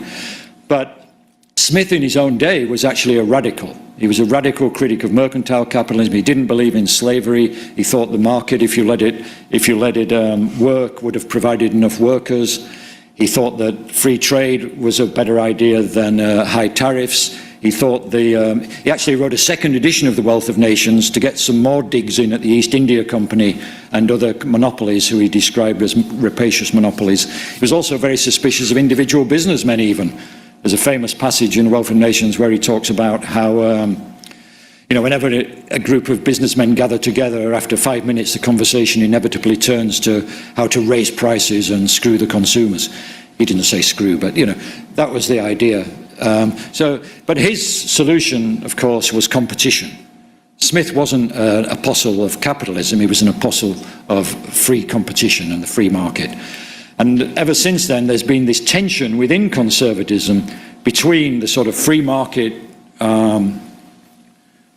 But Smith in his own day was actually a radical. He was a radical critic of mercantile capitalism. He didn't believe in slavery. He thought the market, if you let it work, would have provided enough workers. He thought that free trade was a better idea than high tariffs. He thought he actually wrote a second edition of The Wealth of Nations to get some more digs in at the East India Company and other monopolies who he described as rapacious monopolies. He was also very suspicious of individual businessmen even. There's a famous passage in The Wealth of Nations where he talks about how, whenever a group of businessmen gather together, after 5 minutes the conversation inevitably turns to how to raise prices and screw the consumers. He didn't say screw, but that was the idea. But his solution, of course, was competition. Smith wasn't an apostle of capitalism, he was an apostle of free competition and the free market. And ever since then, there's been this tension within conservatism between the sort of free market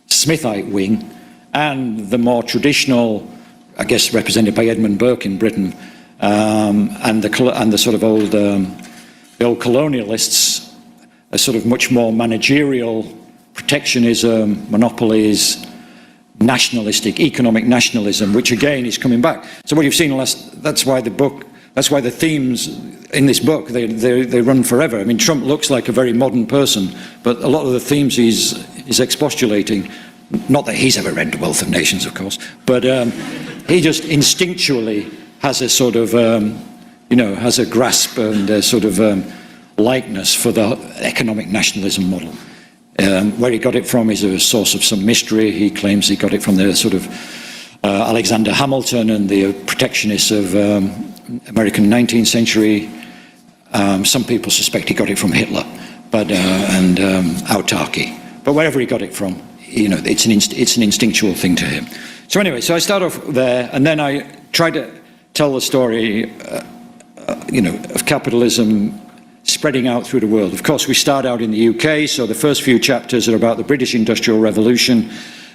Smithite wing and the more traditional, I guess represented by Edmund Burke in Britain, and the sort of old colonialists, a sort of much more managerial protectionism, monopolies, nationalistic, economic nationalism, which again is coming back. So what you've seen that's why the themes in this book, they run forever. I mean, Trump looks like a very modern person, but a lot of the themes he's expostulating, not that he's ever read The Wealth of Nations, of course, but he just instinctually has a sort of, has a grasp and a sort of likeness for the economic nationalism model. Where he got it from is a source of some mystery. He claims he got it from the sort of Alexander Hamilton and the protectionists of American 19th century. Some people suspect he got it from Hitler, and autarky. But wherever he got it from, it's an instinctual thing to him. So anyway, so I start off there, and then I try to tell the story, of capitalism spreading out through the world. Of course, we start out in the UK, so the first few chapters are about the British Industrial Revolution,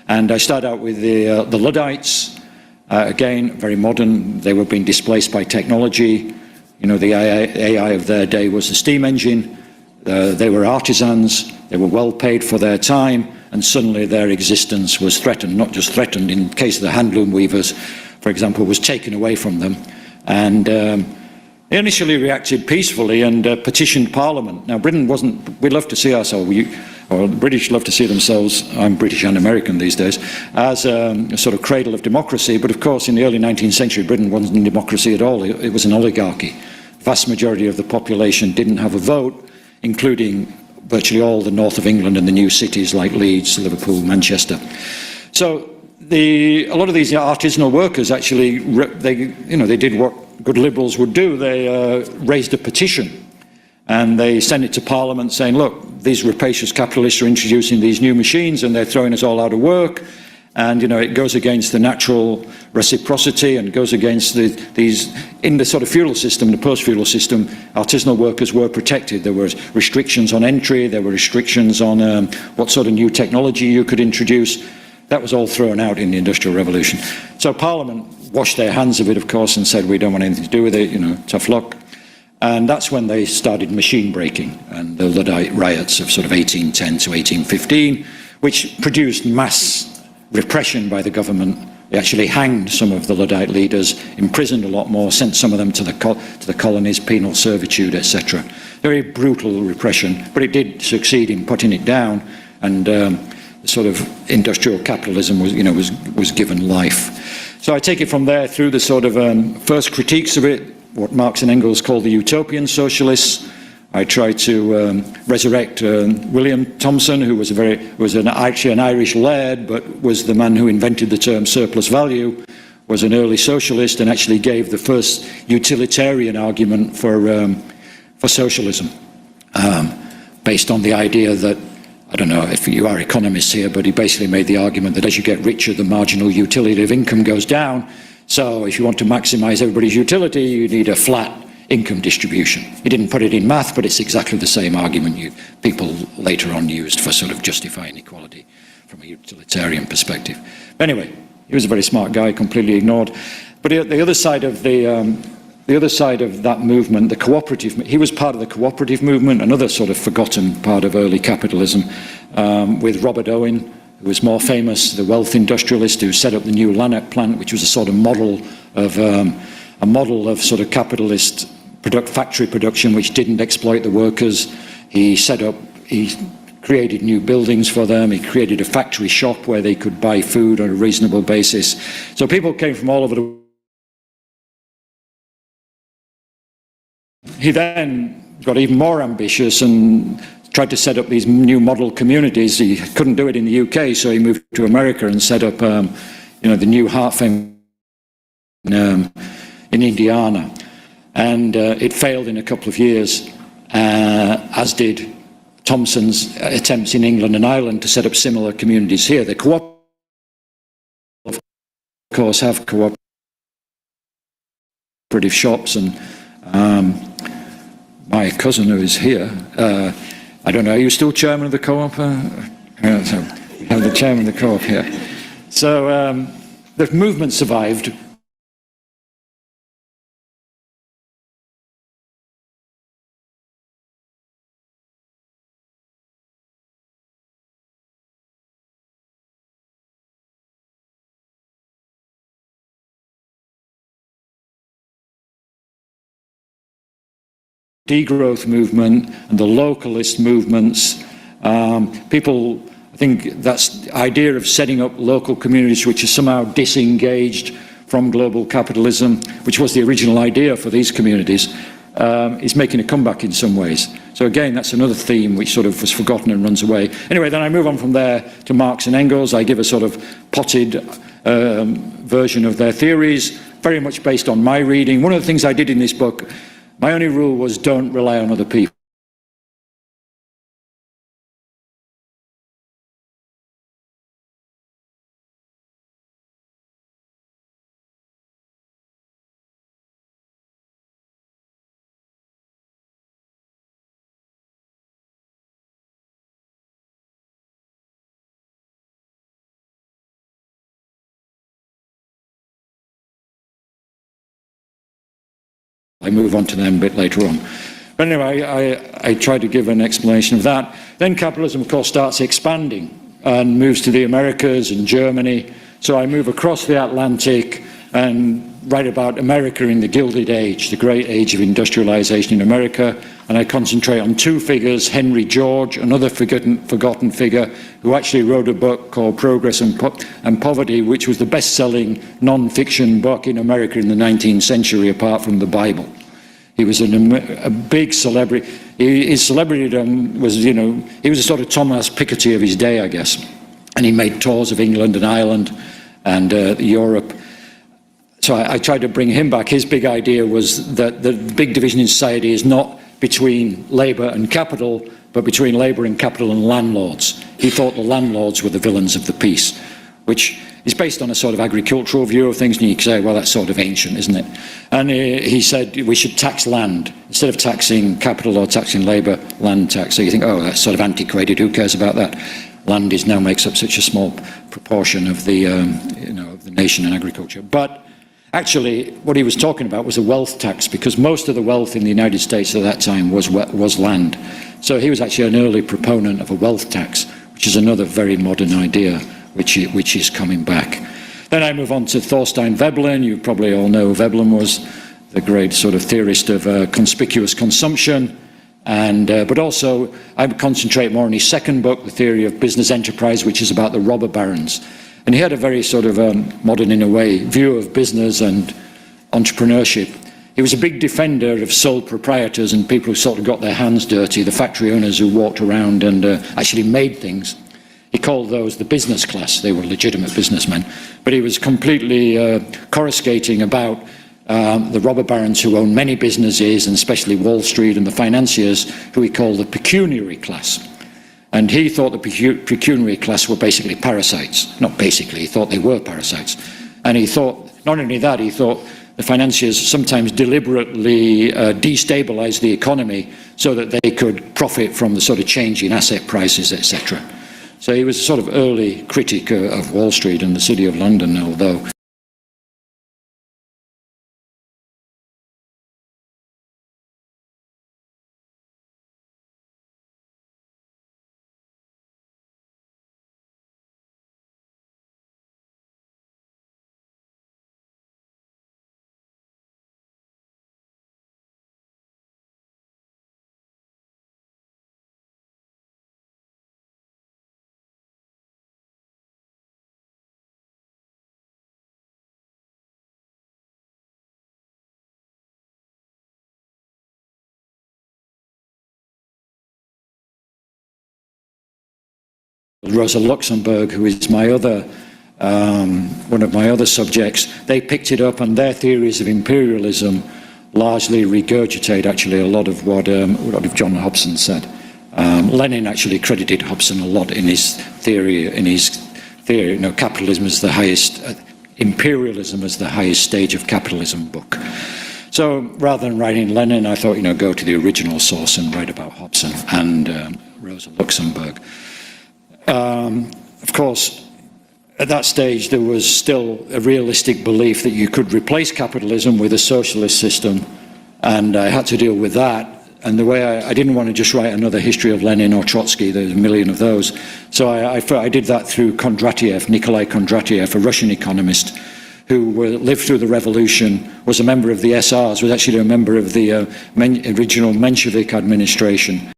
and I start out with the Luddites. Again, very modern. They were being displaced by technology. The AI of their day was the steam engine. They were artisans. They were well paid for their time, and suddenly their existence was threatened. Not just threatened, in the case of the handloom weavers, for example, was taken away from them. And they initially reacted peacefully and petitioned Parliament. Now, Britain we love to see ourselves, or the British love to see themselves, I'm British and American these days, as a sort of cradle of democracy. But of course, in the early 19th century, Britain wasn't a democracy at all. It was an oligarchy. The vast majority of the population didn't have a vote, including virtually all the north of England and the new cities like Leeds, Liverpool, Manchester. So a lot of these artisanal workers actually, they did what good liberals would do. They raised a petition and they sent it to Parliament saying, look, these rapacious capitalists are introducing these new machines and they're throwing us all out of work. And, it goes against the natural reciprocity and goes against in the sort of feudal system, the post-feudal system, artisanal workers were protected. There were restrictions on entry, there were restrictions on what sort of new technology you could introduce. That was all thrown out in the Industrial Revolution. So Parliament washed their hands of it, of course, and said, we don't want anything to do with it, tough luck. And that's when they started machine breaking and the Luddite riots of sort of 1810 to 1815, which produced mass repression by the government. They actually hanged some of the Luddite leaders, imprisoned a lot more, sent some of them to the colonies, penal servitude, etc. Very brutal repression, but it did succeed in putting it down, and sort of industrial capitalism was given life. So I take it from there through the sort of first critiques of it, what Marx and Engels call the utopian socialists, I tried to resurrect William Thomson, who was actually an Irish laird, but was the man who invented the term surplus value, was an early socialist, and actually gave the first utilitarian argument for socialism, based on the idea that, I don't know if you are economists here, but he basically made the argument that as you get richer, the marginal utility of income goes down. So if you want to maximize everybody's utility, you need a flat income distribution. He didn't put it in math, but it's exactly the same argument people later on used for sort of justifying equality from a utilitarian perspective. Anyway, he was a very smart guy, completely ignored. But the other side of that movement, the cooperative, he was part of the cooperative movement, another sort of forgotten part of early capitalism, with Robert Owen, who was more famous, the wealth industrialist who set up the new Lanark plant, which was a sort of model of sort of capitalist factory production, which didn't exploit the workers. He created new buildings for them. He created a factory shop where they could buy food on a reasonable basis. So people came from all over the world. He then got even more ambitious and tried to set up these new model communities. He couldn't do it in the UK, so he moved to America and set up, the new Heart Foundation in Indiana. And it failed in a couple of years, as did Thomson's attempts in England and Ireland to set up similar communities here. The co-op, of course, have cooperative shops, and my cousin who is here, I don't know, are you still chairman of the co-op? We have the chairman of the co-op here. So the movement survived. Degrowth movement and the localist movements. People, I think that's the idea of setting up local communities which are somehow disengaged from global capitalism, which was the original idea for these communities, is making a comeback in some ways. So again, that's another theme which sort of was forgotten and runs away. Anyway, then I move on from there to Marx and Engels. I give a sort of potted version of their theories, very much based on my reading. One of the things I did in this book, my only rule was don't rely on other people. I move on to them a bit later on. But anyway, I try to give an explanation of that. Then capitalism, of course, starts expanding and moves to the Americas and Germany. So I move across the Atlantic and write about America in the Gilded Age, the great age of industrialization in America. And I concentrate on two figures, Henry George, another forgotten figure, who actually wrote a book called Progress and Poverty, which was the best-selling non-fiction book in America in the 19th century, apart from the Bible. He was a big celebrity. His celebrity was, he was a sort of Thomas Piketty of his day, I guess. And he made tours of England and Ireland and Europe. So I tried to bring him back. His big idea was that the big division in society is not between labour and capital, but between labour and capital and landlords. He thought the landlords were the villains of the piece, which is based on a sort of agricultural view of things, and you can say, well, that's sort of ancient, isn't it? And he said we should tax land. Instead of taxing capital or taxing labour, land tax. So you think, oh, that's sort of antiquated, who cares about that? Land now makes up such a small proportion of the, of the nation and agriculture. But actually, what he was talking about was a wealth tax, because most of the wealth in the United States at that time was land. So he was actually an early proponent of a wealth tax, which is another very modern idea, which is coming back. Then I move on to Thorstein Veblen. You probably all know Veblen was the great sort of theorist of conspicuous consumption. And, but also, I concentrate more on his second book, The Theory of Business Enterprise, which is about the robber barons. And he had a very sort of modern, in a way, view of business and entrepreneurship. he was a big defender of sole proprietors and people who sort of got their hands dirty, the factory owners who walked around and actually made things. He called those the business class. They were legitimate businessmen. But he was completely coruscating about the robber barons who owned many businesses, and especially Wall Street, and the financiers, who he called the pecuniary class. And he thought the pecuniary class were basically parasites. Not basically, he thought they were parasites. And he thought, not only that, he thought the financiers sometimes deliberately destabilized the economy so that they could profit from the sort of change in asset prices, etc. So he was a sort of early critic of Wall Street and the City of London, although Rosa Luxemburg, who is my other, one of my other subjects, they picked it up, and their theories of imperialism largely regurgitate actually a lot of what John Hobson said. Lenin actually credited Hobson a lot in his theory, you know, capitalism is the highest, imperialism is the highest stage of capitalism book. So rather than writing Lenin, I thought, you know, go to the original source and write about Hobson and Rosa Luxemburg. Of course, at that stage, there was still a realistic belief that you could replace capitalism with a socialist system, and I had to deal with that. And the way I didn't want to just write another history of Lenin or Trotsky, there's a million of those. So I did that through Kondratiev, Nikolai Kondratiev, a Russian economist who lived through the revolution, was a member of the SRs, was actually a member of the original Menshevik administration.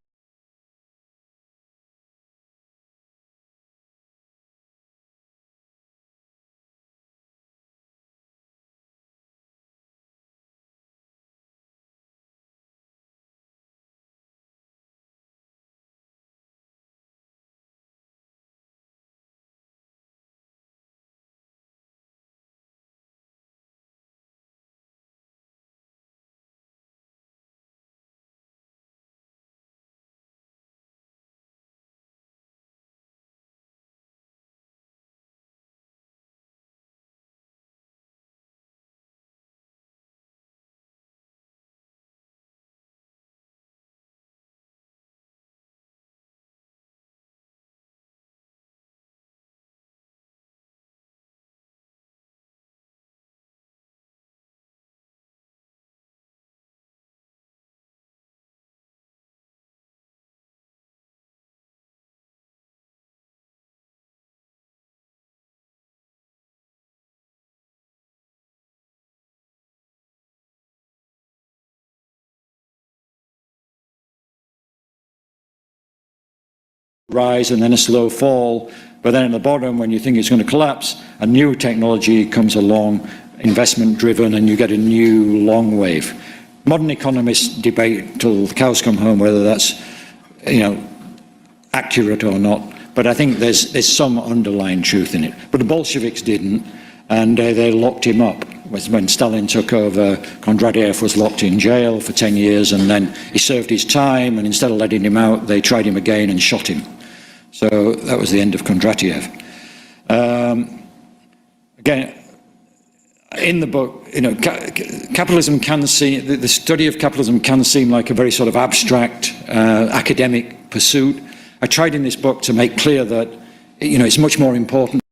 Rise and then a slow fall, but then at the bottom, when you think it's going to collapse, a new technology comes along, investment driven, and you get a new long wave. Modern economists debate till the cows come home whether that's, you know, accurate or not, but I think there's some underlying truth in it. But the Bolsheviks didn't, and they locked him up. When Stalin took over, Kondratiev was locked in jail for 10 years, and then he served his time, and instead of letting him out, they tried him again and shot him. So that was the end of Kondratiev. Again, in the book, you know, capitalism can seem, the study of capitalism can seem like a very sort of abstract academic pursuit. I tried in this book to make clear that, you know, it's much more important